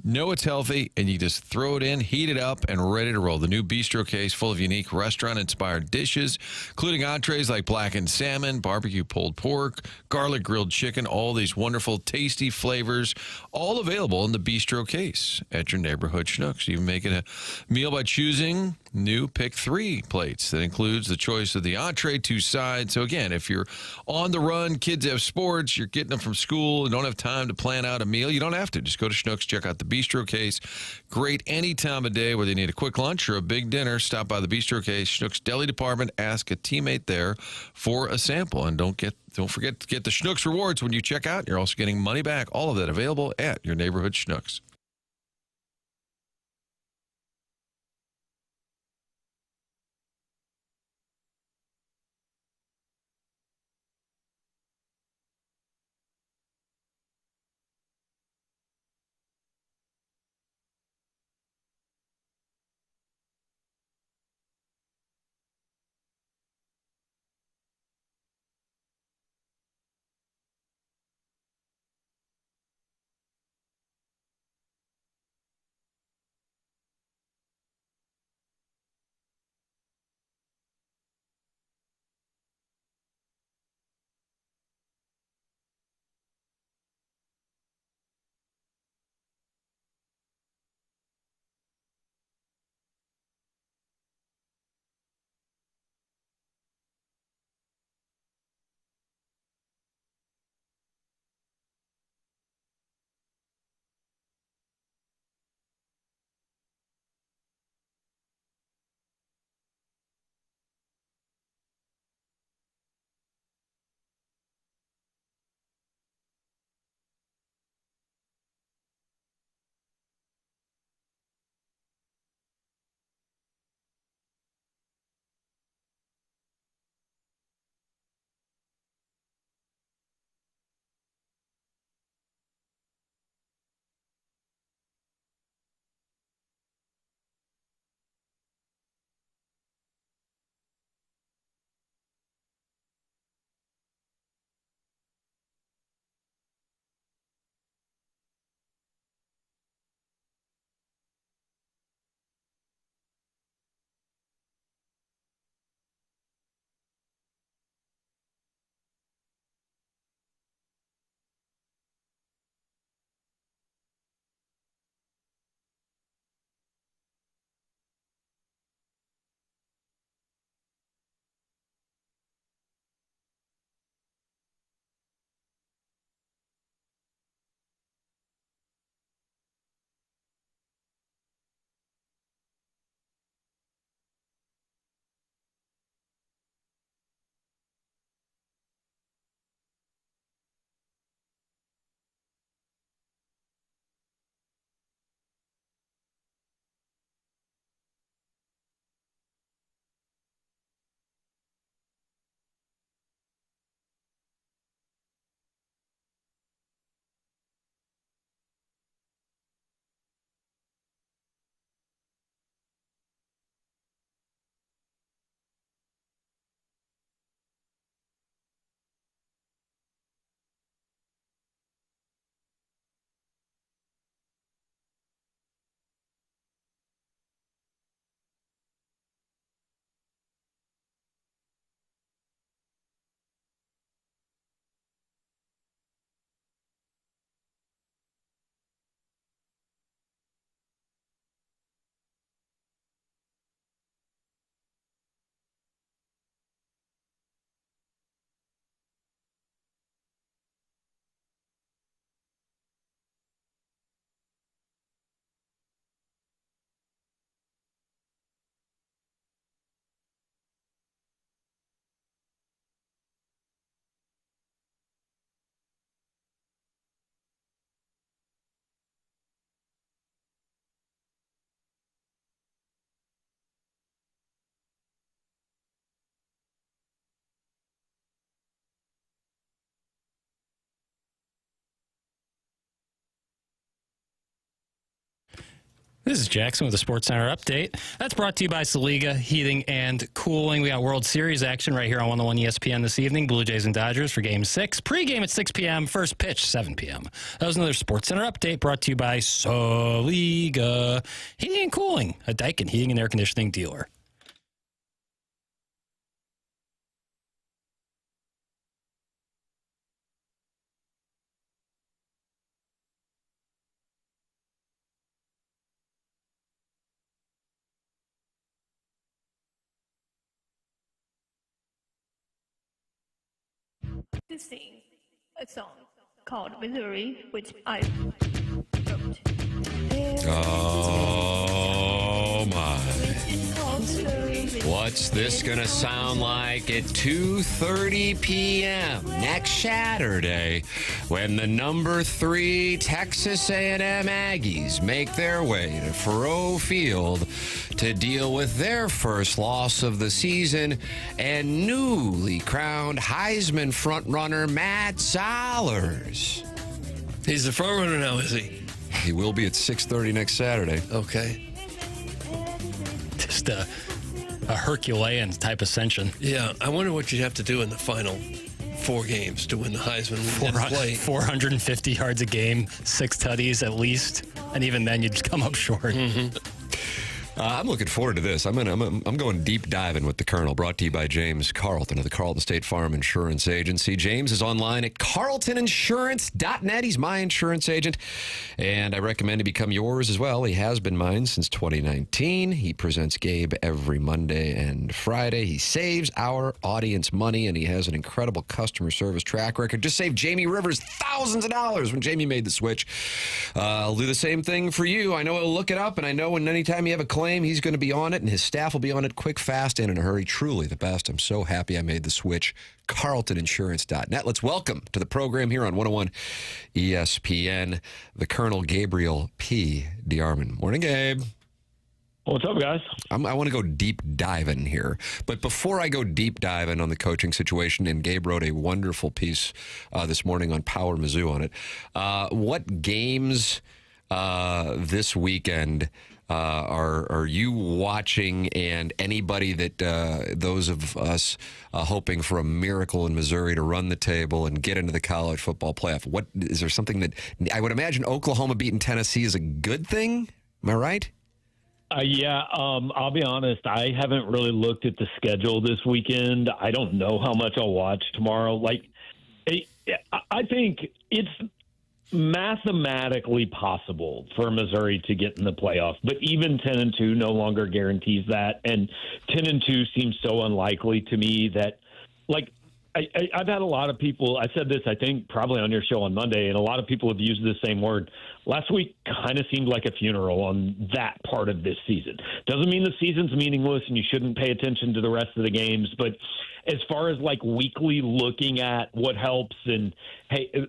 know it's healthy, and you just throw it in, heat it up, and ready to roll. The new bistro case full of unique restaurant-inspired dishes, including entrees like blackened salmon, barbecue pulled pork, garlic grilled chicken, all these wonderful, tasty flavors, all available in the bistro case at your neighborhood Schnucks. You can make it a meal by choosing new Pick 3 plates. That includes the choice of the entree, 2 sides. So again, if you're on the run, kids have sports, you're getting them from school, and don't have time to plan out a meal, you don't have to. Just go to Schnucks, check out the bistro case. Great any time of day, whether you need a quick lunch or a big dinner. Stop by the bistro case, Schnucks Deli Department. Ask a teammate there for a sample, and don't forget to get the Schnucks rewards when you check out. You're also getting money back. All of that available at your neighborhood Schnucks. This is Jackson with the Sports Center update. That's brought to you by Saliga Heating and Cooling. We got World Series action right here on 101 ESPN this evening. Blue Jays and Dodgers for Game 6. Pre-game at 6 p.m. First pitch, 7 p.m. That was another Sports Center update brought to you by Saliga Heating and Cooling, a Daikin heating and air conditioning dealer. To sing a song called Missouri, which I wrote. Oh, my. What's this going to sound like at 2:30 p.m. next Saturday when the number 3 Texas A&M Aggies make their way to Faurot Field to deal with their first loss of the season and newly crowned Heisman frontrunner Matt Zollers. He's the frontrunner now, is he? He will be at 6:30 next Saturday. Okay. Just a Herculean type ascension. Yeah, I wonder what you'd have to do in the final 4 games to win the Heisman. 450 yards a game, 6 tutties at least, and even then you'd come up short. Mm-hmm. I'm looking forward to this. I'm going deep diving with the Colonel, brought to you by James Carlton of the Carlton State Farm Insurance Agency. James is online at carltoninsurance.net. He's my insurance agent, and I recommend he become yours as well. He has been mine since 2019. He presents Gabe every Monday and Friday. He saves our audience money, and he has an incredible customer service track record. Just saved Jamie Rivers thousands of dollars when Jamie made the switch. I'll do the same thing for you. I know he'll look it up, and I know when anytime you have a claim, he's going to be on it, and his staff will be on it quick, fast, and in a hurry. Truly the best. I'm so happy I made the switch. carltoninsurance.net. Let's welcome to the program here on 101 ESPN, the Colonel Gabriel P. DeArmond. Morning, Gabe. What's up, guys? I want to go deep diving here. But before I go deep diving on the coaching situation, and Gabe wrote a wonderful piece this morning on Power Mizzou on it, what games this weekend are you watching, and anybody that those of us hoping for a miracle in Missouri to run the table and get into the college football playoff? What is there something that I would imagine Oklahoma beating Tennessee is a good thing? Am I right? Yeah, I'll be honest. I haven't really looked at the schedule this weekend. I don't know how much I'll watch tomorrow. I think it's mathematically possible for Missouri to get in the playoff, but even 10-2 no longer guarantees that, and 10-2 seems so unlikely to me that, I've had a lot of people, I said this, I think, probably on your show on Monday, and a lot of people have used the same word. Last week kind of seemed like a funeral on that part of this season. Doesn't mean the season's meaningless and you shouldn't pay attention to the rest of the games, but as far as weekly looking at what helps, and hey,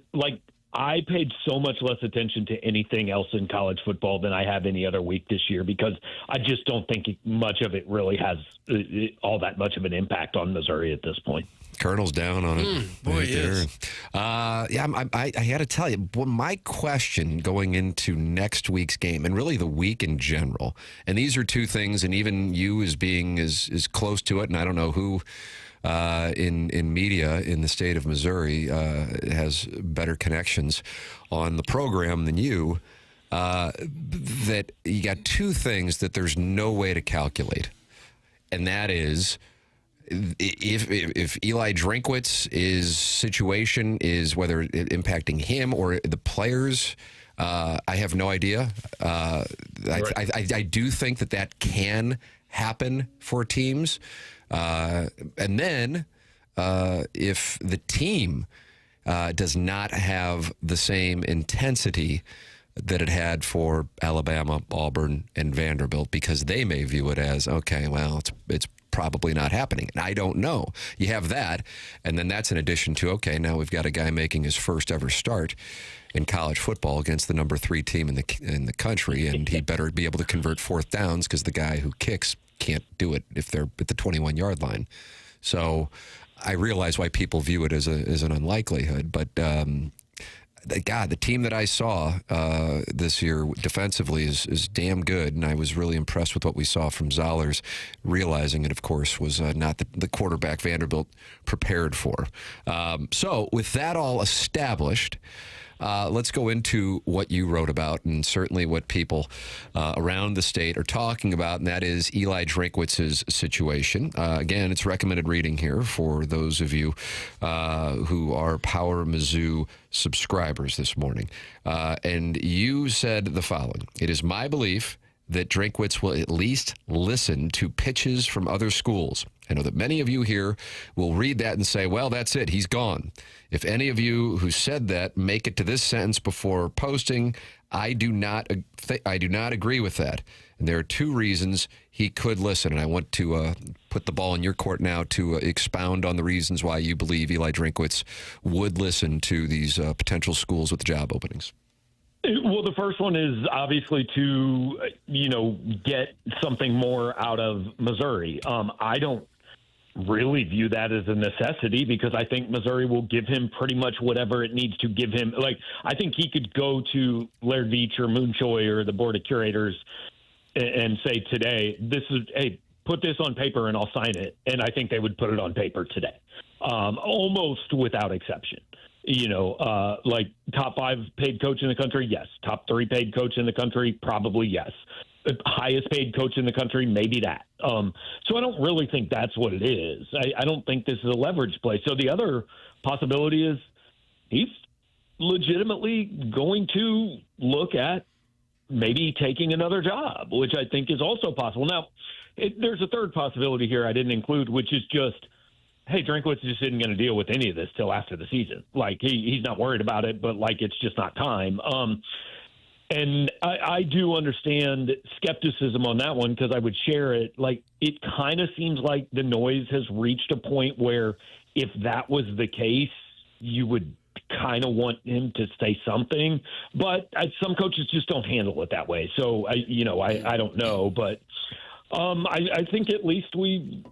I paid so much less attention to anything else in college football than I have any other week this year, because I just don't think much of it really has all that much of an impact on Missouri at this point. Colonel's down on it. Boy, he is. I had to tell you, my question going into next week's game, and really the week in general, and these are two things, and even you as being as close to it, and I don't know who in media in the state of Missouri has better connections on the program than you, that you got two things that there's no way to calculate, and that is if Eli Drinkwitz's situation is whether it impacting him or the players. I have no idea. I do think that can happen for teams. And then if the team does not have the same intensity that it had for Alabama, Auburn, and Vanderbilt, because they may view it as, okay, well, it's probably not happening. And I don't know. You have that, and then that's in addition to, okay, now we've got a guy making his first ever start in college football against the number 3 team in the country, and he better be able to convert fourth downs, because the guy who kicks can't do it if they're at the 21-yard line. So I realize why people view it as an unlikelihood, but God, the team that I saw this year defensively is damn good, and I was really impressed with what we saw from Zollers, realizing it, of course, was not the quarterback Vanderbilt prepared for. So with that all established, let's go into what you wrote about, and certainly what people around the state are talking about, and that is Eli Drinkwitz's situation. Again, it's recommended reading here for those of you who are Power Mizzou subscribers this morning. And you said the following: "It is my belief that Drinkwitz will at least listen to pitches from other schools. I know that many of you here will read that and say, well, that's it, he's gone. If any of you who said that make it to this sentence before posting, I do not agree with that. And there are two reasons he could listen. And I want to put the ball in your court now to expound on the reasons why you believe Eli Drinkwitz would listen to these potential schools with job openings." Well, the first one is obviously to, get something more out of Missouri. I don't really view that as a necessity because I think Missouri will give him pretty much whatever it needs to give him. Like, I think he could go to Laird Veatch or Moon Choi or the Board of Curators and say today, hey, put this on paper and I'll sign it. And I think they would put it on paper today, almost without exception. Like top 5 paid coach in the country, yes. Top 3 paid coach in the country, probably yes. Highest paid coach in the country, maybe that. So I don't really think that's what it is. I don't think this is a leverage play. So the other possibility is he's legitimately going to look at maybe taking another job, which I think is also possible. Now, there's a third possibility here I didn't include, which is just, hey, Drinkwitz just isn't going to deal with any of this till after the season. Like, he's not worried about it, but, like, it's just not time. And I do understand skepticism on that one because I would share it. Like, it kind of seems like the noise has reached a point where if that was the case, you would kind of want him to say something. But some coaches just don't handle it that way. So, I don't know. But I think at least we,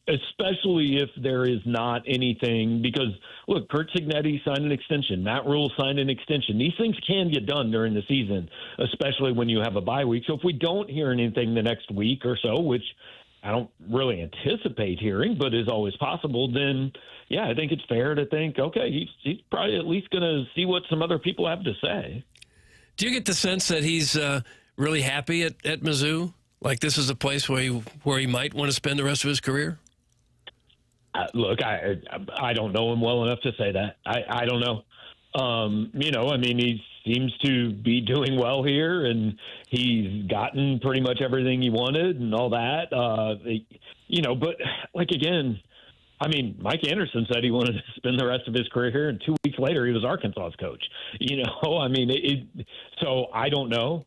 especially if there is not anything, because look, Kurt Cignetti signed an extension, Matt Rule signed an extension. These things can get done during the season, especially when you have a bye week. So if we don't hear anything the next week or so, which I don't really anticipate hearing, but is always possible, then yeah, I think it's fair to think, okay, he's probably at least going to see what some other people have to say. Do you get the sense that he's really happy at Mizzou? Like this is a place where he might want to spend the rest of his career? Look, I don't know him well enough to say that. I don't know. He seems to be doing well here, and he's gotten pretty much everything he wanted and all that. But like again, Mike Anderson said he wanted to spend the rest of his career here, and 2 weeks later he was Arkansas's coach. So I don't know.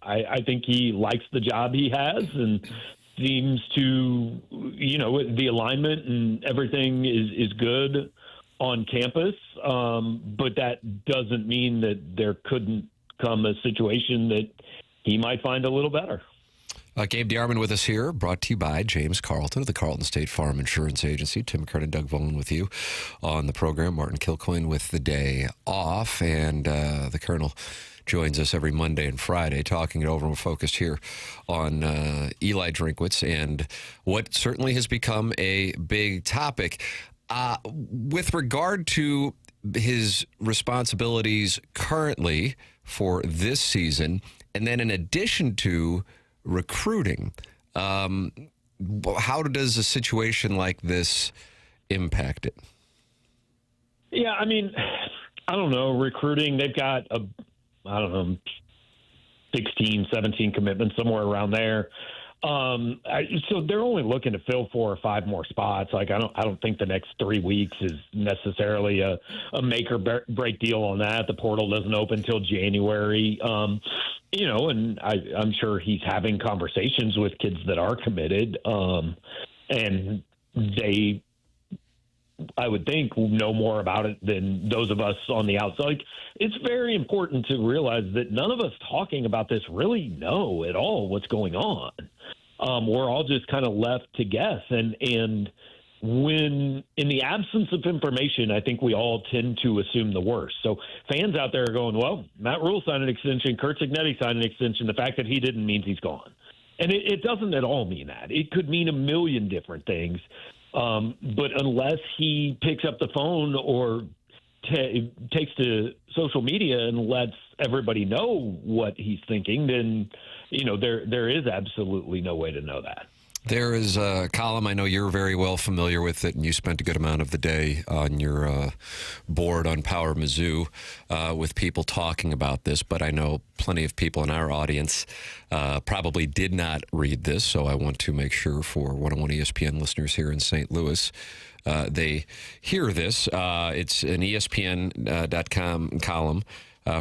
I think he likes the job he has and seems to, the alignment and everything is good on campus. But that doesn't mean that there couldn't come a situation that he might find a little better. Gabe DeArmond with us here, brought to you by James Carlton of the Carlton State Farm Insurance Agency. Tim McKernan, Doug Vaughn with you on the program. Martin Kilcoyne with the day off. And the Colonel joins us every Monday and Friday talking it over. We're focused here on Eli Drinkwitz and what certainly has become a big topic. With regard to his responsibilities currently for this season, and then in addition to recruiting, how does a situation like this impact it? Yeah, I don't know. Recruiting, they've got 16, 17 commitments, somewhere around there. So they're only looking to fill 4 or 5 more spots. Like, I don't think the next 3 weeks is necessarily a make or break deal on that. The portal doesn't open until January. And I'm sure he's having conversations with kids that are committed. And they, I would think, will know more about it than those of us on the outside. Like, it's very important to realize that none of us talking about this really know at all what's going on. We're all just kind of left to guess. And when in the absence of information, I think we all tend to assume the worst. So fans out there are going, well, Matt Rule signed an extension, Kurt Cignetti signed an extension. The fact that he didn't means he's gone. And it doesn't at all mean that. It could mean a million different things. But unless he picks up the phone or takes to social media and lets everybody know what he's thinking, then, there is absolutely no way to know that. There is a column, I know you're very well familiar with it, and you spent a good amount of the day on your board on Power Mizzou with people talking about this, but I know plenty of people in our audience probably did not read this, so I want to make sure for 101 ESPN listeners here in St. Louis, they hear this. It's an ESPN.com column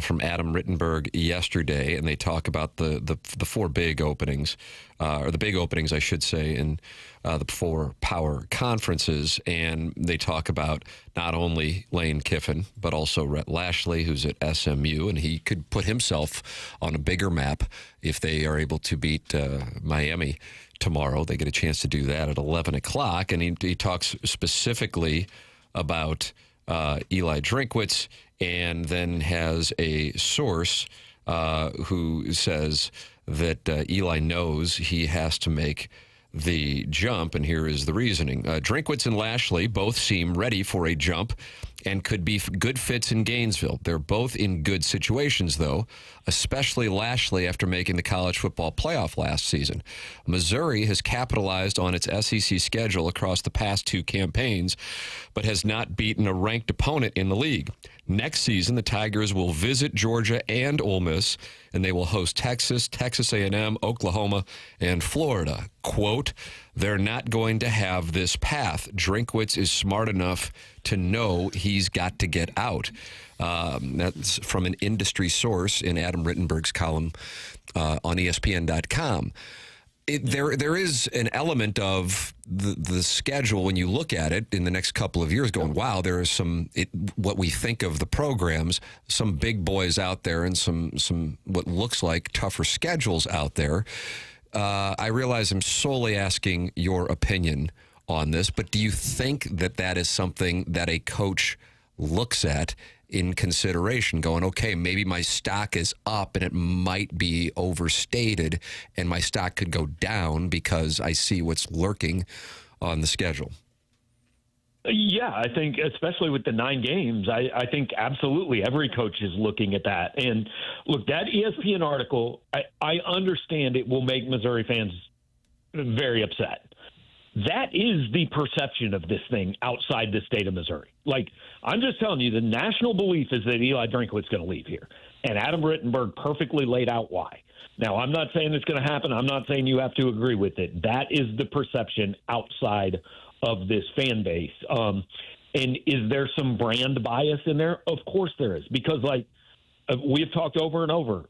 from Adam Rittenberg yesterday, and they talk about the four big openings, or the big openings, I should say, in the four power conferences. And they talk about not only Lane Kiffin, but also Rhett Lashley, who's at SMU, and he could put himself on a bigger map if they are able to beat Miami tomorrow. They get a chance to do that at 11 o'clock. And he talks specifically about Eli Drinkwitz, and then has a source who says that Eli knows he has to make the jump, and here is the reasoning. Drinkwitz and Lashley both seem ready for a jump and could be good fits in Gainesville. They're both in good situations, though, especially Lashley after making the college football playoff last season. Missouri has capitalized on its SEC schedule across the past two campaigns, but has not beaten a ranked opponent in the league. Next season, the Tigers will visit Georgia and Ole Miss, and they will host Texas, Texas A&M, Oklahoma, and Florida. Quote, they're not going to have this path. Drinkwitz is smart enough to know he's got to get out. That's from an industry source in Adam Rittenberg's column on ESPN.com. There is an element of the schedule when you look at it in the next couple of years going, wow, there is what we think of the programs, some big boys out there and some what looks like tougher schedules out there. I realize I'm solely asking your opinion on this, but do you think that is something that a coach looks at in consideration, going, okay, maybe my stock is up and it might be overstated and my stock could go down because I see what's lurking on the schedule? Yeah, I think especially with the 9 games, I think absolutely every coach is looking at that. And look, that ESPN article, I understand it will make Missouri fans very upset. That is the perception of this thing outside the state of Missouri. Like, I'm just telling you, the national belief is that Eli Drinkwitz is going to leave here. And Adam Rittenberg perfectly laid out why. Now, I'm not saying it's going to happen. I'm not saying you have to agree with it. That is the perception outside of this fan base. And is there some brand bias in there? Of course there is. Because, like, we've talked over and over,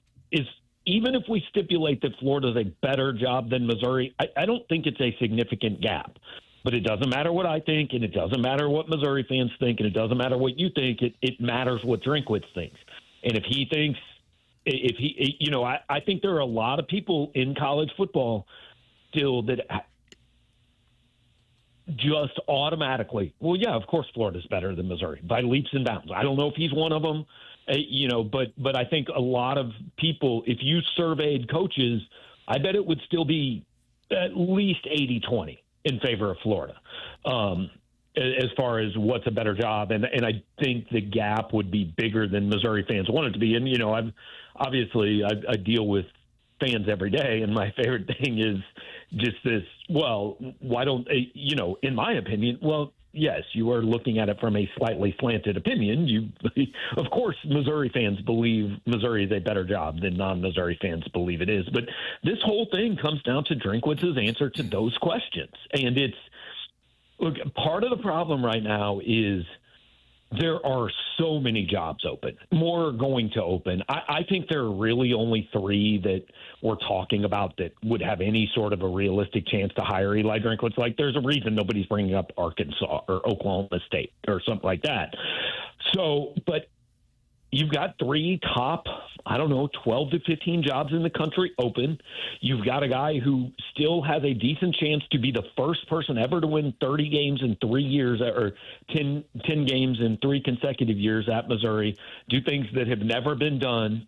even if we stipulate that Florida's a better job than Missouri, I don't think it's a significant gap. But it doesn't matter what I think, and it doesn't matter what Missouri fans think, and it doesn't matter what you think. It matters what Drinkwitz thinks. And if he thinks, I think there are a lot of people in college football still that just automatically, well, yeah, of course Florida's better than Missouri by leaps and bounds. I don't know if he's one of them. But I think a lot of people, if you surveyed coaches, I bet it would still be at least 80-20 in favor of Florida as far as what's a better job. And I think the gap would be bigger than Missouri fans want it to be. And, I deal with fans every day, and my favorite thing is just this, well, why don't, in my opinion, well, yes, you are looking at it from a slightly slanted opinion. Of course, Missouri fans believe Missouri is a better job than non-Missouri fans believe it is. But this whole thing comes down to Drinkwitz's answer to those questions. And part of the problem right now is there are so many jobs open, more going to open. I think there are really only 3 that we're talking about that would have any sort of a realistic chance to hire Eli Drinkwitz. Like, there's a reason nobody's bringing up Arkansas or Oklahoma State or something like that. So, but you've got 3 top, 12 to 15 jobs in the country open. You've got a guy who still has a decent chance to be the first person ever to win 30 games in 3 years, or 10 games in 3 consecutive years at Missouri, do things that have never been done.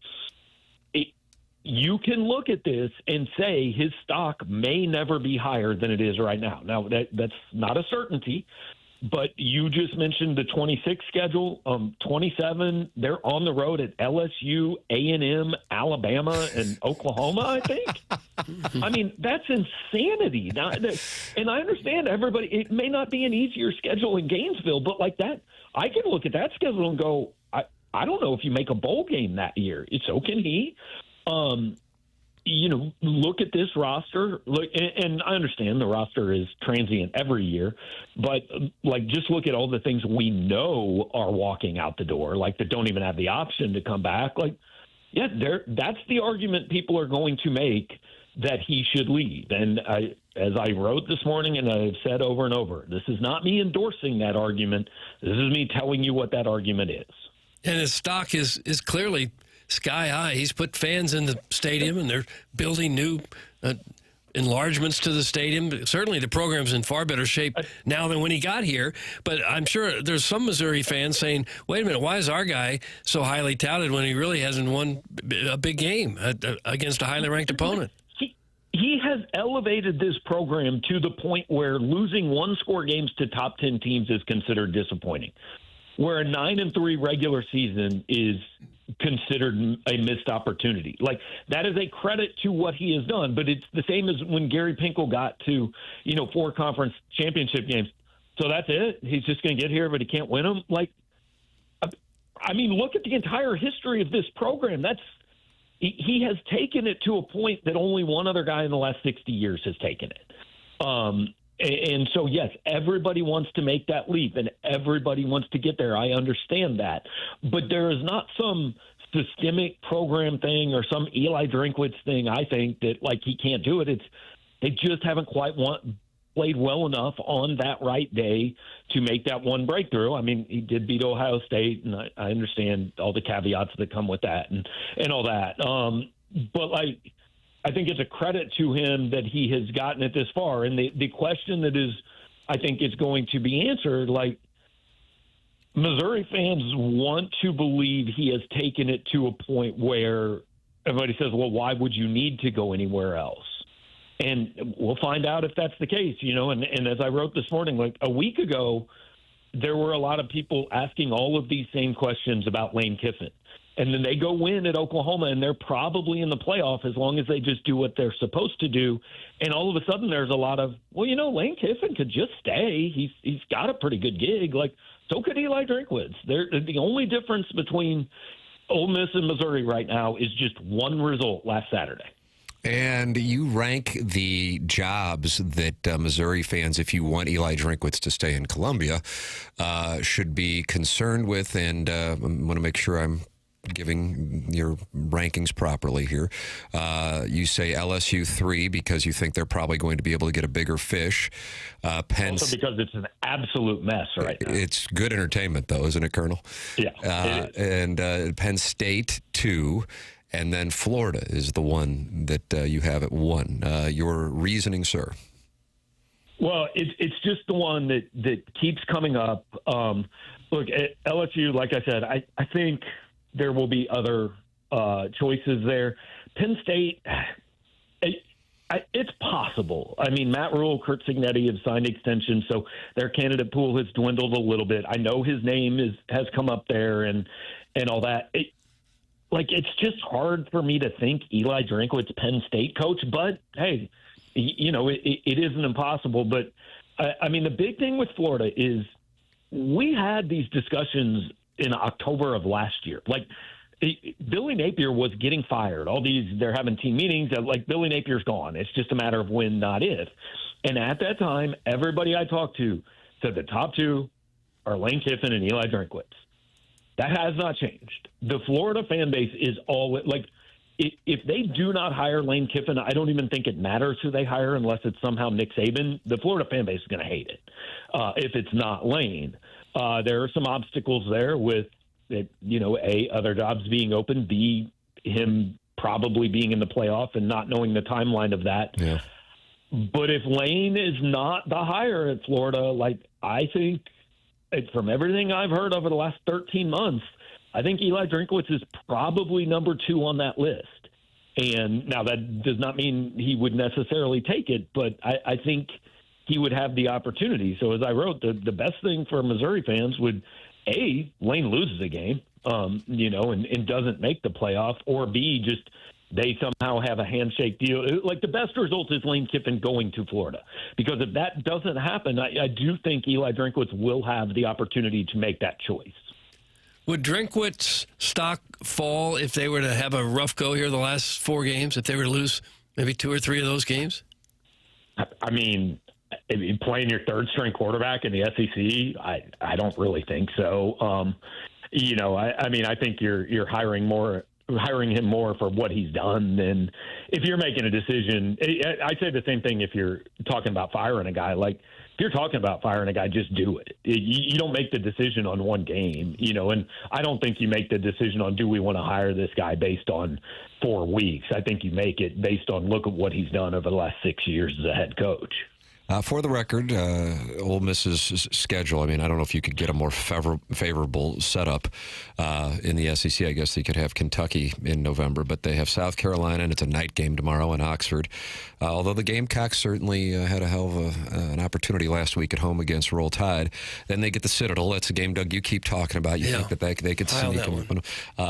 You can look at this and say his stock may never be higher than it is right now. Now, that's not a certainty, but you just mentioned the 26 schedule. 27, they're on the road at LSU, A&M, Alabama, and Oklahoma, I think. I mean, that's insanity. Now, and I understand everybody, it may not be an easier schedule in Gainesville, but like that, I can look at that schedule and go, I don't know if you make a bowl game that year. So can he. Look at this roster. And I understand the roster is transient every year, but just look at all the things we know are walking out the door, that don't even have the option to come back. That's the argument people are going to make, that he should leave. And as I wrote this morning, and I've said over and over, this is not me endorsing that argument. This is me telling you what that argument is. And his stock is clearly sky high. He's put fans in the stadium, and they're building new enlargements to the stadium. Certainly the program's in far better shape now than when he got here. But I'm sure there's some Missouri fans saying, wait a minute, why is our guy so highly touted when he really hasn't won a big game against a highly ranked opponent? He has elevated this program to the point where losing 1-score games to top 10 teams is considered disappointing, where a 9-3 regular season is considered a missed opportunity. That is a credit to what he has done, but it's the same as when Gary Pinkel got to 4 conference championship games. So that's it. He's just going to get here, but he can't win them. Look at the entire history of this program. He has taken it to a point that only one other guy in the last 60 years has taken it. And so, yes, everybody wants to make that leap, and everybody wants to get there. I understand that. But there is not some systemic program thing or some Eli Drinkwitz thing, I think, that, he can't do it. They just haven't quite played well enough on that right day to make that one breakthrough. I mean, he did beat Ohio State, and I understand all the caveats that come with that and all that. But, I think it's a credit to him that he has gotten it this far. And the question that I think is going to be answered, Missouri fans want to believe he has taken it to a point where everybody says, well, why would you need to go anywhere else? And we'll find out if that's the case, and as I wrote this morning, a week ago, there were a lot of people asking all of these same questions about Lane Kiffin. And then they go win at Oklahoma, and they're probably in the playoff as long as they just do what they're supposed to do. And all of a sudden, there's a lot of, Lane Kiffin could just stay. He's got a pretty good gig. So could Eli Drinkwitz. The only difference between Ole Miss and Missouri right now is just one result last Saturday. And you rank the jobs that Missouri fans, if you want Eli Drinkwitz to stay in Columbia, should be concerned with. And I want to make sure I'm giving your rankings properly here. You say LSU 3 because you think they're probably going to be able to get a bigger fish. Also because it's an absolute mess right now. It's good entertainment, though, isn't it, Colonel? Yeah. And Penn State 2. And then Florida is the one that you have at 1. Your reasoning, sir? Well, it's just the one that keeps coming up. Look, at LSU, like I said, I think there will be other choices there. Penn State, it's possible. I mean, Matt Rule, Kurt Cignetti have signed extensions, so their candidate pool has dwindled a little bit. I know his name has come up there and all that. It's just hard for me to think Eli Drinkwitz, Penn State coach, but hey, it isn't impossible. But I mean, the big thing with Florida is we had these discussions in October of last year. Billy Napier was getting fired. They're having team meetings. Billy Napier's gone. It's just a matter of when, not if. And at that time, everybody I talked to said the top 2 are Lane Kiffin and Eli Drinkwitz. That has not changed. The Florida fan base is always if they do not hire Lane Kiffin, I don't even think it matters who they hire unless it's somehow Nick Saban. The Florida fan base is going to hate it if it's not Lane. There are some obstacles there with That, A, other jobs being open, B, him probably being in the playoff and not knowing the timeline of that. Yeah. But if Lane is not the hire at Florida, I think from everything I've heard over the last 13 months, I think Eli Drinkwitz is probably number 2 on that list. And now that does not mean he would necessarily take it, but I think he would have the opportunity. So as I wrote, the best thing for Missouri fans would, A, Lane loses a game, and doesn't make the playoff, or B, just they somehow have a handshake deal. The best result is Lane Kiffin going to Florida. Because if that doesn't happen, I do think Eli Drinkwitz will have the opportunity to make that choice. Would Drinkwitz stock fall if they were to have a rough go here the last 4 games, if they were to lose maybe 2 or 3 of those games? I mean, playing your third-string quarterback in the SEC, I don't really think so. I think you're hiring him more for what he's done than if you're making a decision. I'd say the same thing if you're talking about firing a guy. If you're talking about firing a guy, just do it. You don't make the decision on one game, and I don't think you make the decision on, do we want to hire this guy based on 4 weeks. I think you make it based on, look at what he's done over the last 6 years as a head coach. For the record, Ole Miss's schedule, I don't know if you could get a more favorable setup in the SEC. I guess they could have Kentucky in November, but they have South Carolina, and it's a night game tomorrow in Oxford. Although the Gamecocks certainly had a hell of an opportunity last week at home against Roll Tide. Then they get the Citadel. That's a game, Doug, you keep talking about. You think that they could sneak them.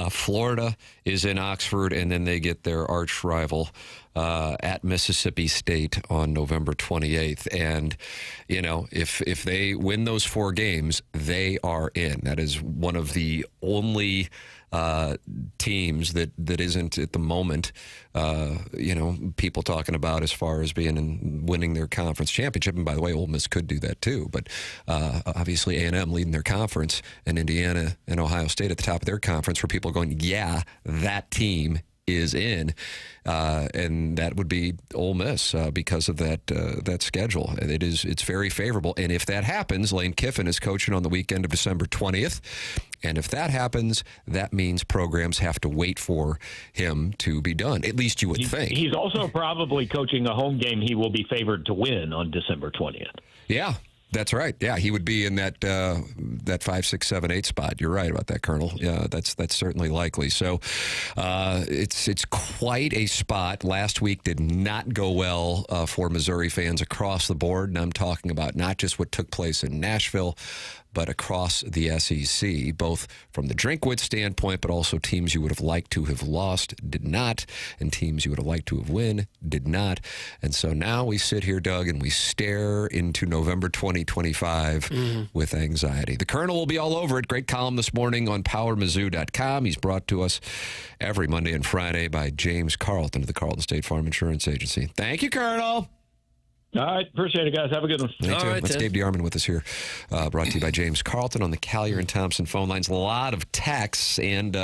Florida is in Oxford, and then they get their arch rival at Mississippi State on November 28th. And, if they win those 4 games, they are in. That is one of the only teams that isn't at the moment, people talking about as far as being and winning their conference championship. And by the way, Ole Miss could do that too. But obviously A&M leading their conference, and Indiana and Ohio State at the top of their conference, where people are going, yeah, that team is in, and that would be Ole Miss because of that schedule. It's very favorable, and if that happens, Lane Kiffin is coaching on the weekend of December 20th, and if that happens, that means programs have to wait for him to be done. At least you would think. He's also probably coaching a home game he will be favored to win on December 20th. Yeah. That's right. Yeah, he would be in that 5, 6, 7, 8 spot. You're right about that, Colonel. Yeah, that's certainly likely. So it's quite a spot. Last week did not go well for Missouri fans across the board, and I'm talking about not just what took place in Nashville, but across the SEC, both from the Drinkwitz standpoint, but also teams you would have liked to have lost, did not, and teams you would have liked to have win, did not. And so now we sit here, Doug, and we stare into November 2025 with anxiety. The Colonel will be all over it. Great column this morning on PowerMizzou.com. He's brought to us every Monday and Friday by James Carlton of the Carlton State Farm Insurance Agency. Thank you, Colonel. All right. Appreciate it, guys. Have a good one. Me too. Right, that's Gabe DeArmond with us here, brought to you by James Carlton on the Collier and Thompson phone lines. A lot of texts and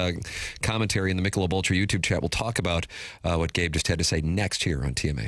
commentary in the Michelob Ultra YouTube chat. We'll talk about what Gabe just had to say next here on TMA.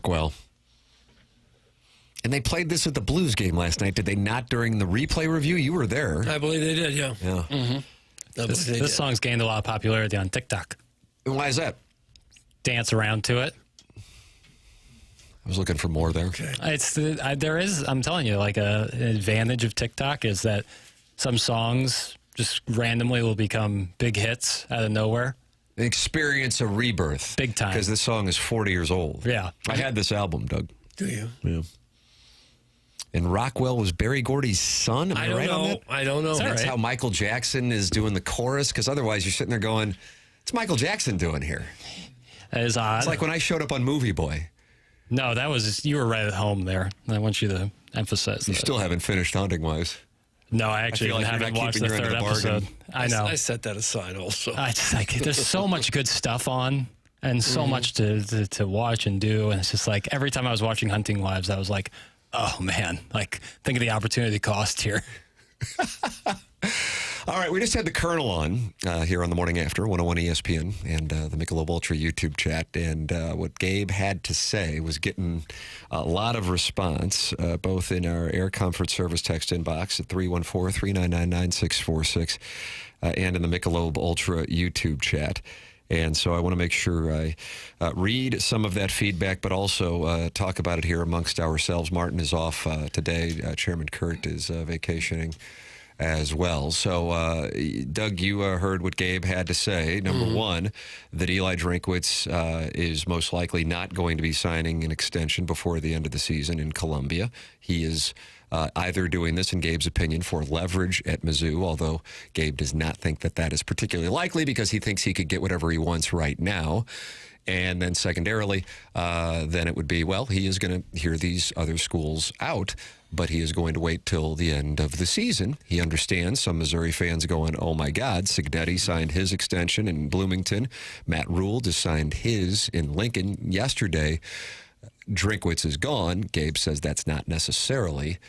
Rockwell. And they played this at the Blues game last night. Did they not during the replay review? You were there. I believe they did, yeah. Yeah. Mm-hmm. This song's gained a lot of popularity on TikTok. And why is that? Dance around to it. I was looking for more there. Okay. There is, I'm telling you, like an advantage of TikTok is that some songs just randomly will become big hits out of nowhere. Experience a rebirth. Big time. Because this song is 40 years old. Yeah. I had this album, Doug. Do you? Yeah. And Rockwell was Berry Gordy's son? Am I right on that? I don't know. That's how Michael Jackson is doing the chorus? Because otherwise you're sitting there going, what's Michael Jackson doing here? That is odd. It's like when I showed up on Movie Boy. No, you were right at home there. I want you to emphasize You that. still haven't finished Hunting Wise. No, I actually feel like you're haven't not watched keeping the your end third of the bargain. episode. I know. I set that aside also. I just like there's so much good stuff on and so much to watch and do, and it's just like every time I was watching Hunting Wives, I was like, oh man, like think of the opportunity cost here. All right, we just had the Colonel on here on the Morning After, 101 ESPN, and the Michelob Ultra YouTube chat. And what Gabe had to say was getting a lot of response, both in our Air Comfort Service text inbox at 314-399-9646 and in the Michelob Ultra YouTube chat. And so I want to make sure I read some of that feedback, but also talk about it here amongst ourselves. Martin is off today. Chairman Kurt is vacationing as well. So, Doug, you heard what Gabe had to say. Number one, that Eli Drinkwitz is most likely not going to be signing an extension before the end of the season in Columbia. He is either doing this, in Gabe's opinion, for leverage at Mizzou, although Gabe does not think that that is particularly likely because he thinks he could get whatever he wants right now. And then secondarily, then it would be, well, he is going to hear these other schools out, but he is going to wait till the end of the season. He understands some Missouri fans going, oh, my God, Signetti signed his extension in Bloomington. Matt Rule just signed his in Lincoln yesterday. Drinkwitz is gone. Gabe says that's not necessarily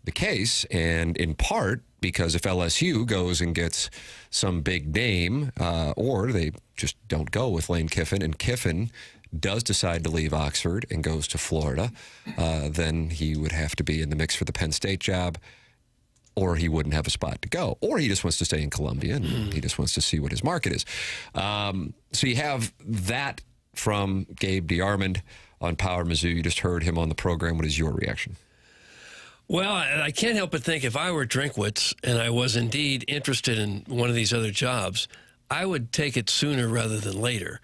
the case, and in part because if LSU goes and gets some big name or they just don't go with Lane Kiffin, and Kiffin does decide to leave Oxford and goes to Florida, then he would have to be in the mix for the Penn State job, or he wouldn't have a spot to go, or he just wants to stay in Columbia and he just wants to see what his market is. So you have that from Gabe DeArmond on Power Mizzou. You just heard him on the program. What is your reaction? Well, I can't help but think if I were Drinkwitz and I was indeed interested in one of these other jobs, I would take it sooner rather than later,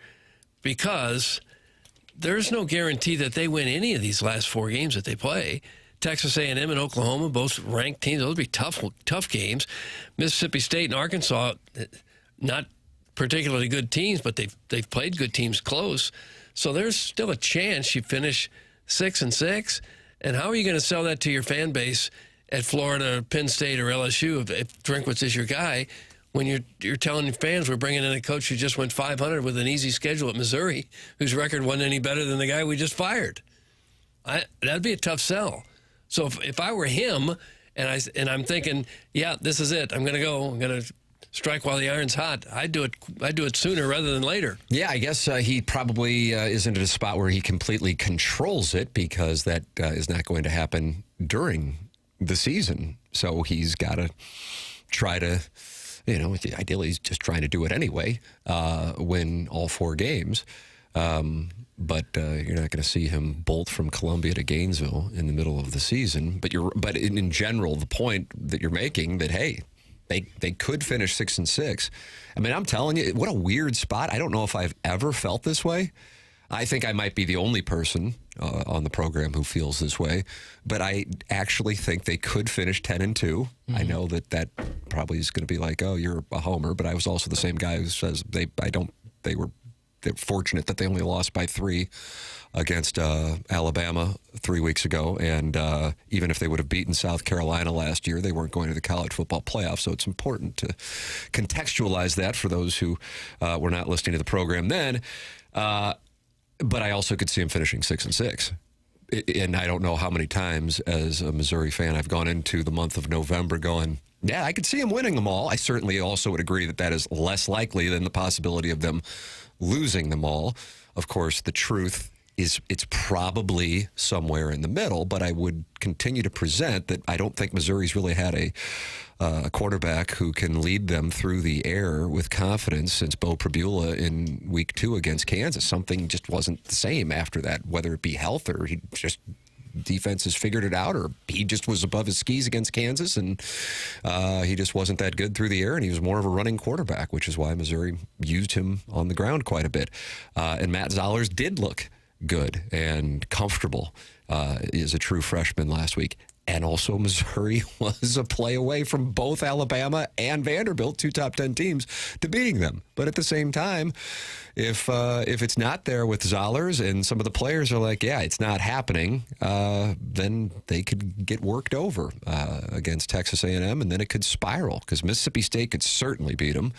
because there's no guarantee that they win any of these last four games that they play. Texas A&M and Oklahoma, both ranked teams. Those would be tough games. Mississippi State and Arkansas, not particularly good teams, but they've played good teams close. So there's still a chance you finish 6-6. And how are you going to sell that to your fan base at Florida, Penn State, or LSU if Drinkwitz is your guy, when you're telling fans we're bringing in a coach who just went 500 with an easy schedule at Missouri, whose record wasn't any better than the guy we just fired? That'd be a tough sell. So if I were him and I'm thinking, yeah, this is it, I'm going to go, I'm going to strike while the iron's hot, I'd do it sooner rather than later. Yeah, I guess he probably isn't at a spot where he completely controls it, because that is not going to happen during the season. So he's got to try to, ideally he's just trying to do it anyway, win all four games. But you're not going to see him bolt from Columbia to Gainesville in the middle of the season. But in general, the point that you're making that, hey, They could finish 6-6. I mean, I'm telling you, what a weird spot. I don't know if I've ever felt this way. I think I might be the only person on the program who feels this way. But I actually think they could finish 10-2. I know that probably is going to be like, oh, you're a homer. But I was also the same guy who says they're fortunate that they only lost by 3 against Alabama 3 weeks ago. And even if they would have beaten South Carolina last year, they weren't going to the college football playoff. So it's important to contextualize that for those who were not listening to the program then. But I also could see them finishing 6-6. And I don't know how many times as a Missouri fan I've gone into the month of November going, yeah, I could see them winning them all. I certainly also would agree that is less likely than the possibility of them losing them all. Of course, the truth it's probably somewhere in the middle, but I would continue to present that I don't think Missouri's really had a quarterback who can lead them through the air with confidence since Bo Pribula in week 2 against Kansas. Something just wasn't the same after that, whether it be health or he just defenses figured it out, or he just was above his skis against Kansas and he just wasn't that good through the air, and he was more of a running quarterback, which is why Missouri used him on the ground quite a bit. And Matt Zollers did look good and comfortable as a true freshman last week. And also Missouri was a play away from both Alabama and Vanderbilt, 2 top 10 teams, to beating them. But at the same time, if it's not there with Zollers and some of the players are like, yeah, it's not happening, then they could get worked over against Texas A&M, and then it could spiral because Mississippi State could certainly beat them.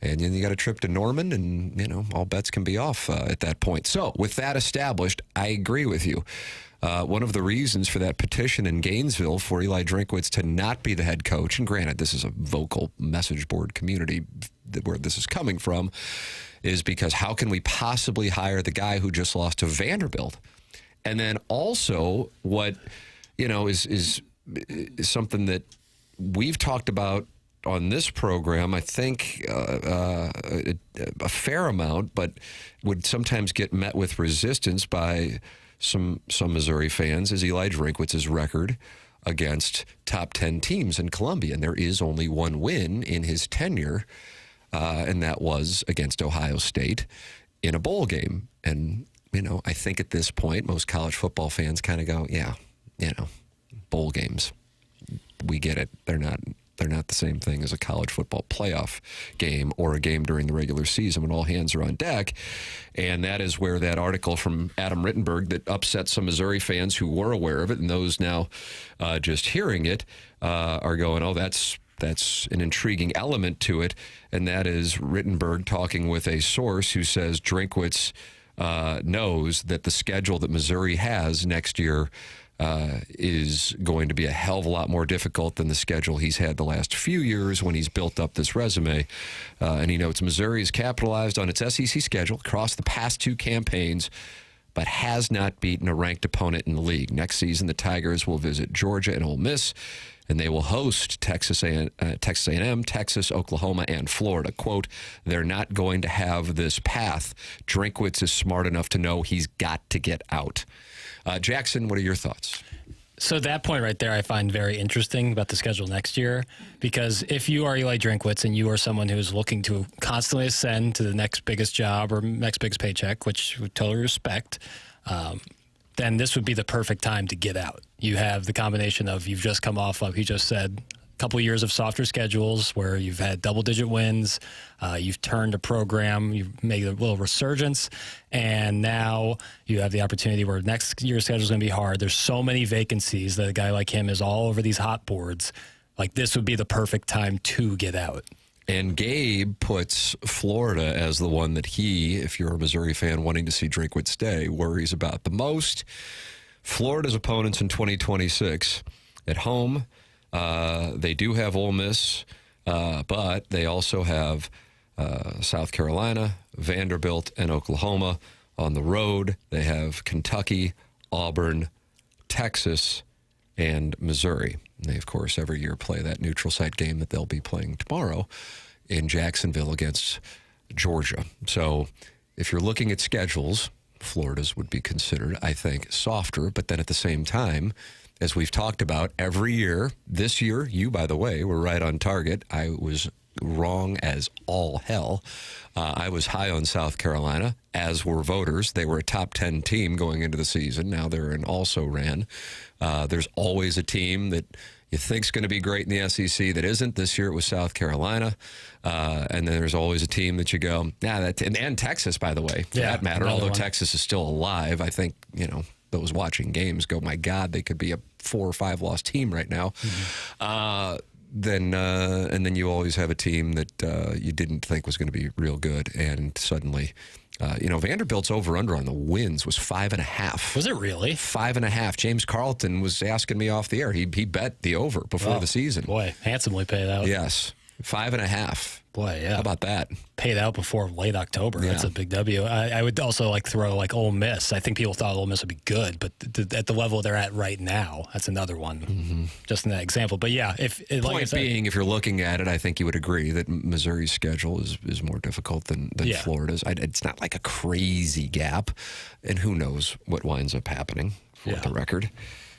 And then you got a trip to Norman, and, all bets can be off at that point. So with that established, I agree with you. One of the reasons for that petition in Gainesville for Eli Drinkwitz to not be the head coach, and granted, this is a vocal message board community where this is coming from, is because how can we possibly hire the guy who just lost to Vanderbilt? And then also what, is something that we've talked about on this program, I think a fair amount, but would sometimes get met with resistance by some Missouri fans, is Eli Drinkwitz's record against top 10 teams in Columbia. And there is only one win in his tenure, and that was against Ohio State in a bowl game. And, I think at this point, most college football fans kind of go, yeah, bowl games. We get it. They're not the same thing as a college football playoff game or a game during the regular season when all hands are on deck. And that is where that article from Adam Rittenberg that upset some Missouri fans who were aware of it, and those now just hearing it are going, oh, that's an intriguing element to it. And that is Rittenberg talking with a source who says Drinkwitz knows that the schedule that Missouri has next year is going to be a hell of a lot more difficult than the schedule he's had the last few years when he's built up this resume. And he notes Missouri has capitalized on its SEC schedule across the past 2 campaigns, but has not beaten a ranked opponent in the league. Next season, the Tigers will visit Georgia and Ole Miss, and they will host Texas A&M, Texas, Oklahoma, and Florida. Quote, they're not going to have this path. Drinkwitz is smart enough to know he's got to get out. Jackson, what are your thoughts? So that point right there I find very interesting about the schedule next year, because if you are Eli Drinkwitz and you are someone who is looking to constantly ascend to the next biggest job or next biggest paycheck, which we totally respect, then this would be the perfect time to get out. You have the combination of you've just come off, like he just said, couple years of softer schedules where you've had double-digit wins, you've turned a program, you've made a little resurgence, and now you have the opportunity where next year's schedule is going to be hard. There's so many vacancies that a guy like him is all over these hot boards. Like, this would be the perfect time to get out. And Gabe puts Florida as the one that he, if you're a Missouri fan wanting to see Drinkwitz stay, worries about the most. Florida's opponents in 2026 at home. They do have Ole Miss, but they also have South Carolina, Vanderbilt, and Oklahoma. On the road, they have Kentucky, Auburn, Texas, and Missouri. And they, of course, every year play that neutral site game that they'll be playing tomorrow in Jacksonville against Georgia. So if you're looking at schedules, Florida's would be considered, I think, softer. But then at the same time, as we've talked about every year, this year, you, by the way, were right on target. I was wrong as all hell. I was high on South Carolina, as were voters. They were a top 10 team going into the season. Now they're an also-ran. There's always a team that you think's going to be great in the SEC that isn't. This year it was South Carolina. And then there's always a team that you go, and Texas, by the way, for that matter, although Texas is still alive. I think, those watching games go, my God, they could be a 4 or 5 loss team right now. Mm-hmm. And then you always have a team that you didn't think was going to be real good, and suddenly, Vanderbilt's over/under on the wins was 5.5. Was it really 5.5? James Carlton was asking me off the air. He bet the over before the season. Boy, handsomely paid out. Yes. 5.5. Boy, yeah. How about that? Paid out before late October. Yeah. That's a big W. I would also throw Ole Miss. I think people thought Ole Miss would be good, but at the level they're at right now, that's another one. Just in that example. But yeah, Point being, if you're looking at it, I think you would agree that Missouri's schedule is more difficult than Florida's. It's not like a crazy gap, and who knows what winds up happening for the record.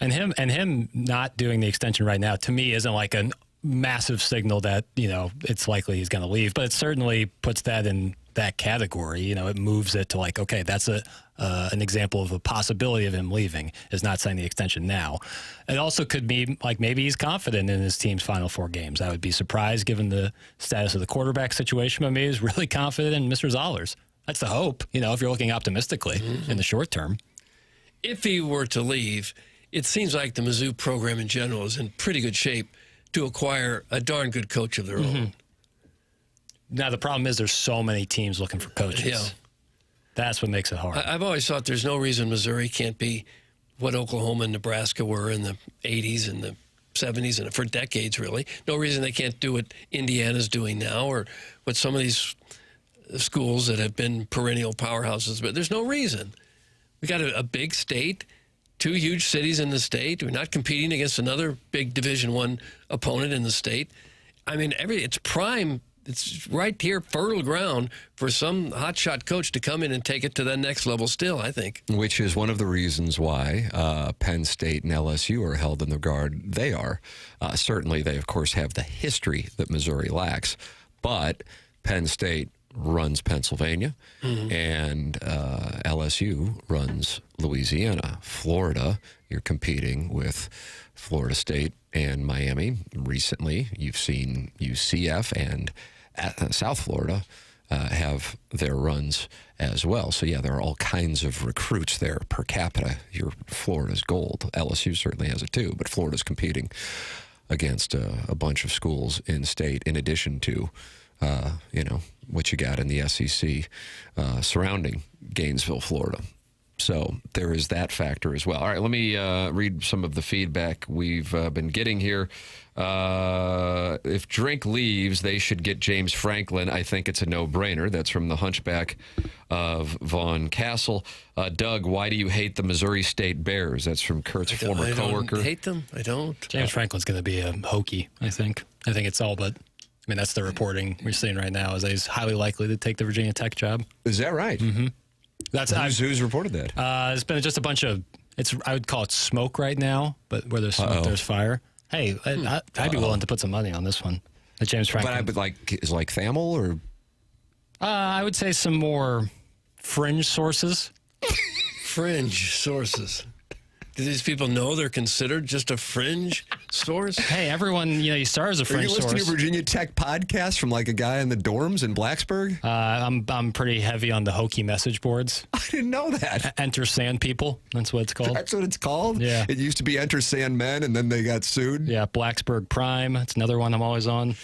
And him not doing the extension right now, to me, isn't like a massive signal that, it's likely he's going to leave, but it certainly puts that in that category. It moves it to okay, that's an example of a possibility of him leaving, is not signing the extension now. It also could be maybe he's confident in his team's final 4 games. I would be surprised given the status of the quarterback situation, but maybe he's really confident in Mr. Zollers. That's the hope, if you're looking optimistically in the short term. If he were to leave, it seems like the Mizzou program in general is in pretty good shape to acquire a darn good coach of their own. Now, the problem is there's so many teams looking for coaches. Yeah. That's what makes it hard. I've always thought there's no reason Missouri can't be what Oklahoma and Nebraska were in the 80s and the 70s and for decades, really. No reason they can't do what Indiana's doing now or what some of these schools that have been perennial powerhouses. But there's no reason. We got a big state, 2 huge cities in the state. We're not competing against another big Division I opponent in the state. I mean, it's prime. It's right here, fertile ground for some hotshot coach to come in and take it to the next level still, I think. Which is one of the reasons why Penn State and LSU are held in the regard they are. Certainly, they, of course, have the history that Missouri lacks. But Penn State runs Pennsylvania, and LSU runs Louisiana. Florida, you're competing with Florida State and Miami. Recently, you've seen UCF and South Florida have their runs as well. So, yeah, there are all kinds of recruits there per capita. Florida's gold. LSU certainly has it too, but Florida's competing against a bunch of schools in state in addition to what you got in the SEC surrounding Gainesville, Florida. So there is that factor as well. All right, let me read some of the feedback we've been getting here. If Drink leaves, they should get James Franklin. I think it's a no-brainer. That's from the Hunchback of Vaughn Castle. Doug, why do you hate the Missouri State Bears? That's from Kurt's former coworker. I don't hate them. I don't. James Franklin's going to be a Hokie, I think. I think it's all but... I mean, that's the reporting we're seeing right now, is that he's highly likely to take the Virginia Tech job. Is that right? Mm-hmm. Who's reported that? It's been just a bunch of, I would call it smoke right now, but where there's smoke, there's fire. Hey, I'd be willing to put some money on this one. James Franklin. But is Thamel or? I would say some more fringe sources. Fringe sources. Do these people know they're considered just a fringe source? Hey, everyone, you start as a fringe source. Are you listening to Virginia Tech podcast from a guy in the dorms in Blacksburg? I'm pretty heavy on the Hokie message boards. I didn't know that. Enter Sand People. That's what it's called. That's what it's called? Yeah. It used to be Enter Sand Men, and then they got sued? Yeah, Blacksburg Prime. It's another one I'm always on.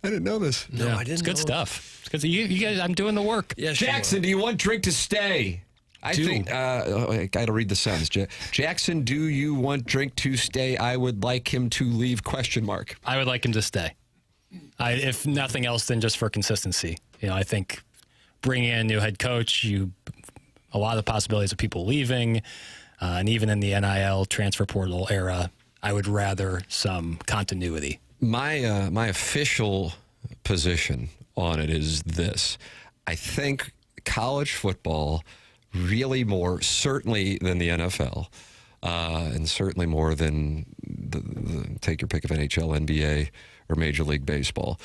I didn't know this. No, I didn't know. It's good stuff. It's good. You guys, I'm doing the work. Yeah, Jackson, do you want Drink to stay? I think I got to read the sentence. Jackson, do you want Drink to stay? I would like him to leave, ? I would like him to stay. If nothing else, then just for consistency. I think bringing in a new head coach, a lot of possibilities of people leaving, and even in the NIL transfer portal era, I would rather some continuity. My official position on it is this. I think college football, really more, certainly than the NFL, and certainly more than take your pick of NHL, NBA, or Major League Baseball.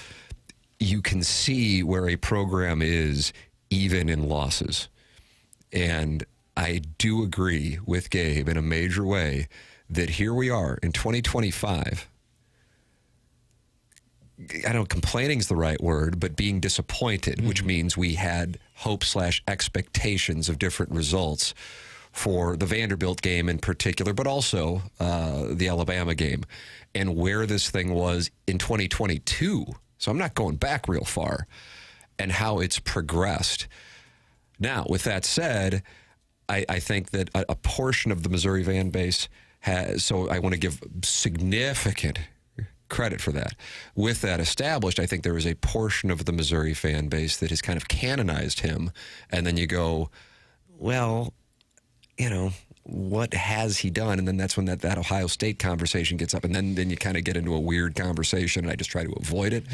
You can see where a program is even in losses. And I do agree with Gabe in a major way that here we are in 2025. I don't know, complaining is the right word, but being disappointed, which means we had hope/expectations of different results for the Vanderbilt game in particular, but also the Alabama game, and where this thing was in 2022. So I'm not going back real far, and how it's progressed. Now, with that said, I think that a portion of the Missouri fan base has, so I want to give significant credit for that. With that established, I think there is a portion of the Missouri fan base that has kind of canonized him. And then you go, well, you know, what has he done? And then that's when that Ohio State conversation gets up. And then you kind of get into a weird conversation, and I just try to avoid it.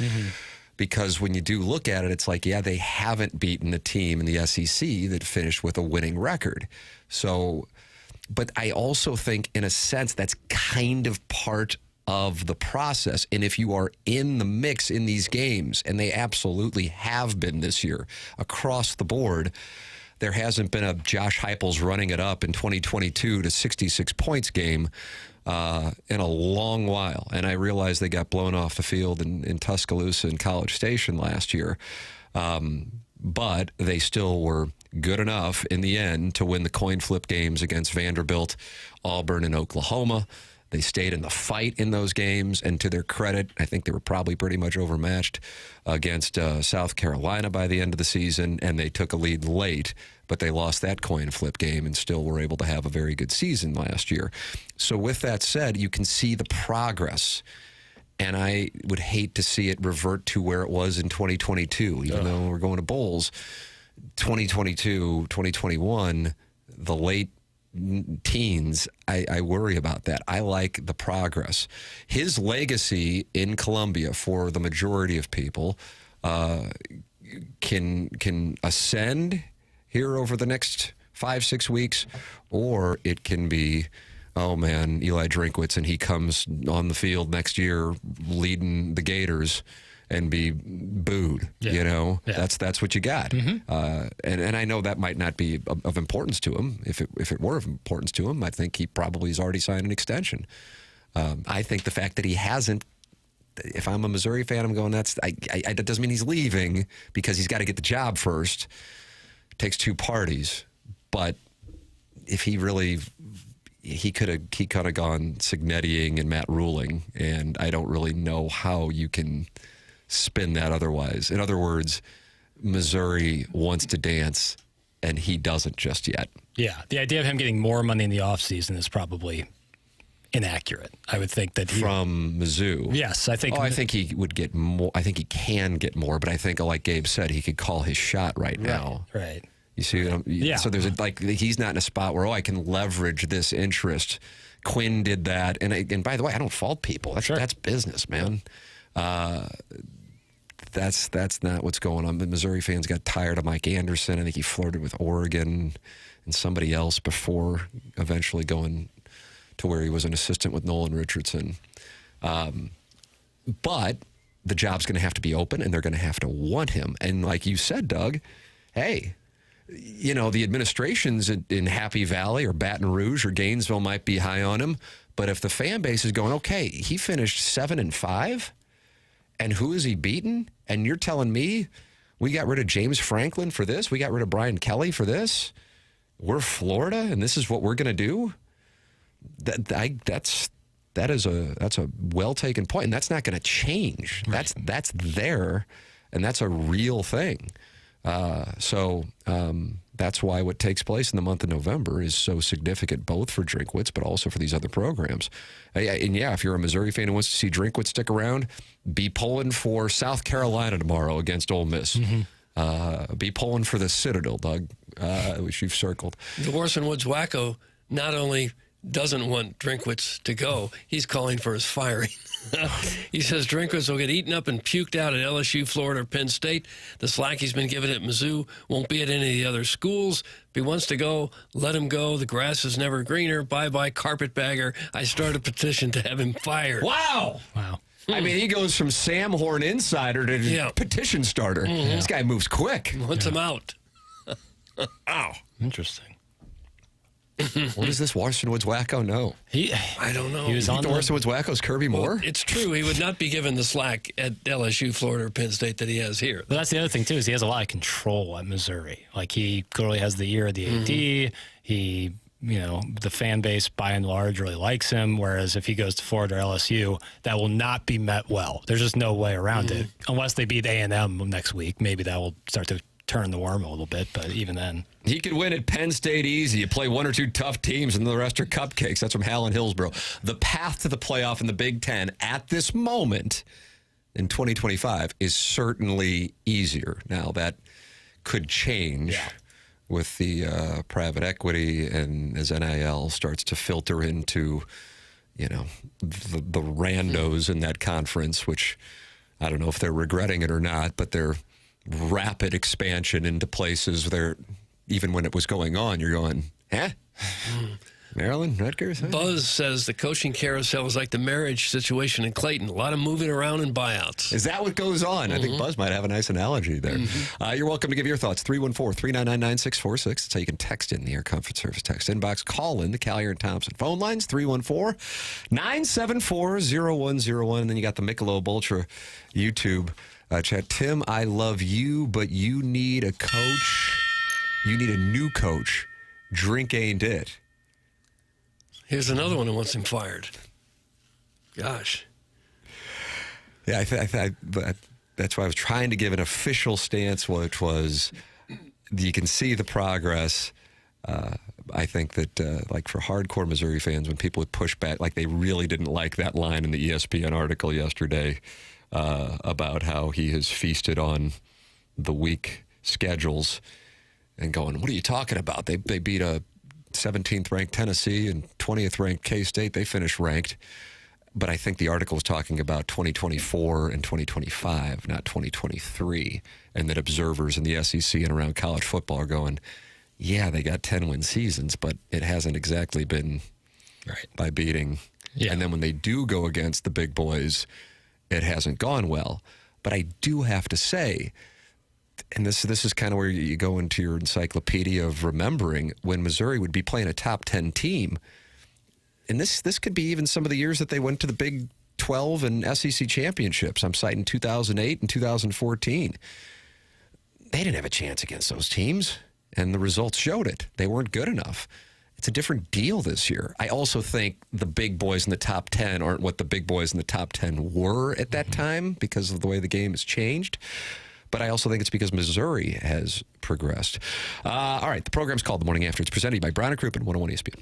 Because when you do look at it, it's like, yeah, they haven't beaten a team in the SEC that finished with a winning record. So, but I also think, in a sense, that's kind of part of the process. And if you are in the mix in these games, and they absolutely have been this year across the board, there hasn't been a Josh Heupel's running it up in 2022 to 66 points game in a long while. And I realize they got blown off the field in Tuscaloosa and College Station last year. But they still were good enough in the end to win the coin flip games against Vanderbilt, Auburn, and Oklahoma. They stayed in the fight in those games, and to their credit, I think they were probably pretty much overmatched against South Carolina by the end of the season, and they took a lead late, but they lost that coin flip game and still were able to have a very good season last year. So with that said, you can see the progress, and I would hate to see it revert to where it was in 2022, even though we're going to bowls. 2022, 2021, the late teens, I worry about that. I like the progress. His legacy in Columbia, for the majority of people, can ascend here over the next 5-6 weeks, or it can be, oh man, Eli Drinkwitz, and he comes on the field next year leading the Gators and be booed. You know, that's what you got. And I know that might not be of importance to him. If it were of importance to him, I think he probably has already signed an extension. I think the fact that he hasn't, if I'm a Missouri fan, I'm going, that doesn't mean he's leaving, because he's got to get the job first. It takes two parties. But if he really, he could have gone Signettiing and Matt Ruling, and I don't really know how you can spin that otherwise. In other words, Missouri wants to dance, and he doesn't just yet. Yeah, the idea of him getting more money in the offseason is probably inaccurate. I would think that from Mizzou. Yes, I think. I think he would get more. I think he can get more, but I think, like Gabe said, he could call his shot right now. Right. You see, so there's he's not in a spot where I can leverage this interest. Quinn did that, and by the way, I don't fault people. That's business, man. That's not what's going on. The Missouri fans got tired of Mike Anderson. I think he flirted with Oregon and somebody else before eventually going to where he was an assistant with Nolan Richardson. But the job's going to have to be open, and they're going to have to want him. And like you said, Doug, hey, you know, the administrations in Happy Valley or Baton Rouge or Gainesville might be high on him. But if the fan base is going, okay, he finished 7-5, and who is he beaten? And you're telling me we got rid of James Franklin for this? We got rid of Brian Kelly for this? We're Florida, and this is what we're going to do? That's a well taken point, and that's not going to change. Right. That's there, and that's a real thing. So that's why what takes place in the month of November is so significant, both for Drinkwitz, but also for these other programs. And yeah, if you're a Missouri fan who wants to see Drinkwitz stick around, be pulling for South Carolina tomorrow against Ole Miss. Be pulling for the Citadel, Doug, which you've circled. The Orson Woods wacko not only doesn't want Drinkwitz to go, he's calling for his firing. He says Drinkwitz will get eaten up and puked out at LSU, Florida, or Penn State. The slack he's been given at Mizzou won't be at any of the other schools. If he wants to go, let him go. The grass is never greener. Bye-bye, carpetbagger. I start a petition to have him fired. Wow. I mean, he goes from Sam Horn insider to petition starter. This guy moves quick. Wants him out. Ow. Interesting. What does this Orson Woods wacko know? I don't know. He was on the Orson Woods wacko's Kirby Moore? It's true. He would not be given the slack at LSU, Florida, or Penn State that he has here. But that's the other thing, too, is he has a lot of control at Missouri. Like, he clearly has the ear of the AD. He, you know, the fan base, by and large, really likes him, whereas if he goes to Florida or LSU, that will not be met well. There's just no way around it. Unless they beat A&M next week, maybe that will start to turn the worm a little bit, but even then. He could win at Penn State easy. You play one or two tough teams, and the rest are cupcakes. That's from Hal and Hillsborough. The path to the playoff in the Big Ten at this moment in 2025 is certainly easier. Now, that could change with the private equity and as NIL starts to filter into, the randos in that conference, which I don't know if they're regretting it or not, but their rapid expansion into places where even when it was going on, you're going, Maryland, Rutgers? Buzz says the coaching carousel is like the marriage situation in Clayton. A lot of moving around and buyouts. Is that what goes on? I think Buzz might have a nice analogy there. You're welcome to give your thoughts. 314-399-9646. That's how you can text in the Air Comfort Service text inbox. Call in the Callier and Thompson phone lines, 314-974-0101. And then you got the Michelob Ultra YouTube chat. Tim, I love you, but you need a coach. You need a new coach. Drink ain't it. Here's another one who wants him fired. Gosh. Yeah, that's why I was trying to give an official stance, which was you can see the progress. I think that, like for hardcore Missouri fans, when people would push back, like they really didn't like that line in the ESPN article yesterday about how he has feasted on the weak schedules and going, what are you talking about? They beat a 17th ranked Tennessee and 20th ranked K-State. They finished ranked. But I think the article was talking about 2024 and 2025, not 2023. And that observers in the SEC and around college football are going, yeah, they got 10-win seasons, but it hasn't exactly been by beating. Yeah. And then when they do go against the big boys, it hasn't gone well. But I do have to say, and this is kind of where you go into your encyclopedia of remembering when Missouri would be playing a top 10 team. And this could be even some of the years that they went to the Big 12 and SEC championships. I'm citing 2008 and 2014. They didn't have a chance against those teams, and the results showed it. They weren't good enough. It's a different deal this year. I also think the big boys in the top 10 aren't what the big boys in the top 10 were at that time because of the way the game has changed. But I also think it's because Missouri has progressed. All right, the program's called The Morning After. It's presented by Brown & Crouppen, 101 ESPN.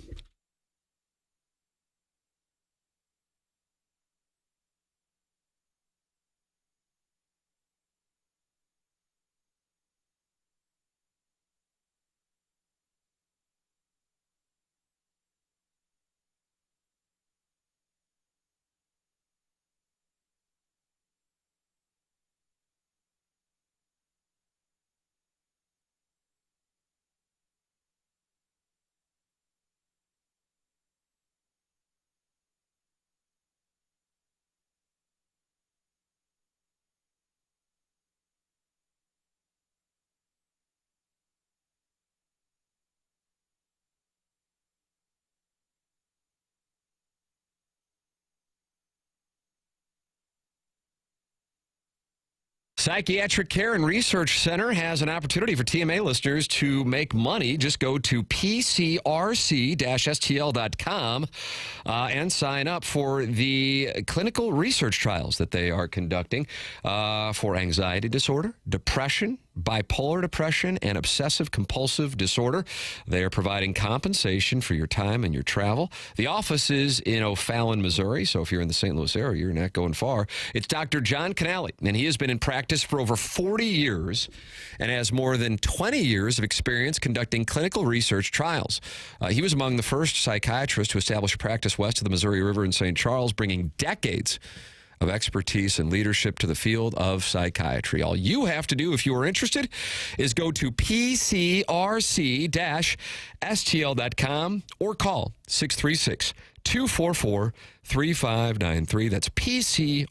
Psychiatric Care and Research Center has an opportunity for TMA listeners to make money. Just go to pcrc-stl.com and sign up for the clinical research trials that they are conducting for anxiety disorder, depression, bipolar depression, and obsessive compulsive disorder. They are providing compensation for your time and your travel. The office is in O'Fallon, Missouri, so if you're in the St. Louis area, you're not going far. It's Dr. John Canale, and he has been in practice for over 40 years and has more than 20 years of experience conducting clinical research trials. He was among the first psychiatrists to establish a practice west of the Missouri River in St. Charles, bringing decades of expertise and leadership to the field of psychiatry. All you have to do if you are interested is go to pcrc-stl.com or call 636-244-3593. That's pcrc-stl.com.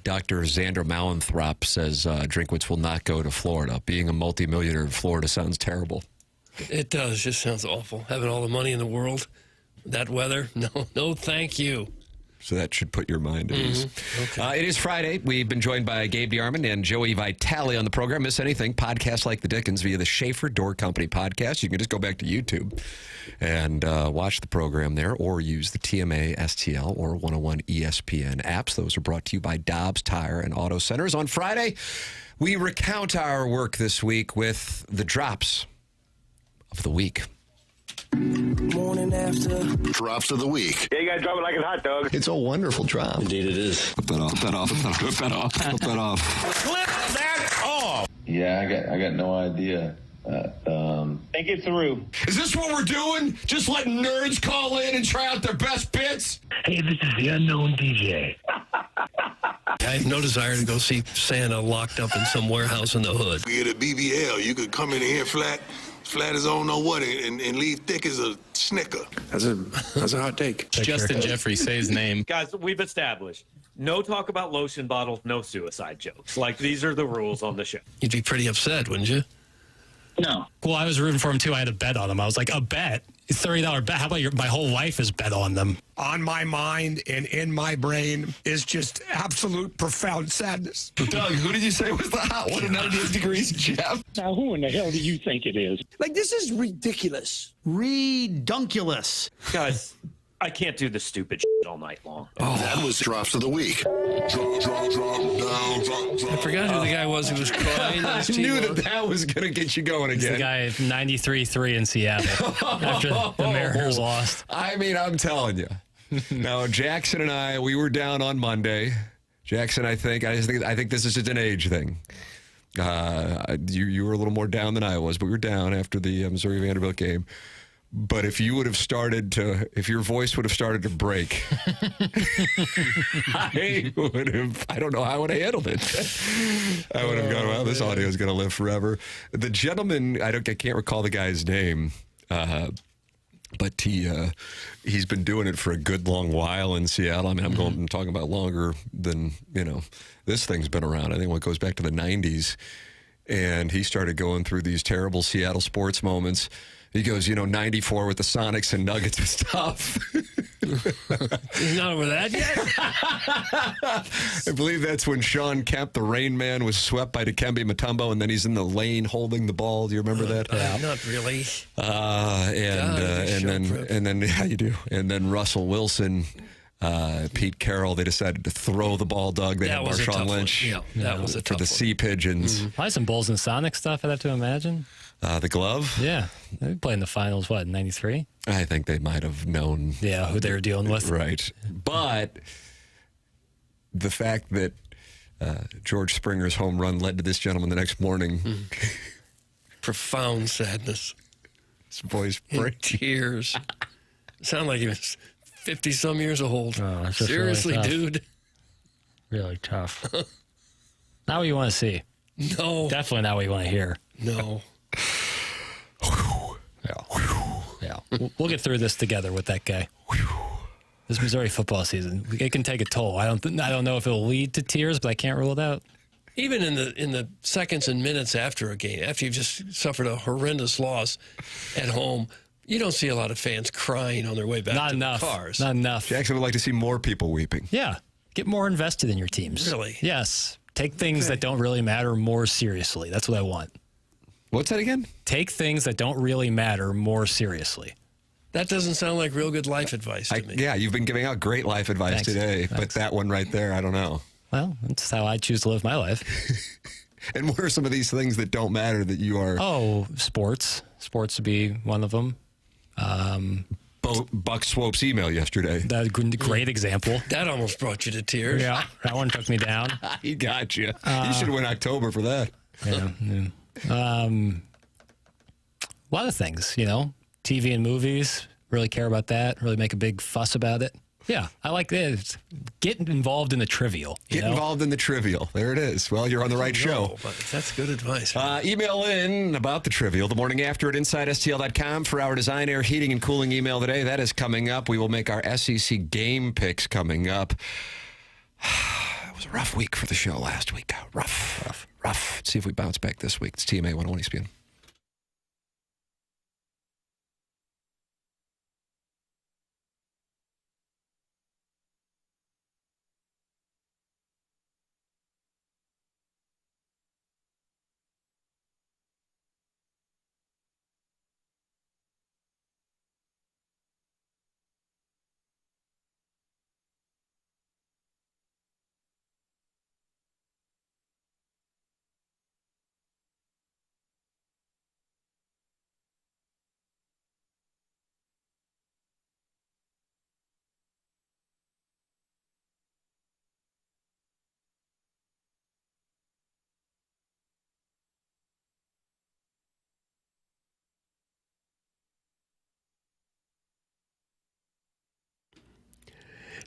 Dr. Xander Malenthrop says Drinkwitz will not go to Florida. Being a multimillionaire in Florida sounds terrible. It does. Just sounds awful. Having all the money in the world, that weather, no, thank you. So that should put your mind at ease. Okay. It is Friday. We've been joined by Gabe DeArmond and Joey Vitale on the program. Miss anything? Podcast like the Dickens via the Schaefer Door Company podcast. You can just go back to YouTube and watch the program there, or use the TMA, STL, or 101 ESPN apps. Those are brought to you by Dobbs Tire and Auto Centers. On Friday, we recount our work this week with the drops of the week. Morning after. Drops of the week. Yeah, you gotta drop it like a hot dog. It's a wonderful drop. Indeed it is. Flip that off. Flip that off. Flip that off. Flip that off. Flip that off. Yeah, I got no idea. Think it through. Is this what we're doing? Just letting nerds call in and try out their best bits? Hey, this is the unknown DJ. I have no desire to go see Santa locked up in some warehouse in the hood. You get a BBL. You could come in here flat as I don't know what, and leave thick as a Snicker. That's a hot take. Justin Jeffrey, say his name. Guys, we've established no talk about lotion bottles, no suicide jokes. Like, these are the rules on the show. You'd be pretty upset, wouldn't you? No. Well, I was rooting for him, too. I had a bet on him. I was like, a bet? It's $30 bet. How about my whole life is bet on them? On my mind and in my brain is just absolute profound sadness. Doug, who did you say was the hot one at 98 degrees, Jeff? Now, who in the hell do you think it is? Like, this is ridiculous. Redunculous. Guys, I can't do this stupid shit all night long. Oh, that was drops of the week. I forgot who the guy was who was crying. I knew that was going to get you going He's again. the guy at 93-3 in Seattle after the Mariners lost. I mean, I'm telling you. Now, Jackson and I, we were down on Monday. Jackson, I think this is just an age thing. You were a little more down than I was, but we were down after the Missouri Vanderbilt game. But if your voice would have started to break, I don't know how I would have handled it. I would have gone, well, this audio is going to live forever. The gentleman, I can't recall the guy's name, but he's been doing it for a good long while in Seattle. I mean, I'm talking about longer than, this thing's been around. I think it goes back to the 90s. And he started going through these terrible Seattle sports moments. He goes, 94 with the Sonics and Nuggets was tough. He's not over that yet. I believe that's when Sean Kemp, the Rain Man, was swept by Dikembe Mutombo, and then he's in the lane holding the ball. Do you remember that? Not really. And then yeah, you do. And then Russell Wilson, Pete Carroll, they decided to throw the ball, Doug. They had Marshawn Lynch. Yeah, that was a tough for the Sea Pigeons. Probably some Bulls and Sonic stuff, I'd have to imagine. The glove? Yeah. They played in the finals, in 93? I think they might have known. Yeah, who they were dealing with. Right. But the fact that George Springer's home run led to this gentleman the next morning. Profound sadness. His voice break. Tears. Sound like he was 50-some years old. Oh, seriously, really dude. Really tough. Not what you want to see. No. Definitely not what you want to hear. No. Yeah. We'll get through this together with that guy. This Missouri football season, it can take a toll. I don't know if it will lead to tears, but I can't rule it out. Even in the seconds and minutes after a game, after you've just suffered a horrendous loss at home, you don't see a lot of fans crying on their way back to the cars. Not enough. Jackson would like to see more people weeping. Yeah. Get more invested in your teams. Really? Yes. Take things that don't really matter more seriously. That's what I want. What's that again? Take things that don't really matter more seriously. That doesn't sound like real good life advice to me. Yeah, you've been giving out great life advice today, but that one right there, I don't know. Well, that's how I choose to live my life. And what are some of these things that don't matter that you are? Oh, sports. Sports would be one of them. Buck Swope's email yesterday. That great example. That almost brought you to tears. Yeah, that one took me down. He got you. You should have went October for that. Yeah. A lot of things, TV and movies. Really care about that. Really make a big fuss about it. Yeah, I like this. Getting involved in the trivial. Get involved in the trivial. There it is. Well, you're on the right show. But that's good advice. Email in about the trivial. The morning after at InsideSTL.com for our design, air, heating, and cooling email today. That is coming up. We will make our SEC game picks coming up. It was a rough week for the show last week. Rough. Let's see if we bounce back this week. It's TMA 101 ESPN.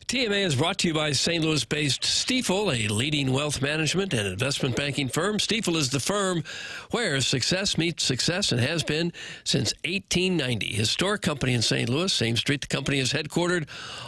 TMA is brought to you by St. Louis-based Stifel, a leading wealth management and investment banking firm. Stifel is the firm where success meets success and has been since 1890. Historic company in St. Louis, same street the company is headquartered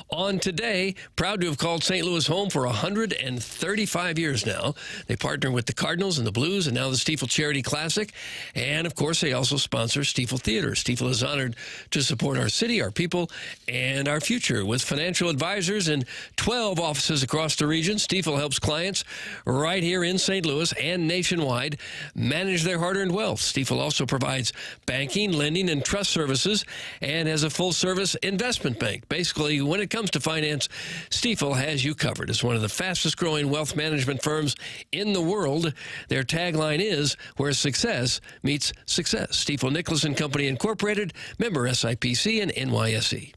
on today. Proud to have called St. Louis home for 135 years now. They partner with the Cardinals and the Blues and now the Stifel Charity Classic. And, of course, they also sponsor Stifel Theater. Stifel is honored to support our city, our people, and our future with financial advisors in 12 offices across the region. Stifel helps clients right here in St. Louis and nationwide manage their hard-earned wealth. Stifel also provides banking, lending, and trust services and has a full-service investment bank. Basically, when it comes to finance, Stifel has you covered. It's one of the fastest-growing wealth management firms in the world. Their tagline is, where success meets success. Stifel Nicholas and Company Incorporated, member SIPC and NYSE.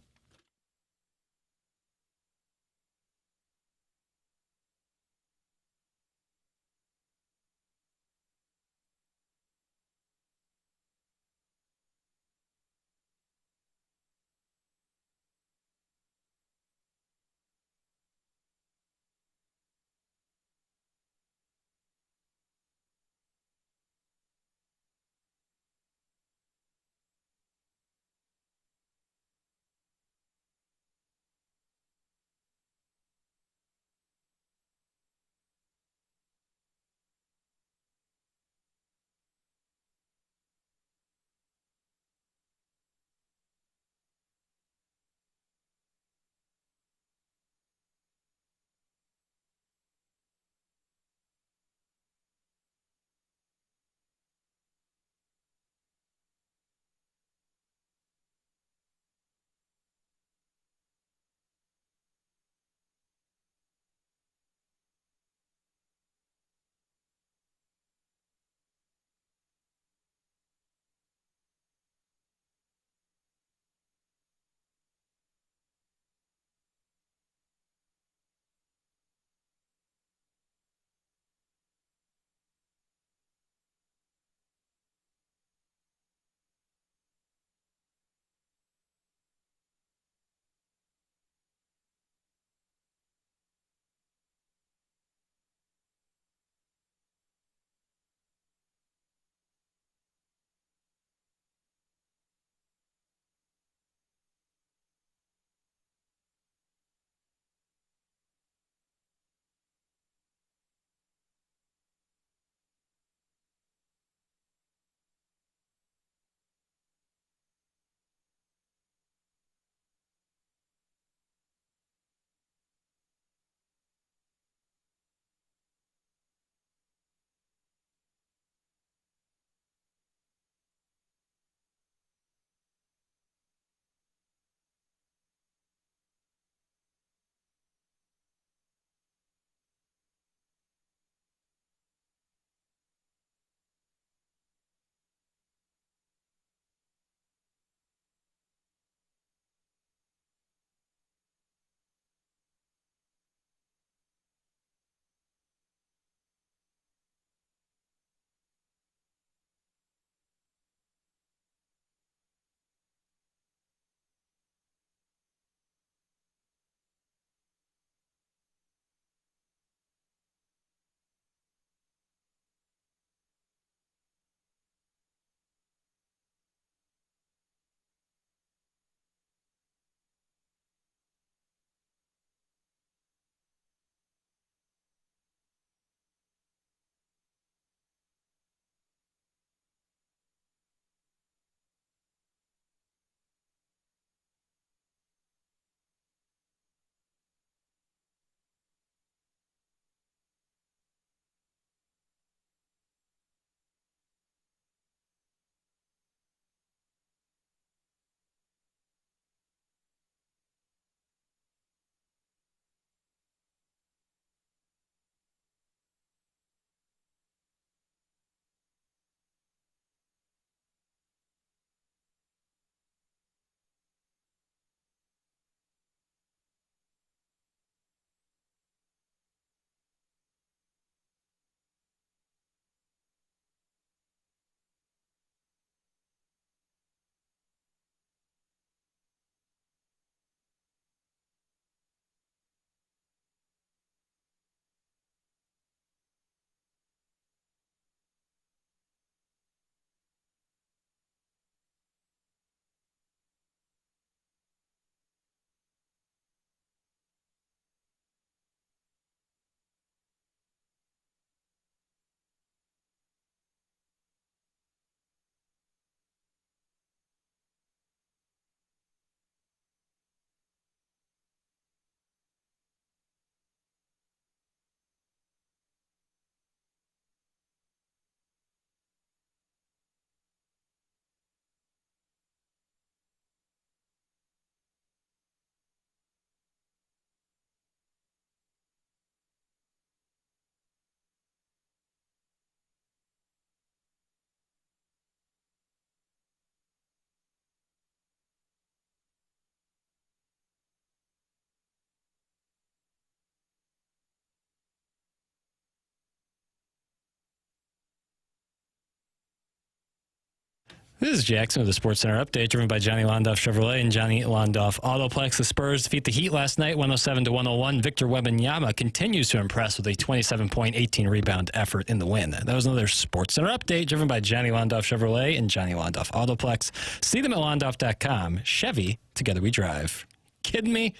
This is Jackson with the Sports Center update, driven by Johnny Londoff Chevrolet and Johnny Londoff Autoplex. The Spurs defeat the Heat last night, 107-101. Victor Wembanyama continues to impress with a 27-point, 18-rebound effort in the win. That was another Sports Center update, driven by Johnny Londoff Chevrolet and Johnny Londoff Autoplex. See them at londoff.com. Chevy, together we drive. Kidding me?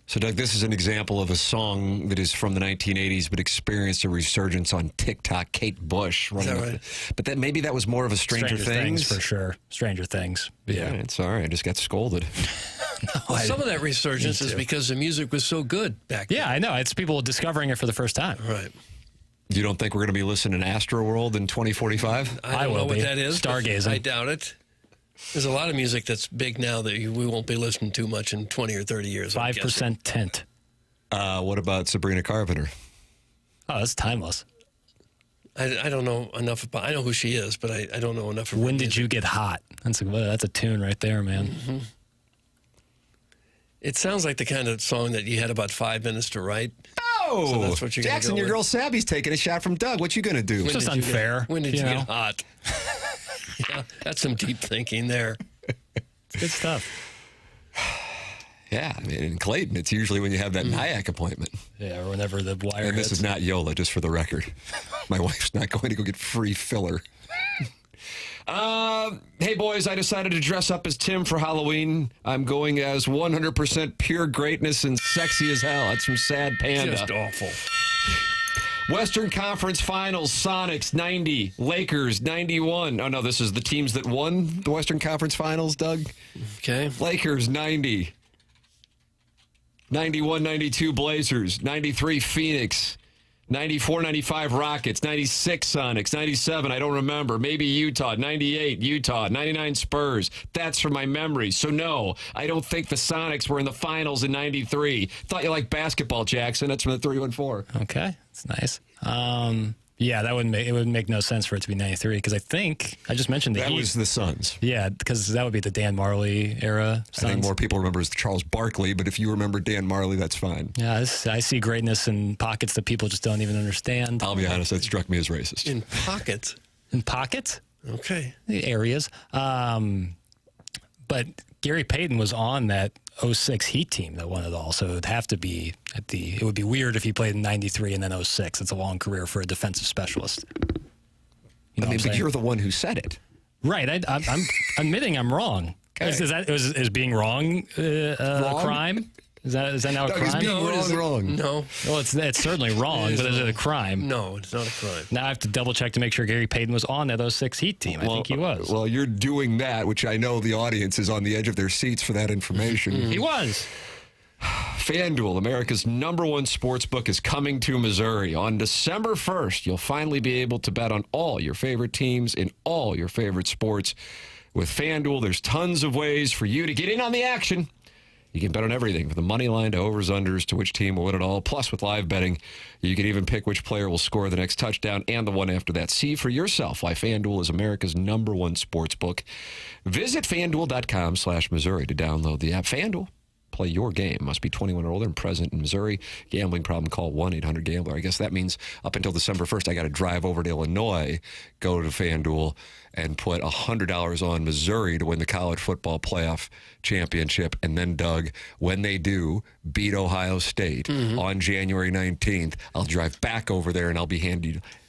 So, Doug, this is an example of a song that is from the 1980s but experienced a resurgence on TikTok. Kate Bush. Is that right? But maybe that was more of a Stranger Things. For sure. Stranger Things. Yeah, it's all right. I just got scolded. Well, some of that resurgence is because the music was so good back then. Yeah, I know. It's people discovering it for the first time. Right. You don't think we're going to be listening to Astroworld in 2045? I don't know what that is. Stargazing. I doubt it. There's a lot of music that's big now that we won't be listening to much in 20 or 30 years. 5% tint. What about Sabrina Carpenter? Oh, that's timeless. I don't know enough about. I know who she is, but I don't know enough. When Did You Get Hot? That's a tune right there, man. Mm-hmm. It sounds like the kind of song that you had about 5 minutes to write. Oh, so that's what you're Jackson, your girl Sabby's taking a shot from Doug. What you going to do? It's just unfair. When did you get hot? Yeah, that's some deep thinking there. It's good stuff. Yeah, I mean, in Clayton, it's usually when you have that Nyack appointment. Yeah, or whenever the wire And this hits. is not Yola, just for the record. My wife's not going to go get free filler. Hey, boys, I decided to dress up as Tim for Halloween. I'm going as 100% pure greatness and sexy as hell. That's from Sad Panda. Just awful. Western Conference Finals, Sonics 90, Lakers 91. Oh, no, this is the teams that won the Western Conference Finals, Doug. Okay. Lakers 90. 91-92 Blazers, 93 Phoenix, 94-95 Rockets, 96 Sonics, 97, I don't remember, maybe Utah, 98 Utah, 99 Spurs. That's from my memory. So no, I don't think the Sonics were in the finals in 93. Thought you liked basketball, Jackson. That's from the 314. Okay, that's nice. Yeah, that would make no sense for it to be 93 because I think I just mentioned the That Heat. was the Suns. Yeah, because that would be the Dan Marley era. I think more people remember as Charles Barkley, but if you remember Dan Marley, that's fine. Yeah, I see greatness in pockets that people just don't even understand. I'll be honest, that struck me as racist. In pockets? In pockets? Okay. The areas. But Gary Payton was on that 06 Heat team that won it all, so it would have to be it would be weird if he played in 93 and then 06. It's a long career for a defensive specialist. You know but you're the one who said it. Right. I'm admitting I'm wrong. Okay. Is being wrong a crime? Is that now a crime? Is being wrong. No. Well, it's certainly wrong, but is it a crime? No, it's not a crime. Now I have to double check to make sure Gary Payton was on that 06 Heat team. I think he was. Well, you're doing that, which I know the audience is on the edge of their seats for that information. He was. FanDuel, America's #1 sports book, is coming to Missouri. On December 1st, you'll finally be able to bet on all your favorite teams in all your favorite sports. With FanDuel, there's tons of ways for you to get in on the action. You can bet on everything, from the money line to overs, unders, to which team will win it all. Plus, with live betting, you can even pick which player will score the next touchdown and the one after that. See for yourself why FanDuel is America's #1 sports book. Visit FanDuel.com/Missouri to download the app. FanDuel. Play your game. Must be 21 or older and present in Missouri. Gambling problem, call 1-800-GAMBLER. I guess that means up until December 1st, I got to drive over to Illinois, go to FanDuel, and put $100 on Missouri to win the college football playoff championship. And then, Doug, when they do beat Ohio State on January 19th, I'll drive back over there and I'll be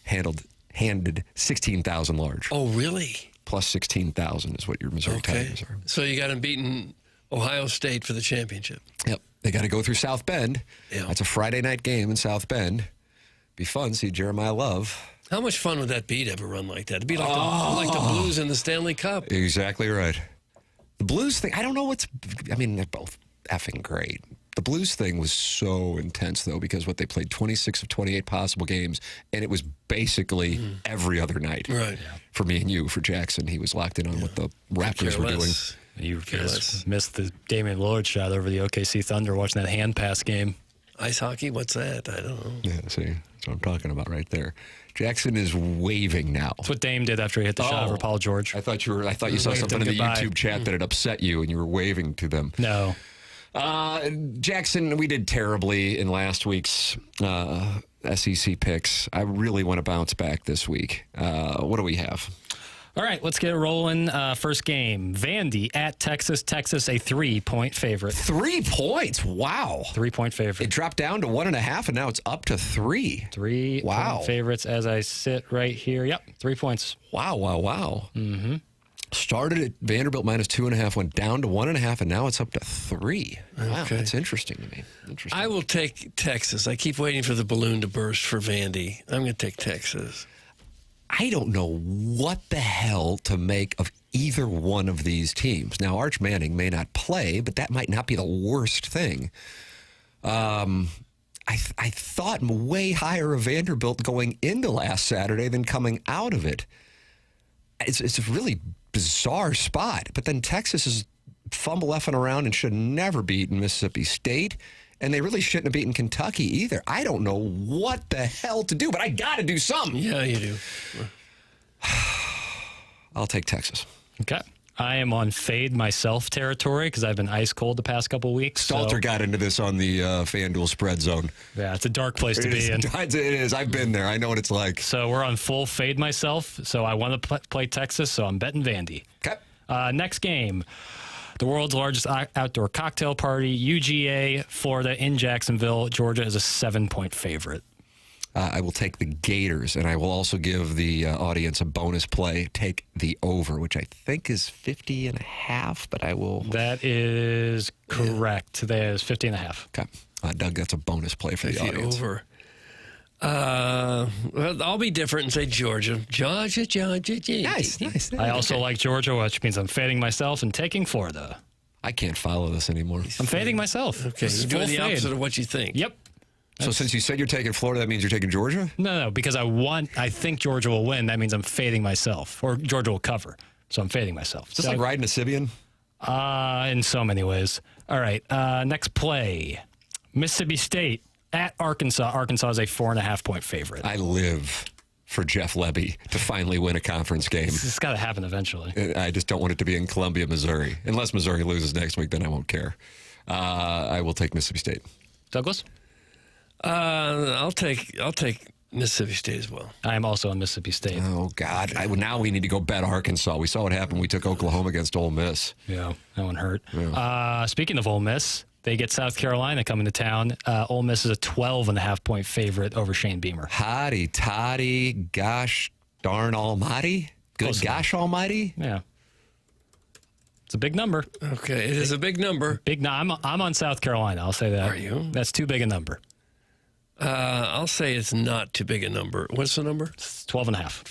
handed 16,000 large. Oh, really? Plus 16,000 is what your Missouri Tigers are. So you got them beaten Ohio State for the championship. Yep. They got to go through South Bend. Yeah. That's a Friday night game in South Bend. Be fun. See Jeremiah Love. How much fun would that be to ever run like that? It'd be like the Blues in the Stanley Cup. Exactly right. The Blues thing, I don't know they're both effing great. The Blues thing was so intense, though, because they played 26 of 28 possible games, and it was basically every other night. Right. For me and you, for Jackson, he was locked in on what the Raptors were doing. You just missed the Damian Lillard shot over the OKC Thunder watching that hand pass game. Ice hockey? What's that? I don't know. Yeah, see, that's what I'm talking about right there. Jackson is waving now. That's what Dame did after he hit the shot over Paul George. I thought you saw something in the YouTube chat that had upset you, and you were waving to them. No. Jackson, we did terribly in last week's SEC picks. I really want to bounce back this week. What do we have? All right, let's get rolling. First game, Vandy at Texas. Texas, a 3-point favorite. 3 points? Wow. 3-point favorite. It dropped down to 1.5, and now it's up to 3. 3-point favorites as I sit right here. Yep, 3 points. Wow. Mm-hmm. Started at Vanderbilt minus 2.5, went down to 1.5, and now it's up to 3. Wow, Okay. that's interesting to me. I will take Texas. I keep waiting for the balloon to burst for Vandy. I'm going to take Texas. I don't know what the hell to make of either one of these teams. Now, Arch Manning may not play, but that might not be the worst thing. I thought way higher of Vanderbilt going into last Saturday than coming out of it. It's a really bizarre spot. But then Texas is fumble effing around and should never beaten Mississippi State. And they really shouldn't have beaten Kentucky either. I don't know what the hell to do, but I got to do something. Yeah, you do. I'll take Texas. Okay. I am on fade myself territory because I've been ice cold the past couple of weeks. Stalter got into this on the FanDuel spread zone. Yeah, it's a dark place to be in. It is. I've been there. I know what it's like. So we're on full fade myself. So I want to play Texas, so I'm betting Vandy. Okay. Next game. The world's largest outdoor cocktail party, UGA, Florida, in Jacksonville. Georgia is a 7-point favorite. I will take the Gators, and I will also give the audience a bonus play. Take the over, which I think is 50.5, but I will. That is correct. That is 50.5. Okay. Doug, that's a bonus play for the audience. Over. Well, I'll be different and say Georgia. Georgia. Nice. I also like Georgia, which means I'm fading myself and taking Florida. I can't follow this anymore. I'm fading myself. Okay, This is you're doing full the fade. opposite of what you think. Yep. So since you said you're taking Florida, that means you're taking Georgia? No, because I think Georgia will win. That means I'm fading myself, or Georgia will cover. So I'm fading myself. Is this like riding a Sibian? In so many ways. All right. Next play, Mississippi State at Arkansas. Arkansas is a 4.5-point favorite. I live for Jeff Lebby to finally win a conference game. It's got to happen eventually. I just don't want it to be in Columbia, Missouri. Unless Missouri loses next week, then I won't care. I will take Mississippi State. Douglas? I'll take Mississippi State as well. I am also on Mississippi State. Oh, God. Now we need to go bet Arkansas. We saw what happened. We took Oklahoma against Ole Miss. Yeah, that one hurt. Yeah. Speaking of Ole Miss, they get South Carolina coming to town. Ole Miss is a 12.5-point favorite over Shane Beamer. Hotty toddy, gosh darn almighty. Good gosh almighty. Yeah. It's a big number. Okay, it is a big number. I'm on South Carolina. I'll say that. Are you? That's too big a number. I'll say it's not too big a number. What's the number? It's 12.5.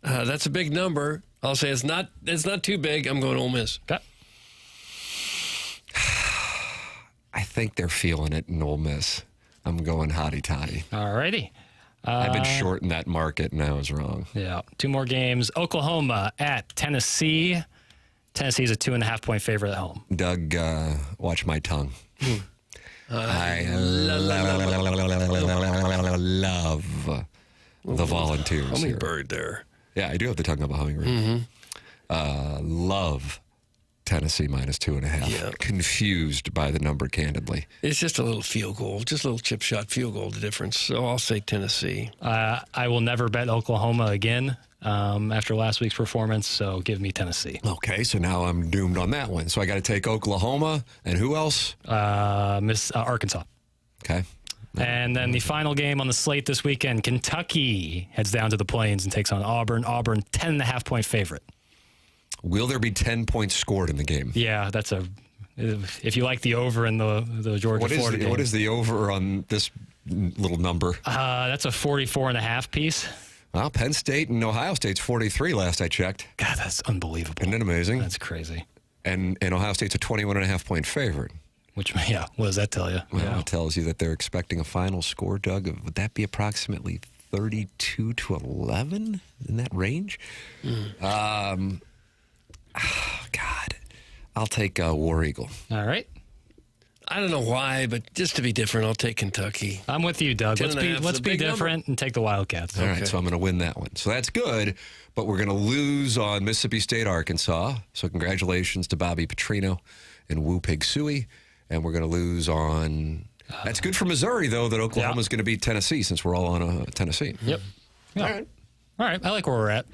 12.5. That's a big number. I'll say it's not too big. I'm going Ole Miss. Okay. I think they're feeling it in Ole Miss. I'm going hotty toddy. All righty. I've been short in that market, and I was wrong. Yeah. 2 more games. Oklahoma at Tennessee. Tennessee is a 2.5-point favorite at home. Doug, watch my tongue. I love the Volunteers. Hummingbird there. Yeah, I do have the tongue of a hummingbird. Love Tennessee minus 2.5. Yeah. Confused by the number, candidly. It's just a little field goal, just a little chip shot field goal, the difference. So I'll say Tennessee. I will never bet Oklahoma again after last week's performance, so give me Tennessee. Okay, so now I'm doomed on that one. So I got to take Oklahoma, and who else? Arkansas. Okay. And then the final game on the slate this weekend, Kentucky heads down to the Plains and takes on Auburn. Auburn, 10.5-point favorite. Will there be 10 points scored in the game? Yeah, if you like the over in the Georgia-Florida game. What is the over on this little number? That's a 44.5 piece. Well, Penn State and Ohio State's 43 last I checked. God, that's unbelievable. Isn't it amazing? That's crazy. And Ohio State's a 21.5-point favorite. What does that tell you? Well, it tells you that they're expecting a final score, Doug. Would that be approximately 32-11 in that range? God. I'll take War Eagle. All right. I don't know why, but just to be different, I'll take Kentucky. I'm with you, Doug. Let's be different and take the Wildcats. All right, so I'm going to win that one. So that's good, but we're going to lose on Mississippi State, Arkansas. So congratulations to Bobby Petrino and Woo Pig Suey. And we're going to lose on... That's good for Missouri, though, that Oklahoma's going to beat Tennessee since we're all on Tennessee. Yep. Yeah. All right. I like where we're at.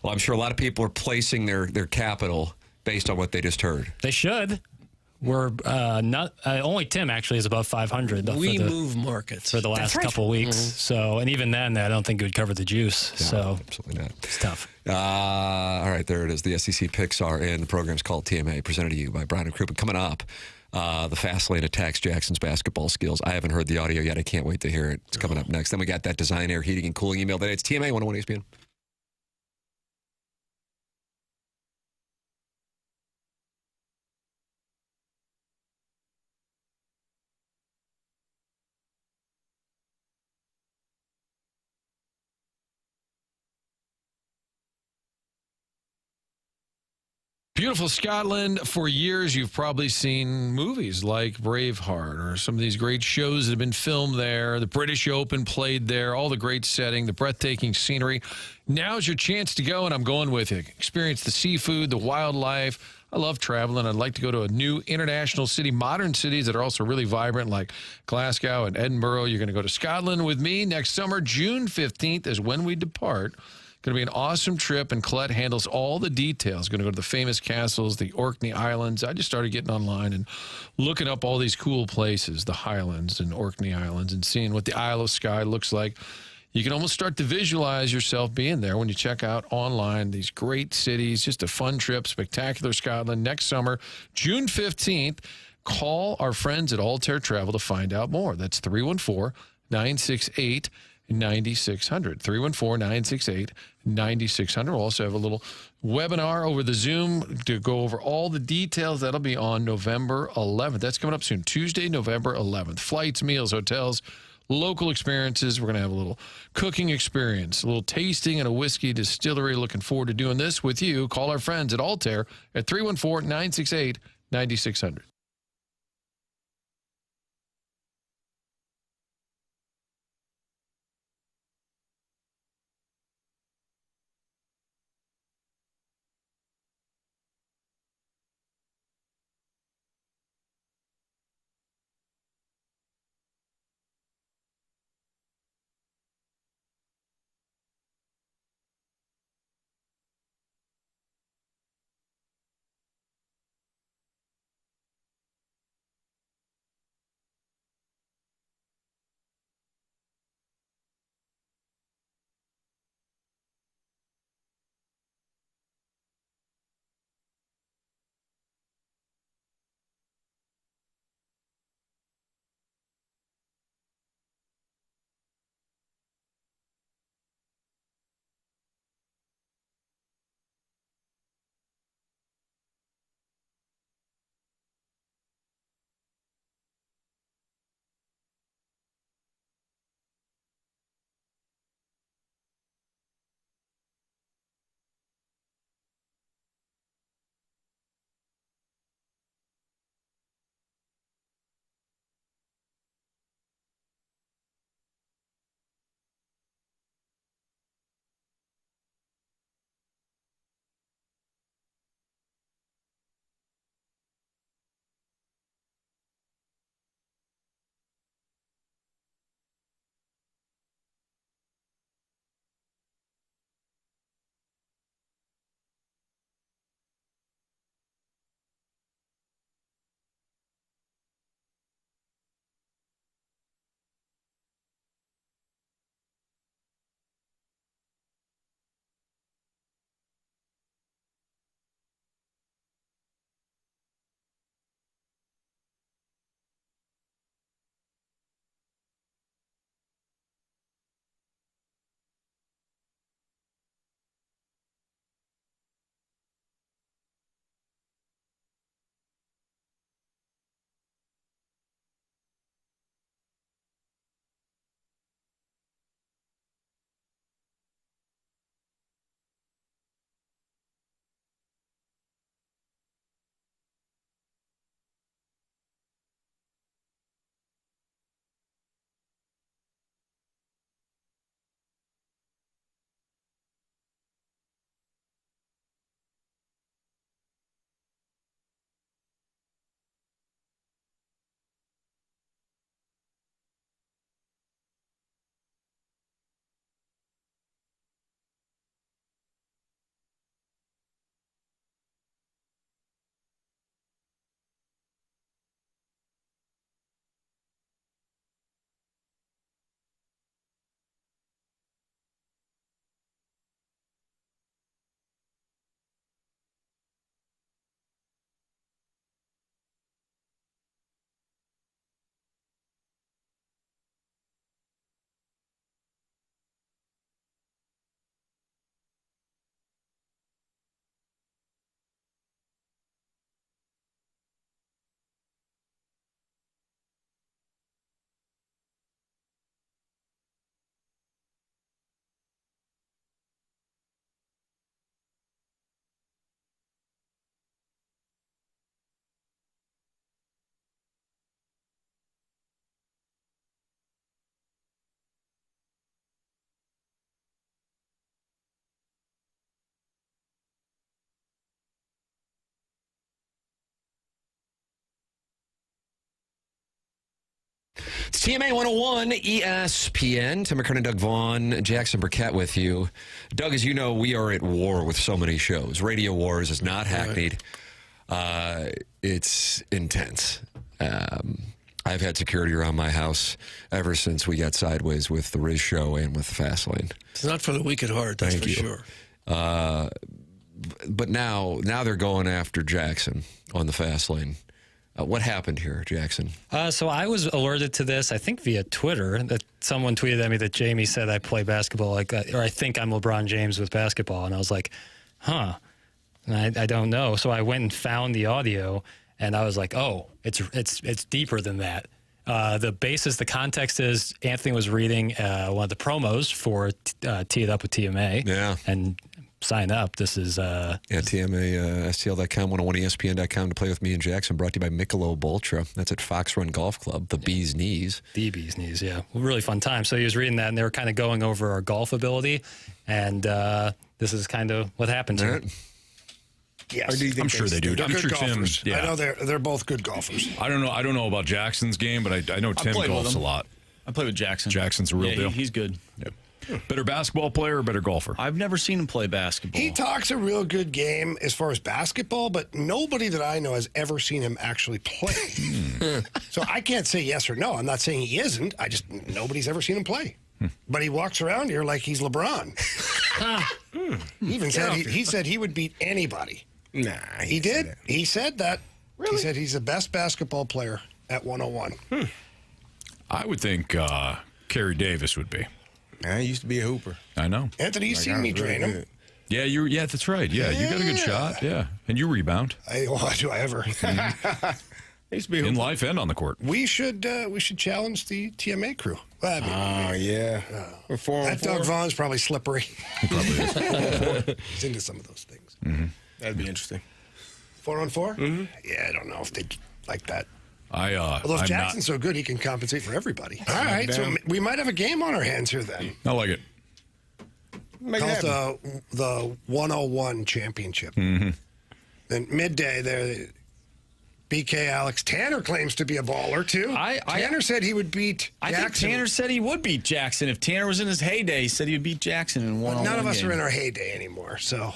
Well, I'm sure a lot of people are placing their capital based on what they just heard. They should. We're not only Tim actually is above 500. We move markets for the last couple weeks. Mm-hmm. So, and even then, I don't think it would cover the juice. No, so absolutely not. It's tough. All right, there it is. The SEC picks are in. The program's called TMA, presented to you by Brown and Crouppen. Coming up, the fast lane attacks Jackson's basketball skills. I haven't heard the audio yet. I can't wait to hear it. It's coming up next. Then we got that design, air, heating, and cooling email today. It's TMA 101 ESPN. Beautiful Scotland. For years, you've probably seen movies like Braveheart or some of these great shows that have been filmed there. The British Open played there, all the great setting, the breathtaking scenery. Now's your chance to go, and I'm going with you. Experience the seafood, the wildlife. I love traveling. I'd like to go to a new international city, modern cities that are also really vibrant, like Glasgow and Edinburgh. You're going to go to Scotland with me next summer. June 15th is when we depart. Going to be an awesome trip, and Colette handles all the details. Going to go to the famous castles, the Orkney Islands. I just started getting online and looking up all these cool places, the Highlands and Orkney Islands, and seeing what the Isle of Skye looks like. You can almost start to visualize yourself being there when you check out online these great cities. Just a fun trip, spectacular Scotland next summer, June 15th. Call our friends at Altair Travel to find out more. That's 314-968-9600. 314-968-9600. We'll also have a little webinar over the Zoom to go over all the details. That'll be on November 11th. That's coming up soon, Tuesday, November 11th. Flights, meals, hotels, local experiences. We're going to have a little cooking experience, a little tasting and a whiskey distillery. Looking forward to doing this with you. Call our friends at Altair at 314-968-9600. It's TMA 101 ESPN. Tim McKernan, Doug Vaughn, Jackson Burkett with you. Doug, as you know, we are at war with so many shows. Radio Wars is not hackneyed. It's intense. I've had security around my house ever since we got sideways with the Riz show and with the Fast Lane. It's not for the weak at heart, that's Thank for you. sure. But now they're going after Jackson on the Fast Lane. What happened here, Jackson? So I was alerted to this, I think via Twitter, that someone tweeted at me that Jamie said I play basketball, or I think I'm LeBron James with basketball. And I was like, huh, and I don't know. So I went and found the audio, and I was like, oh, it's deeper than that. The context is Anthony was reading one of the promos for Tee It Up with TMA. Yeah. And sign up. This is TMA, STL.com, 101ESPN.com to play with me and Jackson, brought to you by Michelob Ultra. That's at Fox Run Golf Club, the Bee's Knees. The Bee's Knees, yeah. Really fun time. So he was reading that, and they were kind of going over our golf ability, and this is kind of what happened here. Yes, I'm sure they do. They're I'm good sure golfers. Tim. Yeah. I know they're both good golfers. I don't know about Jackson's game, but I know Tim played with golfs a him. lot. I play with Jackson. Jackson's a real deal. He's good. Yep. Better basketball player or better golfer? I've never seen him play basketball. He talks a real good game as far as basketball, but nobody that I know has ever seen him actually play. So I can't say yes or no. I'm not saying he isn't. Nobody's ever seen him play. But he walks around here like he's LeBron. He even said he would beat anybody. Nah, he did. He said that. Really? He said he's the best basketball player at 101. I would think Kerry Davis would be. I used to be a hooper. I know. Anthony, you've seen me train him. Yeah, yeah, that's right. Yeah, you got a good shot. Yeah, and you rebound. Do I ever? I used to be a in life and on the court. We should challenge the TMA crew. Yeah. That Doug Vaughn's probably slippery. He probably is. He's into some of those things. Mm-hmm. That'd be interesting. 4-on-4? Mm-hmm. Yeah, I don't know if they'd like that. Although if Jackson's so good, he can compensate for everybody. All right, so we might have a game on our hands here then. I like it. Called the 101 Championship. Mm-hmm. Then midday there, BK Alex Tanner claims to be a baller too. Tanner said he would beat Jackson. I think Tanner said he would beat Jackson. If Tanner was in his heyday, he said he would beat Jackson in one-on-one. None of us are in our heyday anymore, so.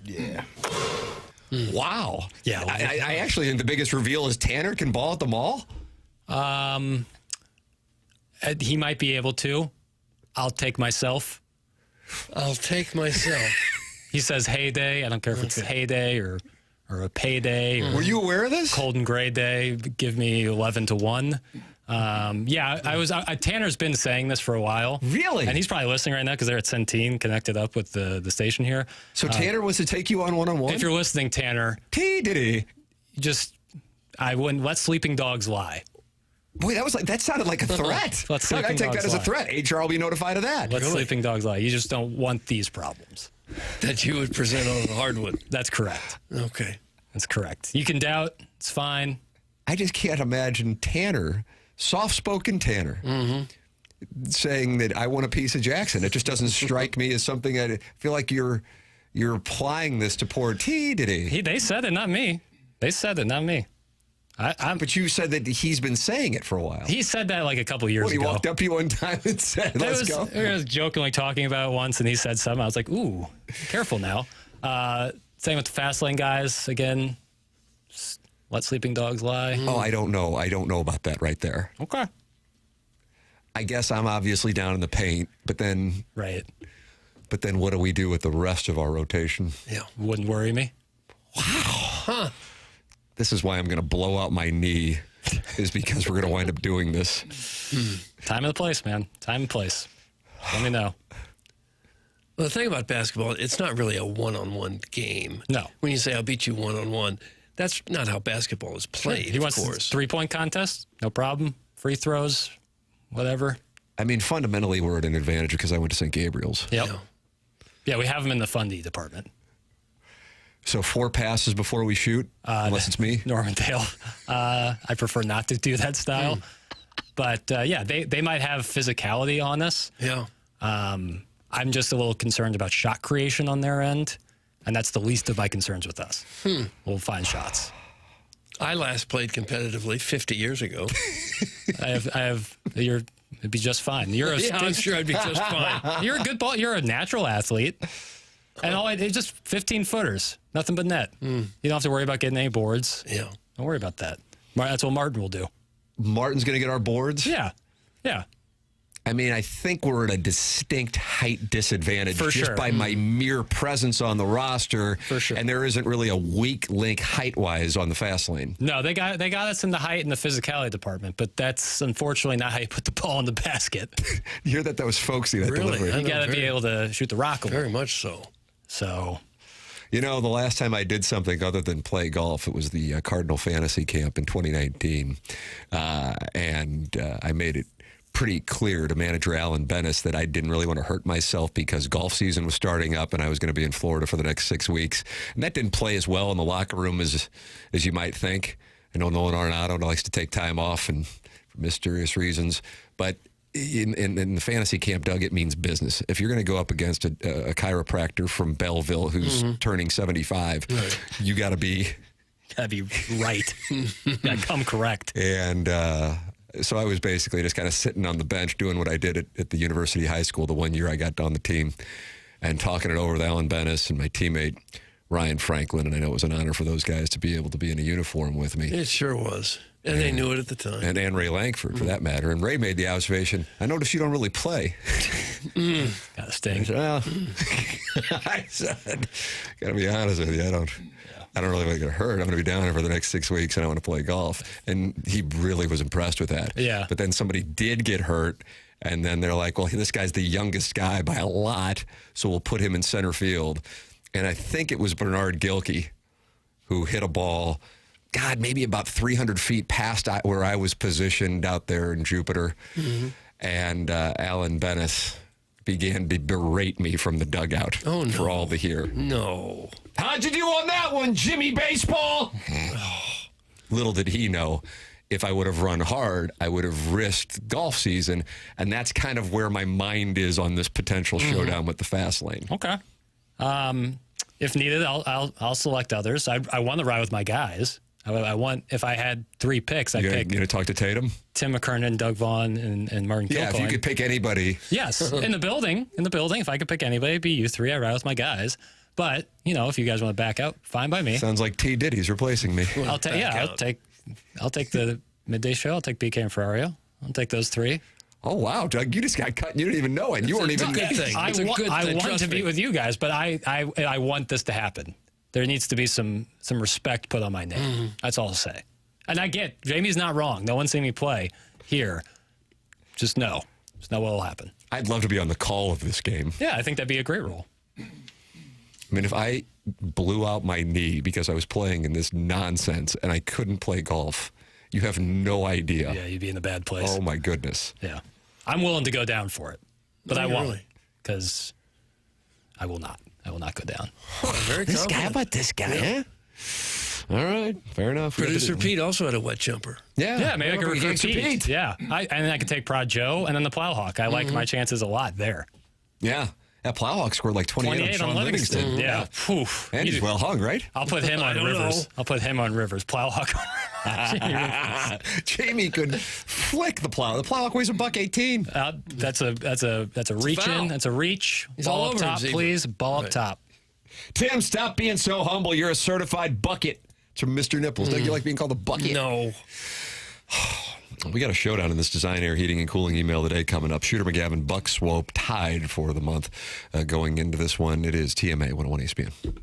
Yeah. Wow. Yeah. I actually think the biggest reveal is Tanner can ball at the mall. He might be able to. I'll take myself. He says heyday. I don't care if it's heyday or a payday. Or were you aware of this? Cold and gray day. Give me 11 to 1. Yeah, I was. Tanner's been saying this for a while. Really? And he's probably listening right now because they're at Centene, connected up with the station here. So Tanner was to take you on one-on-one? If you're listening, Tanner. I wouldn't let sleeping dogs lie. Boy, that sounded like a threat. I take that as a threat. HR will be notified of that. Let sleeping dogs lie. You just don't want these problems. That you would present on the hardwood. That's correct. Okay. That's correct. You can doubt. It's fine. I just can't imagine Tanner, soft-spoken Tanner, saying that I want a piece of Jackson. It just doesn't strike me as something. I feel like you're applying this to poor T. They said it, not me. They said it, not me. But you said that he's been saying it for a while. He said that like a couple years ago. He walked up to you one time and said, let's go. We were jokingly talking about it once, and he said something. I was like, ooh, careful now. Same with the fast lane guys. Again, let sleeping dogs lie. Oh, I don't know. I don't know about that right there. Okay. I guess I'm obviously down in the paint, but then... Right. But then what do we do with the rest of our rotation? Yeah, wouldn't worry me. Wow. Huh. This is why I'm going to blow out my knee, is because we're going to wind up doing this. Time and the place, man. Time and place. Let me know. Well, the thing about basketball, it's not really a one-on-one game. No. When you say, I'll beat you one-on-one, that's not how basketball is played, He wants of course. Three-point contest, no problem. Free throws, whatever. I mean, fundamentally, we're at an advantage because I went to St. Gabriel's. Yep. Yeah, we have them in the fundy department. So 4 passes before we shoot, unless it's me? Normandale. I prefer not to do that style. But, yeah, they might have physicality on us. Yeah. I'm just a little concerned about shot creation on their end, and that's the least of my concerns with us. We'll find shots. I last played competitively 50 years ago. It'd be just fine. I'm sure I'd be just fine. You're a good ball. You're a natural athlete. And it's just 15 footers, nothing but net. You don't have to worry about getting any boards. Yeah. Don't worry about that. That's what Martin will do. Martin's going to get our boards? Yeah. I mean, I think we're at a distinct height disadvantage just by my mere presence on the roster. For sure. And there isn't really a weak link height-wise on the fast lane. No, they got us in the height and the physicality department, but that's unfortunately not how you put the ball in the basket. You hear that was folksy, that delivery. You got to be able to shoot the rock. Very much so. So... You know, the last time I did something other than play golf, it was the Cardinal Fantasy Camp in 2019. And I made it pretty clear to manager Alan Bennis that I didn't really want to hurt myself because golf season was starting up and I was going to be in Florida for the next 6 weeks. And that didn't play as well in the locker room as you might think. I know Nolan Arenado likes to take time off and for mysterious reasons. But in the fantasy camp, Doug, it means business. If you're going to go up against a chiropractor from Belleville who's turning 75, you got to be... Got to be right. Got to come correct. And so I was basically just kind of sitting on the bench doing what I did at the University High School the one year I got on the team and talking it over with Alan Bennis and my teammate Ryan Franklin. And I know it was an honor for those guys to be able to be in a uniform with me. It sure was. And they knew it at the time. And Ray Langford, for that matter. And Ray made the observation, I noticed you don't really play. Got to sting. I said, got to be honest with you, I don't really want to get hurt. I'm going to be down here for the next 6 weeks, and I want to play golf. And he really was impressed with that. Yeah. But then somebody did get hurt, and then they're like, well, this guy's the youngest guy by a lot, so we'll put him in center field. And I think it was Bernard Gilkey who hit a ball, God, maybe about 300 feet past where I was positioned out there in Jupiter. And Alan Bennis began to berate me from the dugout for all to hear. No. How'd you do on that one, Jimmy Baseball? Little did he know, if I would have run hard, I would have risked golf season. And that's kind of where my mind is on this potential showdown with the fast lane. Okay. If needed, I'll select others. I want to ride with my guys. I want, if I had 3 picks, I'd pick. You going to talk to Tatum? Tim McKernan, Doug Vaughn, and Martin Kilcoyne. Yeah, if you could pick anybody. Yes, in the building. If I could pick anybody, it'd be you 3. I ride with my guys. But, if you guys want to back out, fine by me. Sounds like T. Diddy's replacing me. I'll take the midday show. I'll take BK and Ferrario. I'll take those 3. Oh, wow, Doug, you just got cut and you didn't even know it. You weren't even... I want to be with you guys, but I want this to happen. There needs to be some respect put on my name. That's all I'll say. And I get, Jamie's not wrong. No one's seen me play here. Just know. Just know what will happen. I'd love to be on the call of this game. Yeah, I think that'd be a great role. I mean, if I blew out my knee because I was playing in this nonsense and I couldn't play golf, you have no idea. Yeah, you'd be in a bad place. Oh, my goodness. Yeah. I'm willing to go down for it, but I won't, because I will not. I will not go down. Very this guy, how about this guy? Yeah. All right, fair enough. Producer Pete also had a wet jumper. Yeah, maybe I could recruit Pete. Yeah, and then I could take Prod Joe and then the Plowhawk. I like my chances a lot there. Yeah. That Plowhawk scored like 28 on Sean Livingston. Yeah. And he's well hung, right? I'll put him on Rivers. I'll put him on Rivers. Plowhawk on Rivers. Jamie could flick the Plow. The Plowhawk weighs $118. That's a reach in. That's a reach. He's Ball all up over top, please. Ball up top. Tim, stop being so humble. You're a certified bucket. It's from Mr. Nipples. Don't you like being called a bucket? No. We got a showdown in this design, air, heating, and cooling email today coming up. Shooter McGavin, Buck Swope tied for the month. Going into this one, it is TMA 101 ESPN.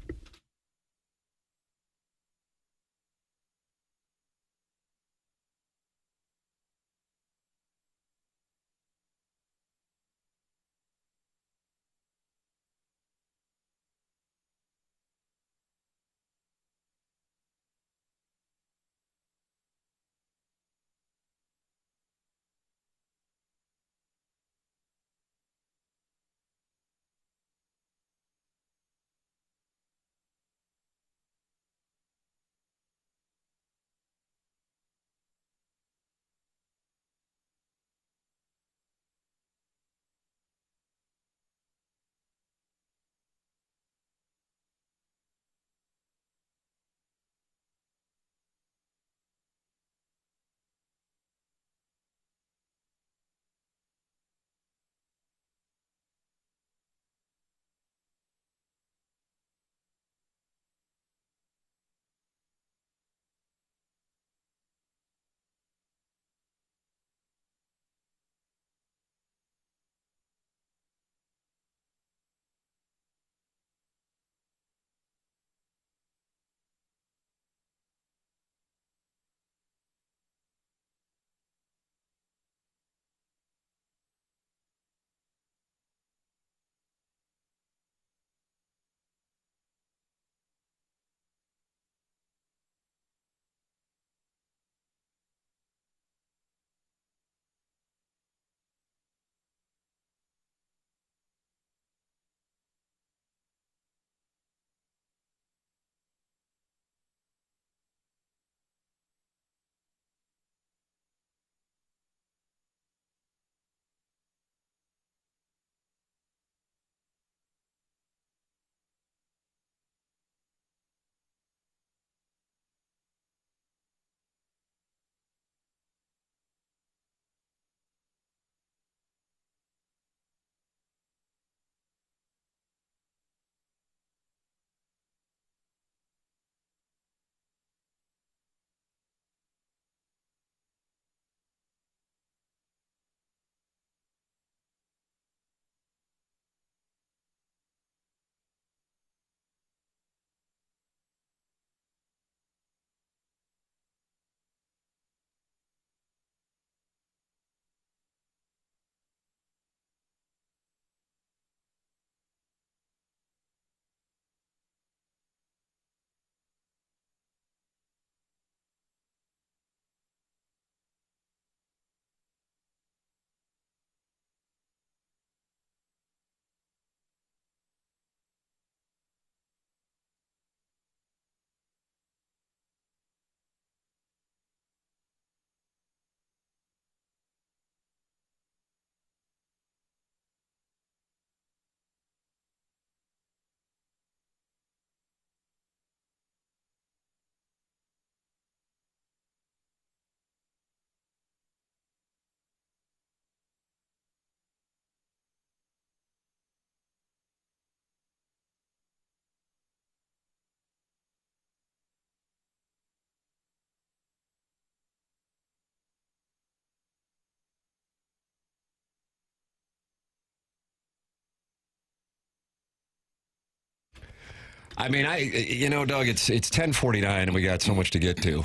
I mean, Doug, it's 10:49 and we got so much to get to.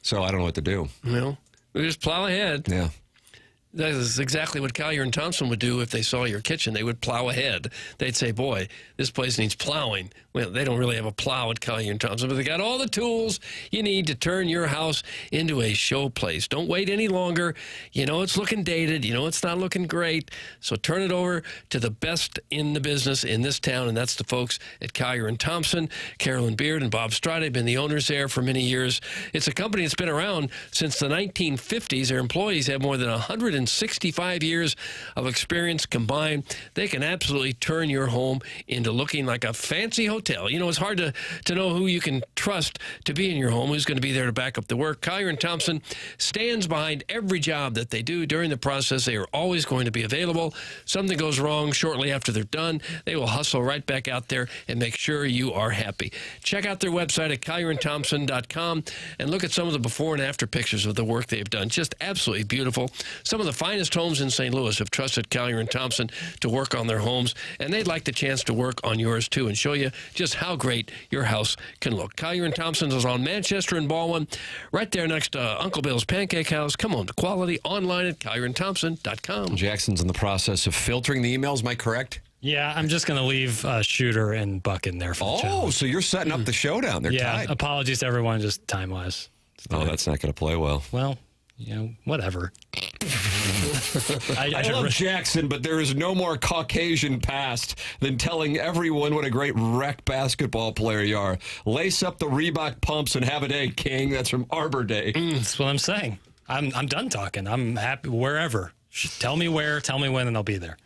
So I don't know what to do. Well, we just plow ahead. Yeah. That is exactly what Collier and Thompson would do if they saw your kitchen. They would plow ahead. They'd say, boy, this place needs plowing. Well, they don't really have a plow at Collier and Thompson, but they got all the tools you need to turn your house into a show place. Don't wait any longer. You know it's looking dated. You know it's not looking great. So turn it over to the best in the business in this town, and that's the folks at Collier and Thompson. Carolyn Beard and Bob Stride have been the owners there for many years. It's a company that's been around since the 1950s. Their employees have more than 165 years of experience combined. They can absolutely turn your home into looking like a fancy hotel. You know, it's hard to know who you can trust to be in your home, who's going to be there to back up the work. Collier and Thompson stands behind every job that they do. During the process, they are always going to be available. Something goes wrong shortly after they're done, they will hustle right back out there and make sure you are happy. Check out their website at collierandthompson.com and look at some of the before and after pictures of the work they've done. Just absolutely beautiful. Some of the finest homes in St. Louis have trusted Collier and Thompson to work on their homes, and they'd like the chance to work on yours too and show you just how great your house can look. Collier and Thompson is on Manchester and Baldwin, right there next to Uncle Bill's Pancake House. Come on to quality online at collierandthompson.com. Jackson's in the process of filtering the emails. Am I correct? Yeah, I'm just going to leave Shooter and Buck in there for the challenge. So you're setting up the showdown. They're tied. Apologies to everyone, just time-wise. Oh, that's not going to play well. Well, whatever. I love Jackson, but there is no more Caucasian past than telling everyone what a great rec basketball player you are. Lace up the Reebok pumps and have a day, King. That's from Arbor Day. That's what I'm saying. I'm done talking. I'm happy wherever. Tell me where, tell me when, and I'll be there.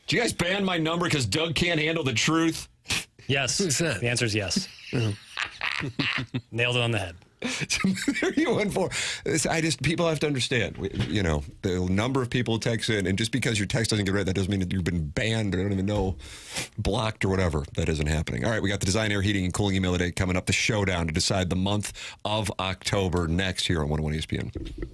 Do you guys ban my number because Doug can't handle the truth? Yes. Who's that? The answer is yes. Nailed it on the head. 314. People have to understand. The number of people text in, and just because your text doesn't get read, that doesn't mean that you've been banned or I don't even know, blocked or whatever. That isn't happening. All right, we got the Design, Air, Heating, and Cooling email today coming up. The showdown to decide the month of October next here on 101 ESPN.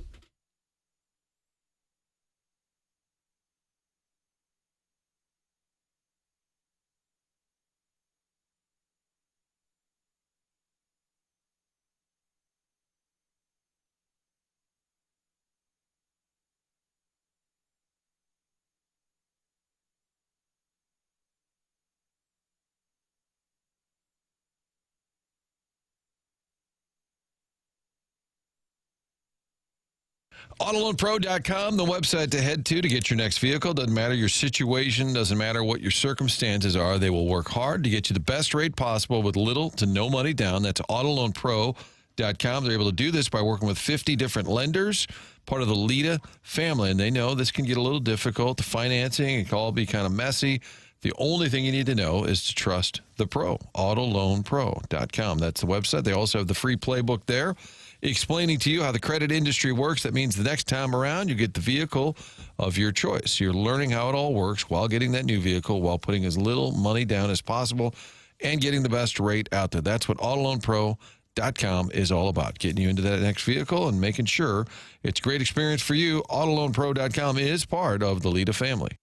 AutoLoanPro.com, the website to head to get your next vehicle. Doesn't matter your situation, doesn't matter what your circumstances are. They will work hard to get you the best rate possible with little to no money down. That's AutoLoanPro.com. They're able to do this by working with 50 different lenders, part of the Lita family. And they know this can get a little difficult. The financing, it can all be kind of messy. The only thing you need to know is to trust the pro. AutoLoanPro.com. That's the website. They also have the free playbook there, explaining to you how the credit industry works. That means the next time around, you get the vehicle of your choice. You're learning how it all works while getting that new vehicle, while putting as little money down as possible and getting the best rate out there. That's what AutoLoanPro.com is all about, getting you into that next vehicle and making sure it's a great experience for you. AutoLoanPro.com is part of the Lita family.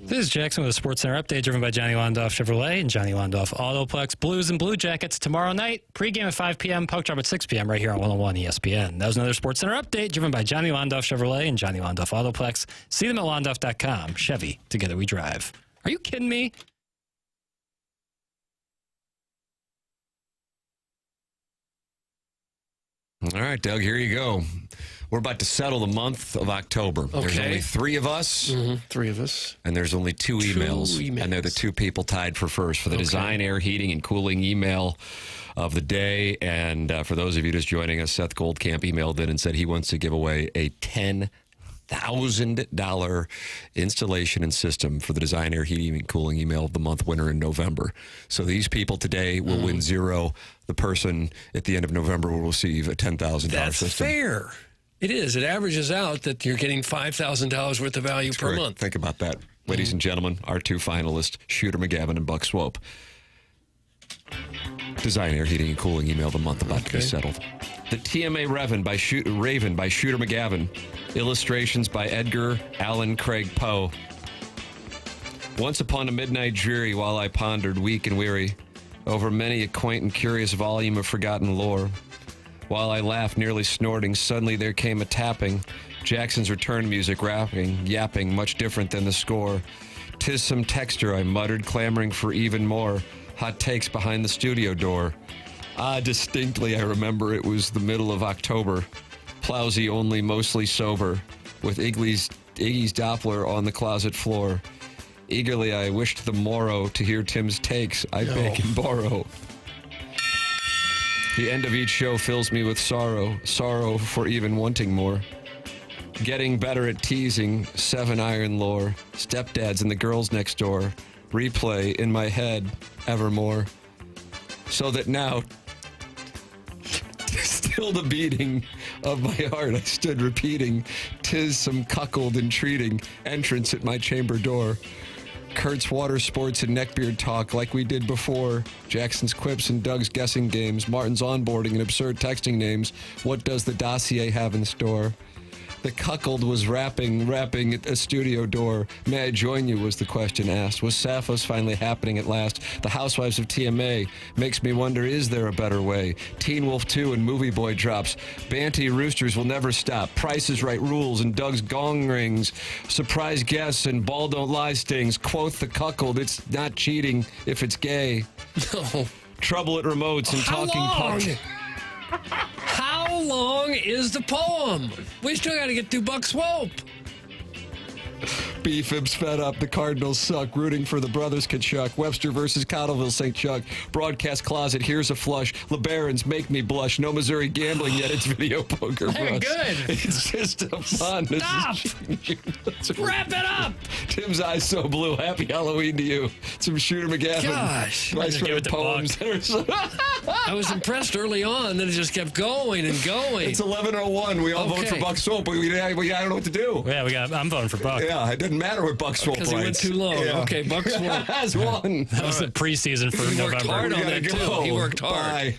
This is Jackson with a Sports Center update driven by Johnny Londoff Chevrolet and Johnny Londoff Autoplex. Blues and Blue Jackets tomorrow night. Pregame at 5 p.m., puck drop at 6 p.m. right here on 101 ESPN. That was another Sports Center update driven by Johnny Londoff Chevrolet and Johnny Londoff Autoplex. See them at londoff.com. Chevy, together we drive. Are you kidding me? All right, Doug, here you go. We're about to settle the month of October. Okay. There's only 3 of us. Mm-hmm. 3 of us. And there's only 2 emails. And they're the 2 people tied for first for the design, air, heating, and cooling email of the day. And for those of you just joining us, Seth Goldcamp emailed in and said he wants to give away a $10,000 installation and system for the design, air, heating, and cooling email of the month winner in November. So these people today will win 0. The person at the end of November will receive a $10,000 system. That's fair. It is. It averages out that you're getting $5,000 worth of value per month. Think about that. Ladies and gentlemen, our 2 finalists, Shooter McGavin and Buck Swope. Design, air, heating, and cooling email of the month about to be settled. The TMA Raven by Shooter McGavin. Illustrations by Edgar Allan Craig Poe. Once upon a midnight dreary, while I pondered, weak and weary, over many a quaint and curious volume of forgotten lore. While I laughed, nearly snorting, suddenly there came a tapping. Jackson's return music, rapping, yapping, much different than the score. 'Tis some texture, I muttered, clamoring for even more. Hot takes behind the studio door. Distinctly, I remember it was the middle of October. Plowsy only, mostly sober, with Iggy's Doppler on the closet floor. Eagerly, I wished the morrow to hear Tim's takes. I beg and borrow. The end of each show fills me with sorrow for even wanting more. Getting better at teasing, 7-iron lore, stepdads and the girls next door, replay in my head evermore. So that now, still the beating of my heart, I stood repeating, 'tis some cuckold entreating entrance at my chamber door. Kurt's water sports and neckbeard talk like we did before. Jackson's quips and Doug's guessing games. Martin's onboarding and absurd texting names. What does the dossier have in store? The cuckold was rapping at a studio door. May I join you, was the question asked. Was Sappho's finally happening at last? The Housewives of TMA makes me wonder, is there a better way? Teen Wolf 2 and Movie Boy drops. Banty Roosters will never stop. Price is Right rules and Doug's gong rings. Surprise guests and Ball Don't Lie stings. Quoth the cuckold, it's not cheating if it's gay. No. Trouble at remotes and talking puck. How long is the poem? We still got to get through Buck Swope. B-Fibs fed up. The Cardinals suck. Rooting for the brothers Kachuk. Webster versus Cottleville St. Chuck. Broadcast closet. Here's a flush. LeBarons make me blush. No Missouri gambling yet. It's video poker for us. Good. It's just a fun. Stop. Wrap it up. Tim's eyes so blue. Happy Halloween to you. Some Shooter McGavin. Gosh. Nice read poems. I was impressed early on. Then it just kept going and going. It's 11:01. We all vote for Buck Swope. We I don't know what to do. Yeah, I'm voting for Buck. Yeah, it doesn't matter what Buck Swope writes. Because he went too long. Yeah. Okay, Buck Swope has won. That was the preseason for He November. worked hard on that, too. He worked hard. Bye.